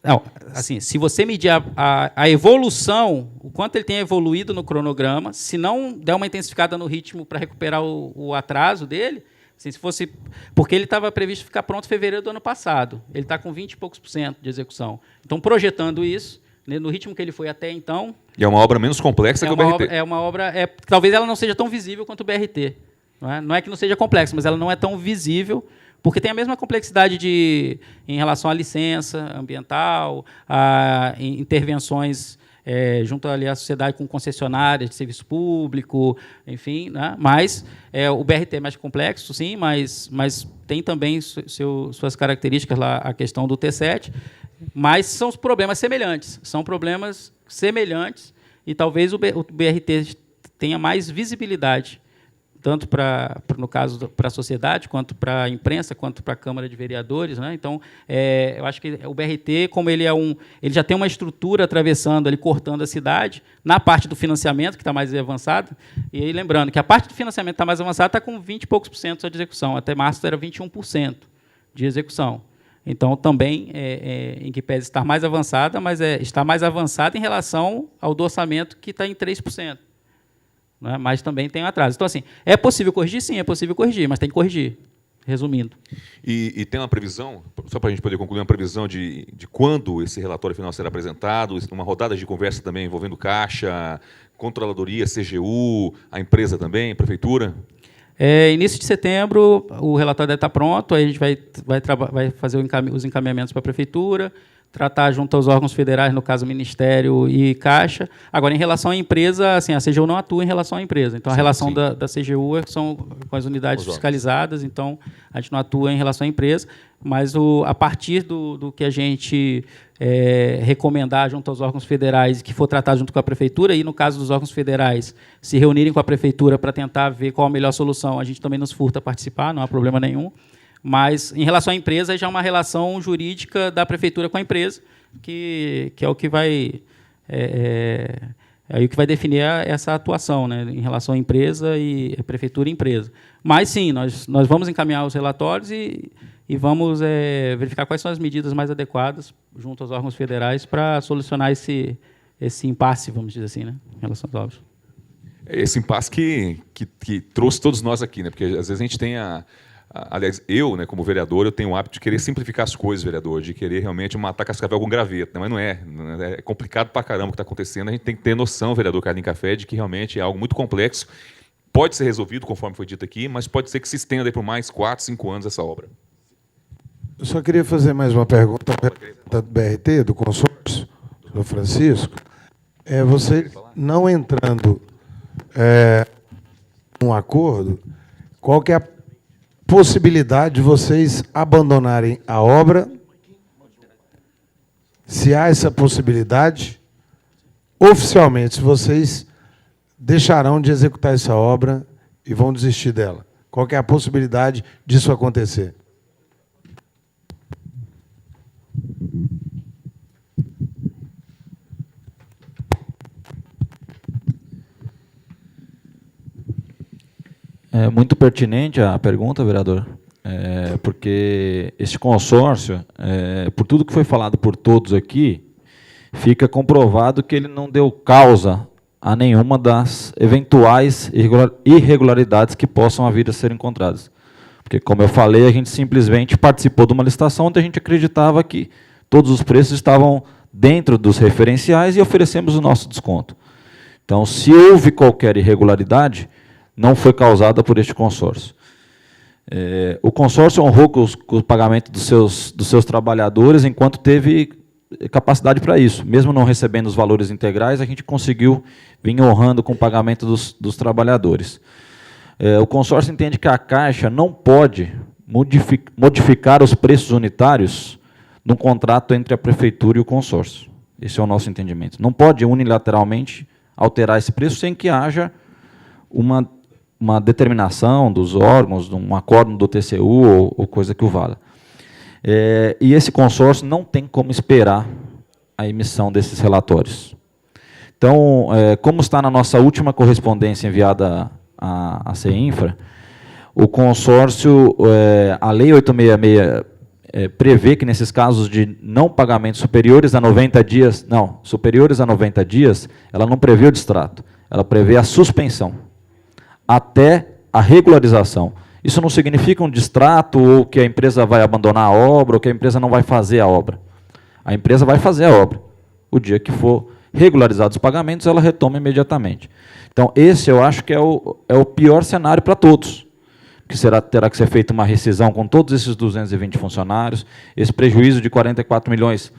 Não, assim, se você medir a evolução, o quanto ele tem evoluído no cronograma, se não der uma intensificada no ritmo para recuperar o atraso dele, assim, se fosse, porque ele estava previsto ficar pronto em fevereiro do ano passado, ele está com 20 e poucos % de execução. Então, projetando isso, né, no ritmo que ele foi até então... E é uma obra menos complexa que o BRT. É uma obra... talvez ela não seja tão visível quanto o BRT. Não é que não seja complexa, mas ela não é tão visível, porque tem a mesma complexidade em relação à licença ambiental, a intervenções junto ali à sociedade com concessionárias de serviço público, enfim, né? Mas o BRT é mais complexo, sim, mas tem também suas características lá, a questão do T7, mas são problemas semelhantes, e talvez o BRT tenha mais visibilidade, tanto no caso para a sociedade, quanto para a imprensa, quanto para a Câmara de Vereadores, né? Então, eu acho que o BRT, como ele já tem uma estrutura atravessando, ali, cortando a cidade, na parte do financiamento, que está mais avançada, e aí, lembrando que a parte do financiamento está mais avançada, está com 20 e poucos % só de execução, até março era 21% de execução. Então, também, em que pese estar mais avançada, mas está mais avançada em relação ao do orçamento, que está em 3%. Né? Mas também tem um atraso. Então, assim, é possível corrigir? Sim, é possível corrigir, mas tem que corrigir, resumindo. E tem uma previsão, só para a gente poder concluir, uma previsão de quando esse relatório final será apresentado, uma rodada de conversa também envolvendo Caixa, Controladoria, CGU, a empresa também, a Prefeitura? Início de setembro, o relatório deve estar pronto, aí a gente vai fazer os encaminhamentos para a Prefeitura, tratar junto aos órgãos federais, no caso Ministério e Caixa. Agora, em relação à empresa, assim, a CGU não atua em relação à empresa. Então, a relação da CGU são com as unidades fiscalizadas, então a gente não atua em relação à empresa, mas a partir do que a gente recomendar junto aos órgãos federais, que for tratado junto com a Prefeitura, e, no caso dos órgãos federais, se reunirem com a Prefeitura para tentar ver qual a melhor solução, a gente também nos furta a participar, não há problema nenhum. Mas, em relação à empresa, já é uma relação jurídica da Prefeitura com a empresa, que é o que vai o que vai definir essa atuação, né, em relação à empresa e Prefeitura e empresa. Mas, sim, nós vamos encaminhar os relatórios e vamos verificar quais são as medidas mais adequadas junto aos órgãos federais para solucionar esse impasse, vamos dizer assim, né, em relação às obras. Esse impasse que trouxe todos nós aqui, né, porque às vezes a gente tem aliás, eu, né, como vereador, eu tenho o hábito de querer simplificar as coisas, vereador, de querer realmente matar cascavel com graveto, né? Mas não é. É complicado pra caramba o que está acontecendo. A gente tem que ter noção, vereador Carlinhos Café, de que realmente é algo muito complexo. Pode ser resolvido, conforme foi dito aqui, mas pode ser que se estenda aí por mais 4, 5 anos essa obra. Eu só queria fazer mais uma pergunta do BRT, do consórcio, do Francisco. Você não entrando num acordo, qual que é a possibilidade de vocês abandonarem a obra? Se há essa possibilidade, oficialmente, se vocês deixarão de executar essa obra e vão desistir dela. Qual que é a possibilidade disso acontecer? É muito pertinente a pergunta, vereador, porque esse consórcio, por tudo que foi falado por todos aqui, fica comprovado que ele não deu causa a nenhuma das eventuais irregularidades que possam vir a ser encontradas. Porque, como eu falei, a gente simplesmente participou de uma licitação onde a gente acreditava que todos os preços estavam dentro dos referenciais e oferecemos o nosso desconto. Então, se houve qualquer irregularidade, não foi causada por este consórcio. O consórcio honrou com o pagamento dos seus trabalhadores enquanto teve capacidade para isso. Mesmo não recebendo os valores integrais, a gente conseguiu vir honrando com o pagamento dos trabalhadores. O consórcio entende que a Caixa não pode modificar os preços unitários num contrato entre a Prefeitura e o consórcio. Esse é o nosso entendimento. Não pode unilateralmente alterar esse preço sem que haja uma determinação dos órgãos, um acordo do TCU ou coisa que o valha. E esse consórcio não tem como esperar a emissão desses relatórios. Então, como está na nossa última correspondência enviada à CEINFRA, o consórcio, a Lei 866, prevê que, nesses casos de não pagamento superiores a 90 dias, ela não prevê o distrato, ela prevê a suspensão até a regularização. Isso não significa um distrato ou que a empresa vai abandonar a obra ou que a empresa não vai fazer a obra. A empresa vai fazer a obra. O dia que for regularizados os pagamentos, ela retoma imediatamente. Então, esse eu acho que é o pior cenário para todos. Que terá que ser feita uma rescisão com todos esses 220 funcionários, esse prejuízo de 44 milhões.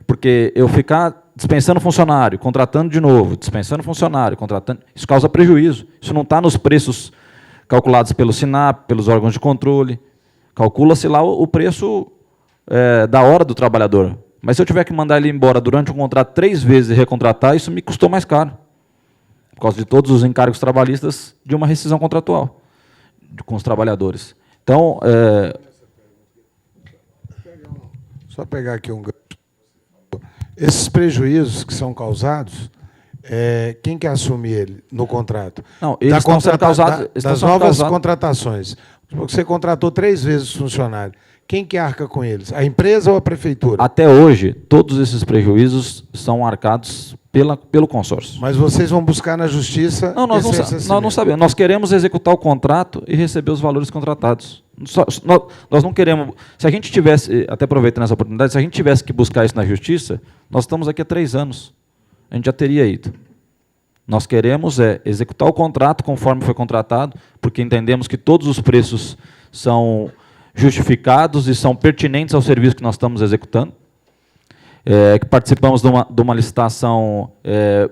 Porque eu ficar dispensando funcionário, contratando de novo, dispensando funcionário, contratando, isso causa prejuízo. Isso não está nos preços calculados pelo SINAP, pelos órgãos de controle. Calcula-se lá o preço da hora do trabalhador. Mas se eu tiver que mandar ele embora durante um contrato 3 vezes e recontratar, isso me custou mais caro. Por causa de todos os encargos trabalhistas de uma rescisão contratual com os trabalhadores. Então, só pegar aqui um gancho. Esses prejuízos que são causados, quem que assume ele no contrato? Não, eles estão sendo causados. Das novas contratações. Você contratou 3 vezes o funcionário. quem que arca com eles? A empresa ou a prefeitura? Até hoje, todos esses prejuízos são arcados pelo consórcio. Mas vocês vão buscar na justiça Não, nós não sabemos. Nós queremos executar o contrato e receber os valores contratados. Nós não queremos... Se a gente tivesse, até aproveitando essa oportunidade, se a gente tivesse que buscar isso na justiça, nós estamos aqui há 3 anos. A gente já teria ido. Nós queremos executar o contrato conforme foi contratado, porque entendemos que todos os preços são justificados e são pertinentes ao serviço que nós estamos executando. Que participamos de uma licitação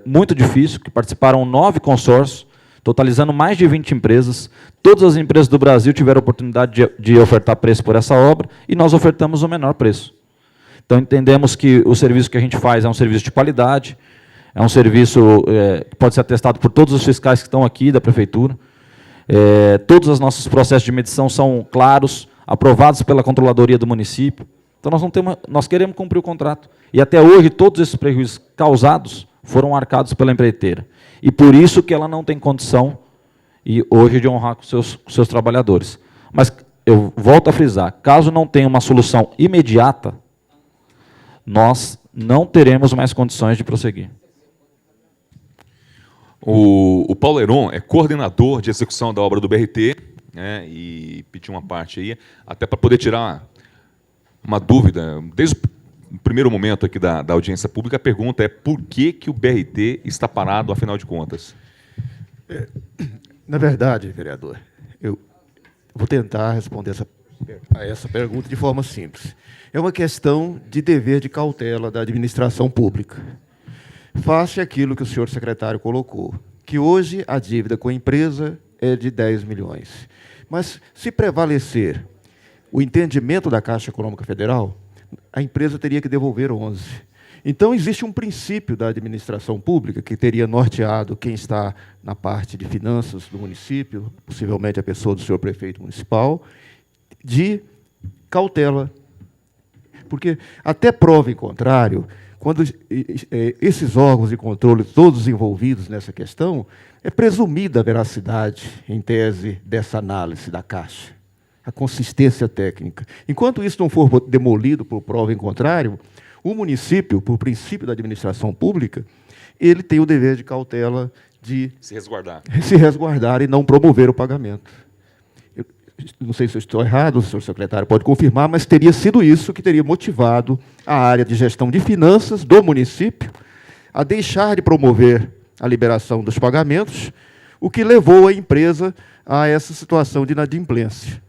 muito difícil, que participaram 9 consórcios, totalizando mais de 20 empresas. Todas as empresas do Brasil tiveram a oportunidade de ofertar preço por essa obra, e nós ofertamos o menor preço. Então, entendemos que o serviço que a gente faz é um serviço de qualidade, é um serviço que pode ser atestado por todos os fiscais que estão aqui da Prefeitura. Todos os nossos processos de medição são claros, aprovados pela Controladoria do município. Então, nós queremos cumprir o contrato. E, até hoje, todos esses prejuízos causados foram arcados pela empreiteira. E, por isso, que ela não tem condição, hoje, de honrar com seus trabalhadores. Mas, eu volto a frisar, caso não tenha uma solução imediata, nós não teremos mais condições de prosseguir. O Paulo Heron é coordenador de execução da obra do BRT, né, e pediu uma parte aí, até para poder tirar uma dúvida. Desde o primeiro momento aqui da audiência pública, a pergunta é por que o BRT está parado, afinal de contas? Na verdade, vereador, eu vou tentar responder a essa pergunta de forma simples. É uma questão de dever de cautela da administração pública. Face aquilo que o senhor secretário colocou, que hoje a dívida com a empresa é de 10 milhões. Mas, se prevalecer o entendimento da Caixa Econômica Federal, a empresa teria que devolver 11. Então, existe um princípio da administração pública que teria norteado quem está na parte de finanças do município, possivelmente a pessoa do senhor prefeito municipal, de cautela. Porque, até prova em contrário, quando esses órgãos de controle, todos envolvidos nessa questão, é presumida a veracidade, em tese, dessa análise da Caixa, a consistência técnica. Enquanto isso não for demolido por prova em contrário, o município, por princípio da administração pública, ele tem o dever de cautela de se resguardar e não promover o pagamento. Eu não sei se eu estou errado, o senhor secretário pode confirmar, mas teria sido isso que teria motivado a área de gestão de finanças do município a deixar de promover a liberação dos pagamentos, o que levou a empresa a essa situação de inadimplência.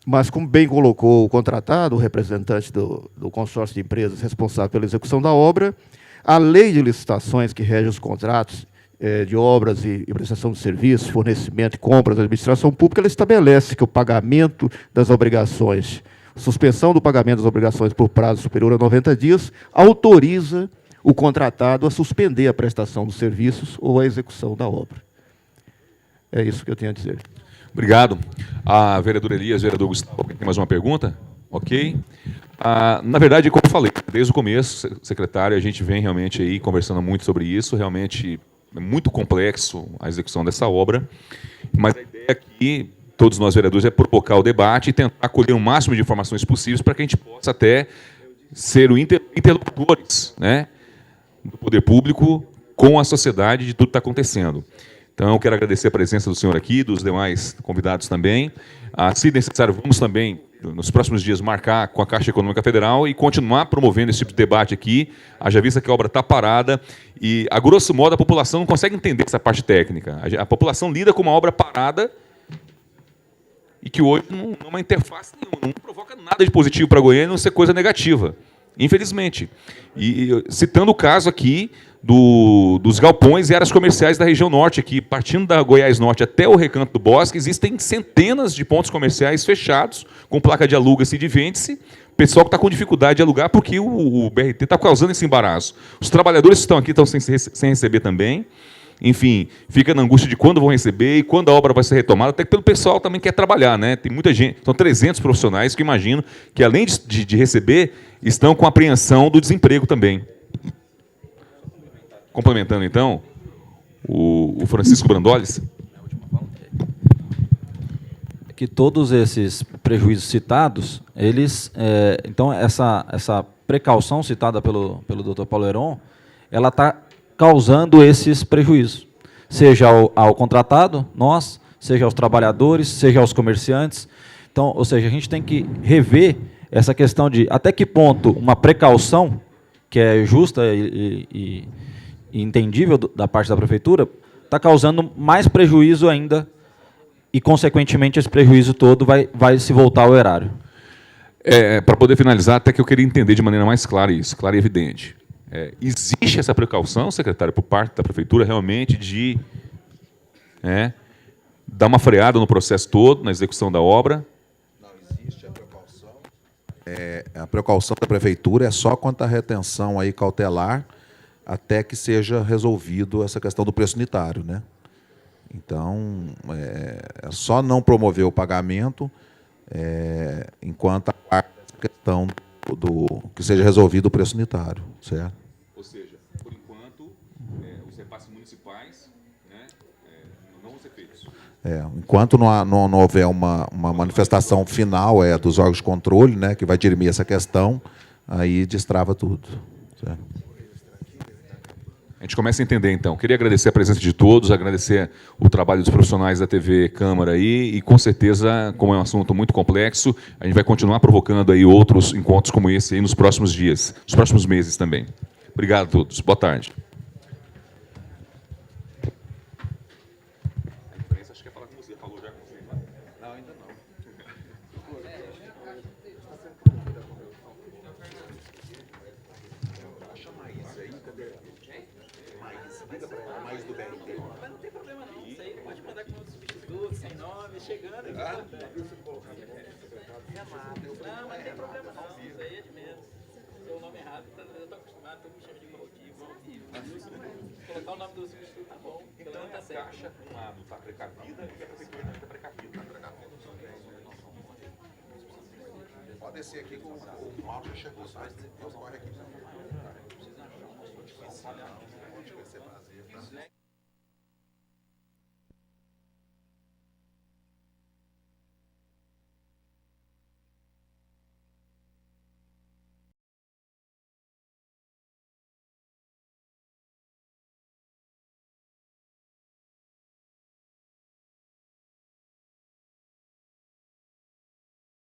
Mas, como bem colocou o contratado, o representante do consórcio de empresas responsável pela execução da obra, a lei de licitações que rege os contratos de obras e prestação de serviços, fornecimento e compras da administração pública, ela estabelece que o pagamento das obrigações, suspensão do pagamento das obrigações por prazo superior a 90 dias, autoriza o contratado a suspender a prestação dos serviços ou a execução da obra. É isso que eu tenho a dizer. Obrigado. A vereadora Elias, vereador Gustavo, tem mais uma pergunta? Ok. Na verdade, como eu falei, desde o começo, secretário, a gente vem realmente aí conversando muito sobre isso, realmente é muito complexo a execução dessa obra, mas a ideia aqui, todos nós vereadores, é provocar o debate e tentar colher o máximo de informações possíveis para que a gente possa até ser o interlocutores, né, do poder público com a sociedade de tudo que está acontecendo. Então, eu quero agradecer a presença do senhor aqui, dos demais convidados também. Se necessário, vamos também, nos próximos dias, marcar com a Caixa Econômica Federal e continuar promovendo esse tipo de debate aqui, haja vista que a obra está parada e, a grosso modo, a população não consegue entender essa parte técnica. A população lida com uma obra parada e que hoje não é uma interface nenhuma, não provoca nada de positivo para Goiânia, não ser coisa negativa, infelizmente. E citando o caso aqui dos galpões e áreas comerciais da região norte, aqui, partindo da Goiás Norte até o Recanto do Bosque, existem centenas de pontos comerciais fechados, com placa de aluga-se e de vende-se, pessoal que está com dificuldade de alugar porque o BRT está causando esse embaraço. Os trabalhadores que estão aqui estão sem receber também. Enfim, fica na angústia de quando vão receber e quando a obra vai ser retomada, até que pelo pessoal também quer trabalhar, né? Tem muita gente, são 300 profissionais que imagino que, além de receber, estão com apreensão do desemprego também. Complementando, então, o Francisco Brandoles. Que todos esses prejuízos citados, eles, então essa precaução citada pelo Dr. Paulo Heron, ela está causando esses prejuízos, seja ao contratado, nós, seja aos trabalhadores, seja aos comerciantes. Então, ou seja, a gente tem que rever essa questão de até que ponto uma precaução, que é justa e entendível da parte da prefeitura, está causando mais prejuízo ainda e, consequentemente, esse prejuízo todo vai se voltar ao erário. Para poder finalizar, até que eu queria entender de maneira mais clara isso, clara e evidente. Existe essa precaução, secretário, por parte da prefeitura, realmente, de dar uma freada no processo todo, na execução da obra? Não existe a precaução. A precaução da prefeitura é só quanto à retenção aí cautelar, até que seja resolvido essa questão do preço unitário, né? Então, é só não promover o pagamento enquanto a parte dessa questão que seja resolvido o preço unitário, certo? Ou seja, por enquanto, os repasses municipais não vão ser feitos. Enquanto não houver uma manifestação final dos órgãos de controle, né, que vai dirimir essa questão, aí destrava tudo. Certo? A gente começa a entender, então. Queria agradecer a presença de todos, agradecer o trabalho dos profissionais da TV Câmara aí, e, com certeza, como é um assunto muito complexo, a gente vai continuar provocando aí outros encontros como esse aí nos próximos dias, nos próximos meses também. Obrigado a todos. Boa tarde. A imprensa acho que quer falar com você. Falou já com você? Não, ainda não. Mais do BRT. Mas não tem problema não, isso aí pode mandar com outro substituto, sem nome, chegando aqui. Não, mas não tem problema não, isso aí é de menos. Seu nome errado, eu estou acostumado, todo mundo chama de Valdir. Colocar o nome do substituto tá bom, pelo menos tá certo. Caixa, um lado está precavida e a prefeitura não está precavida. Pode descer aqui que o Mauro já chegou, sabe? Corre aqui. Pode ser prazer, tá?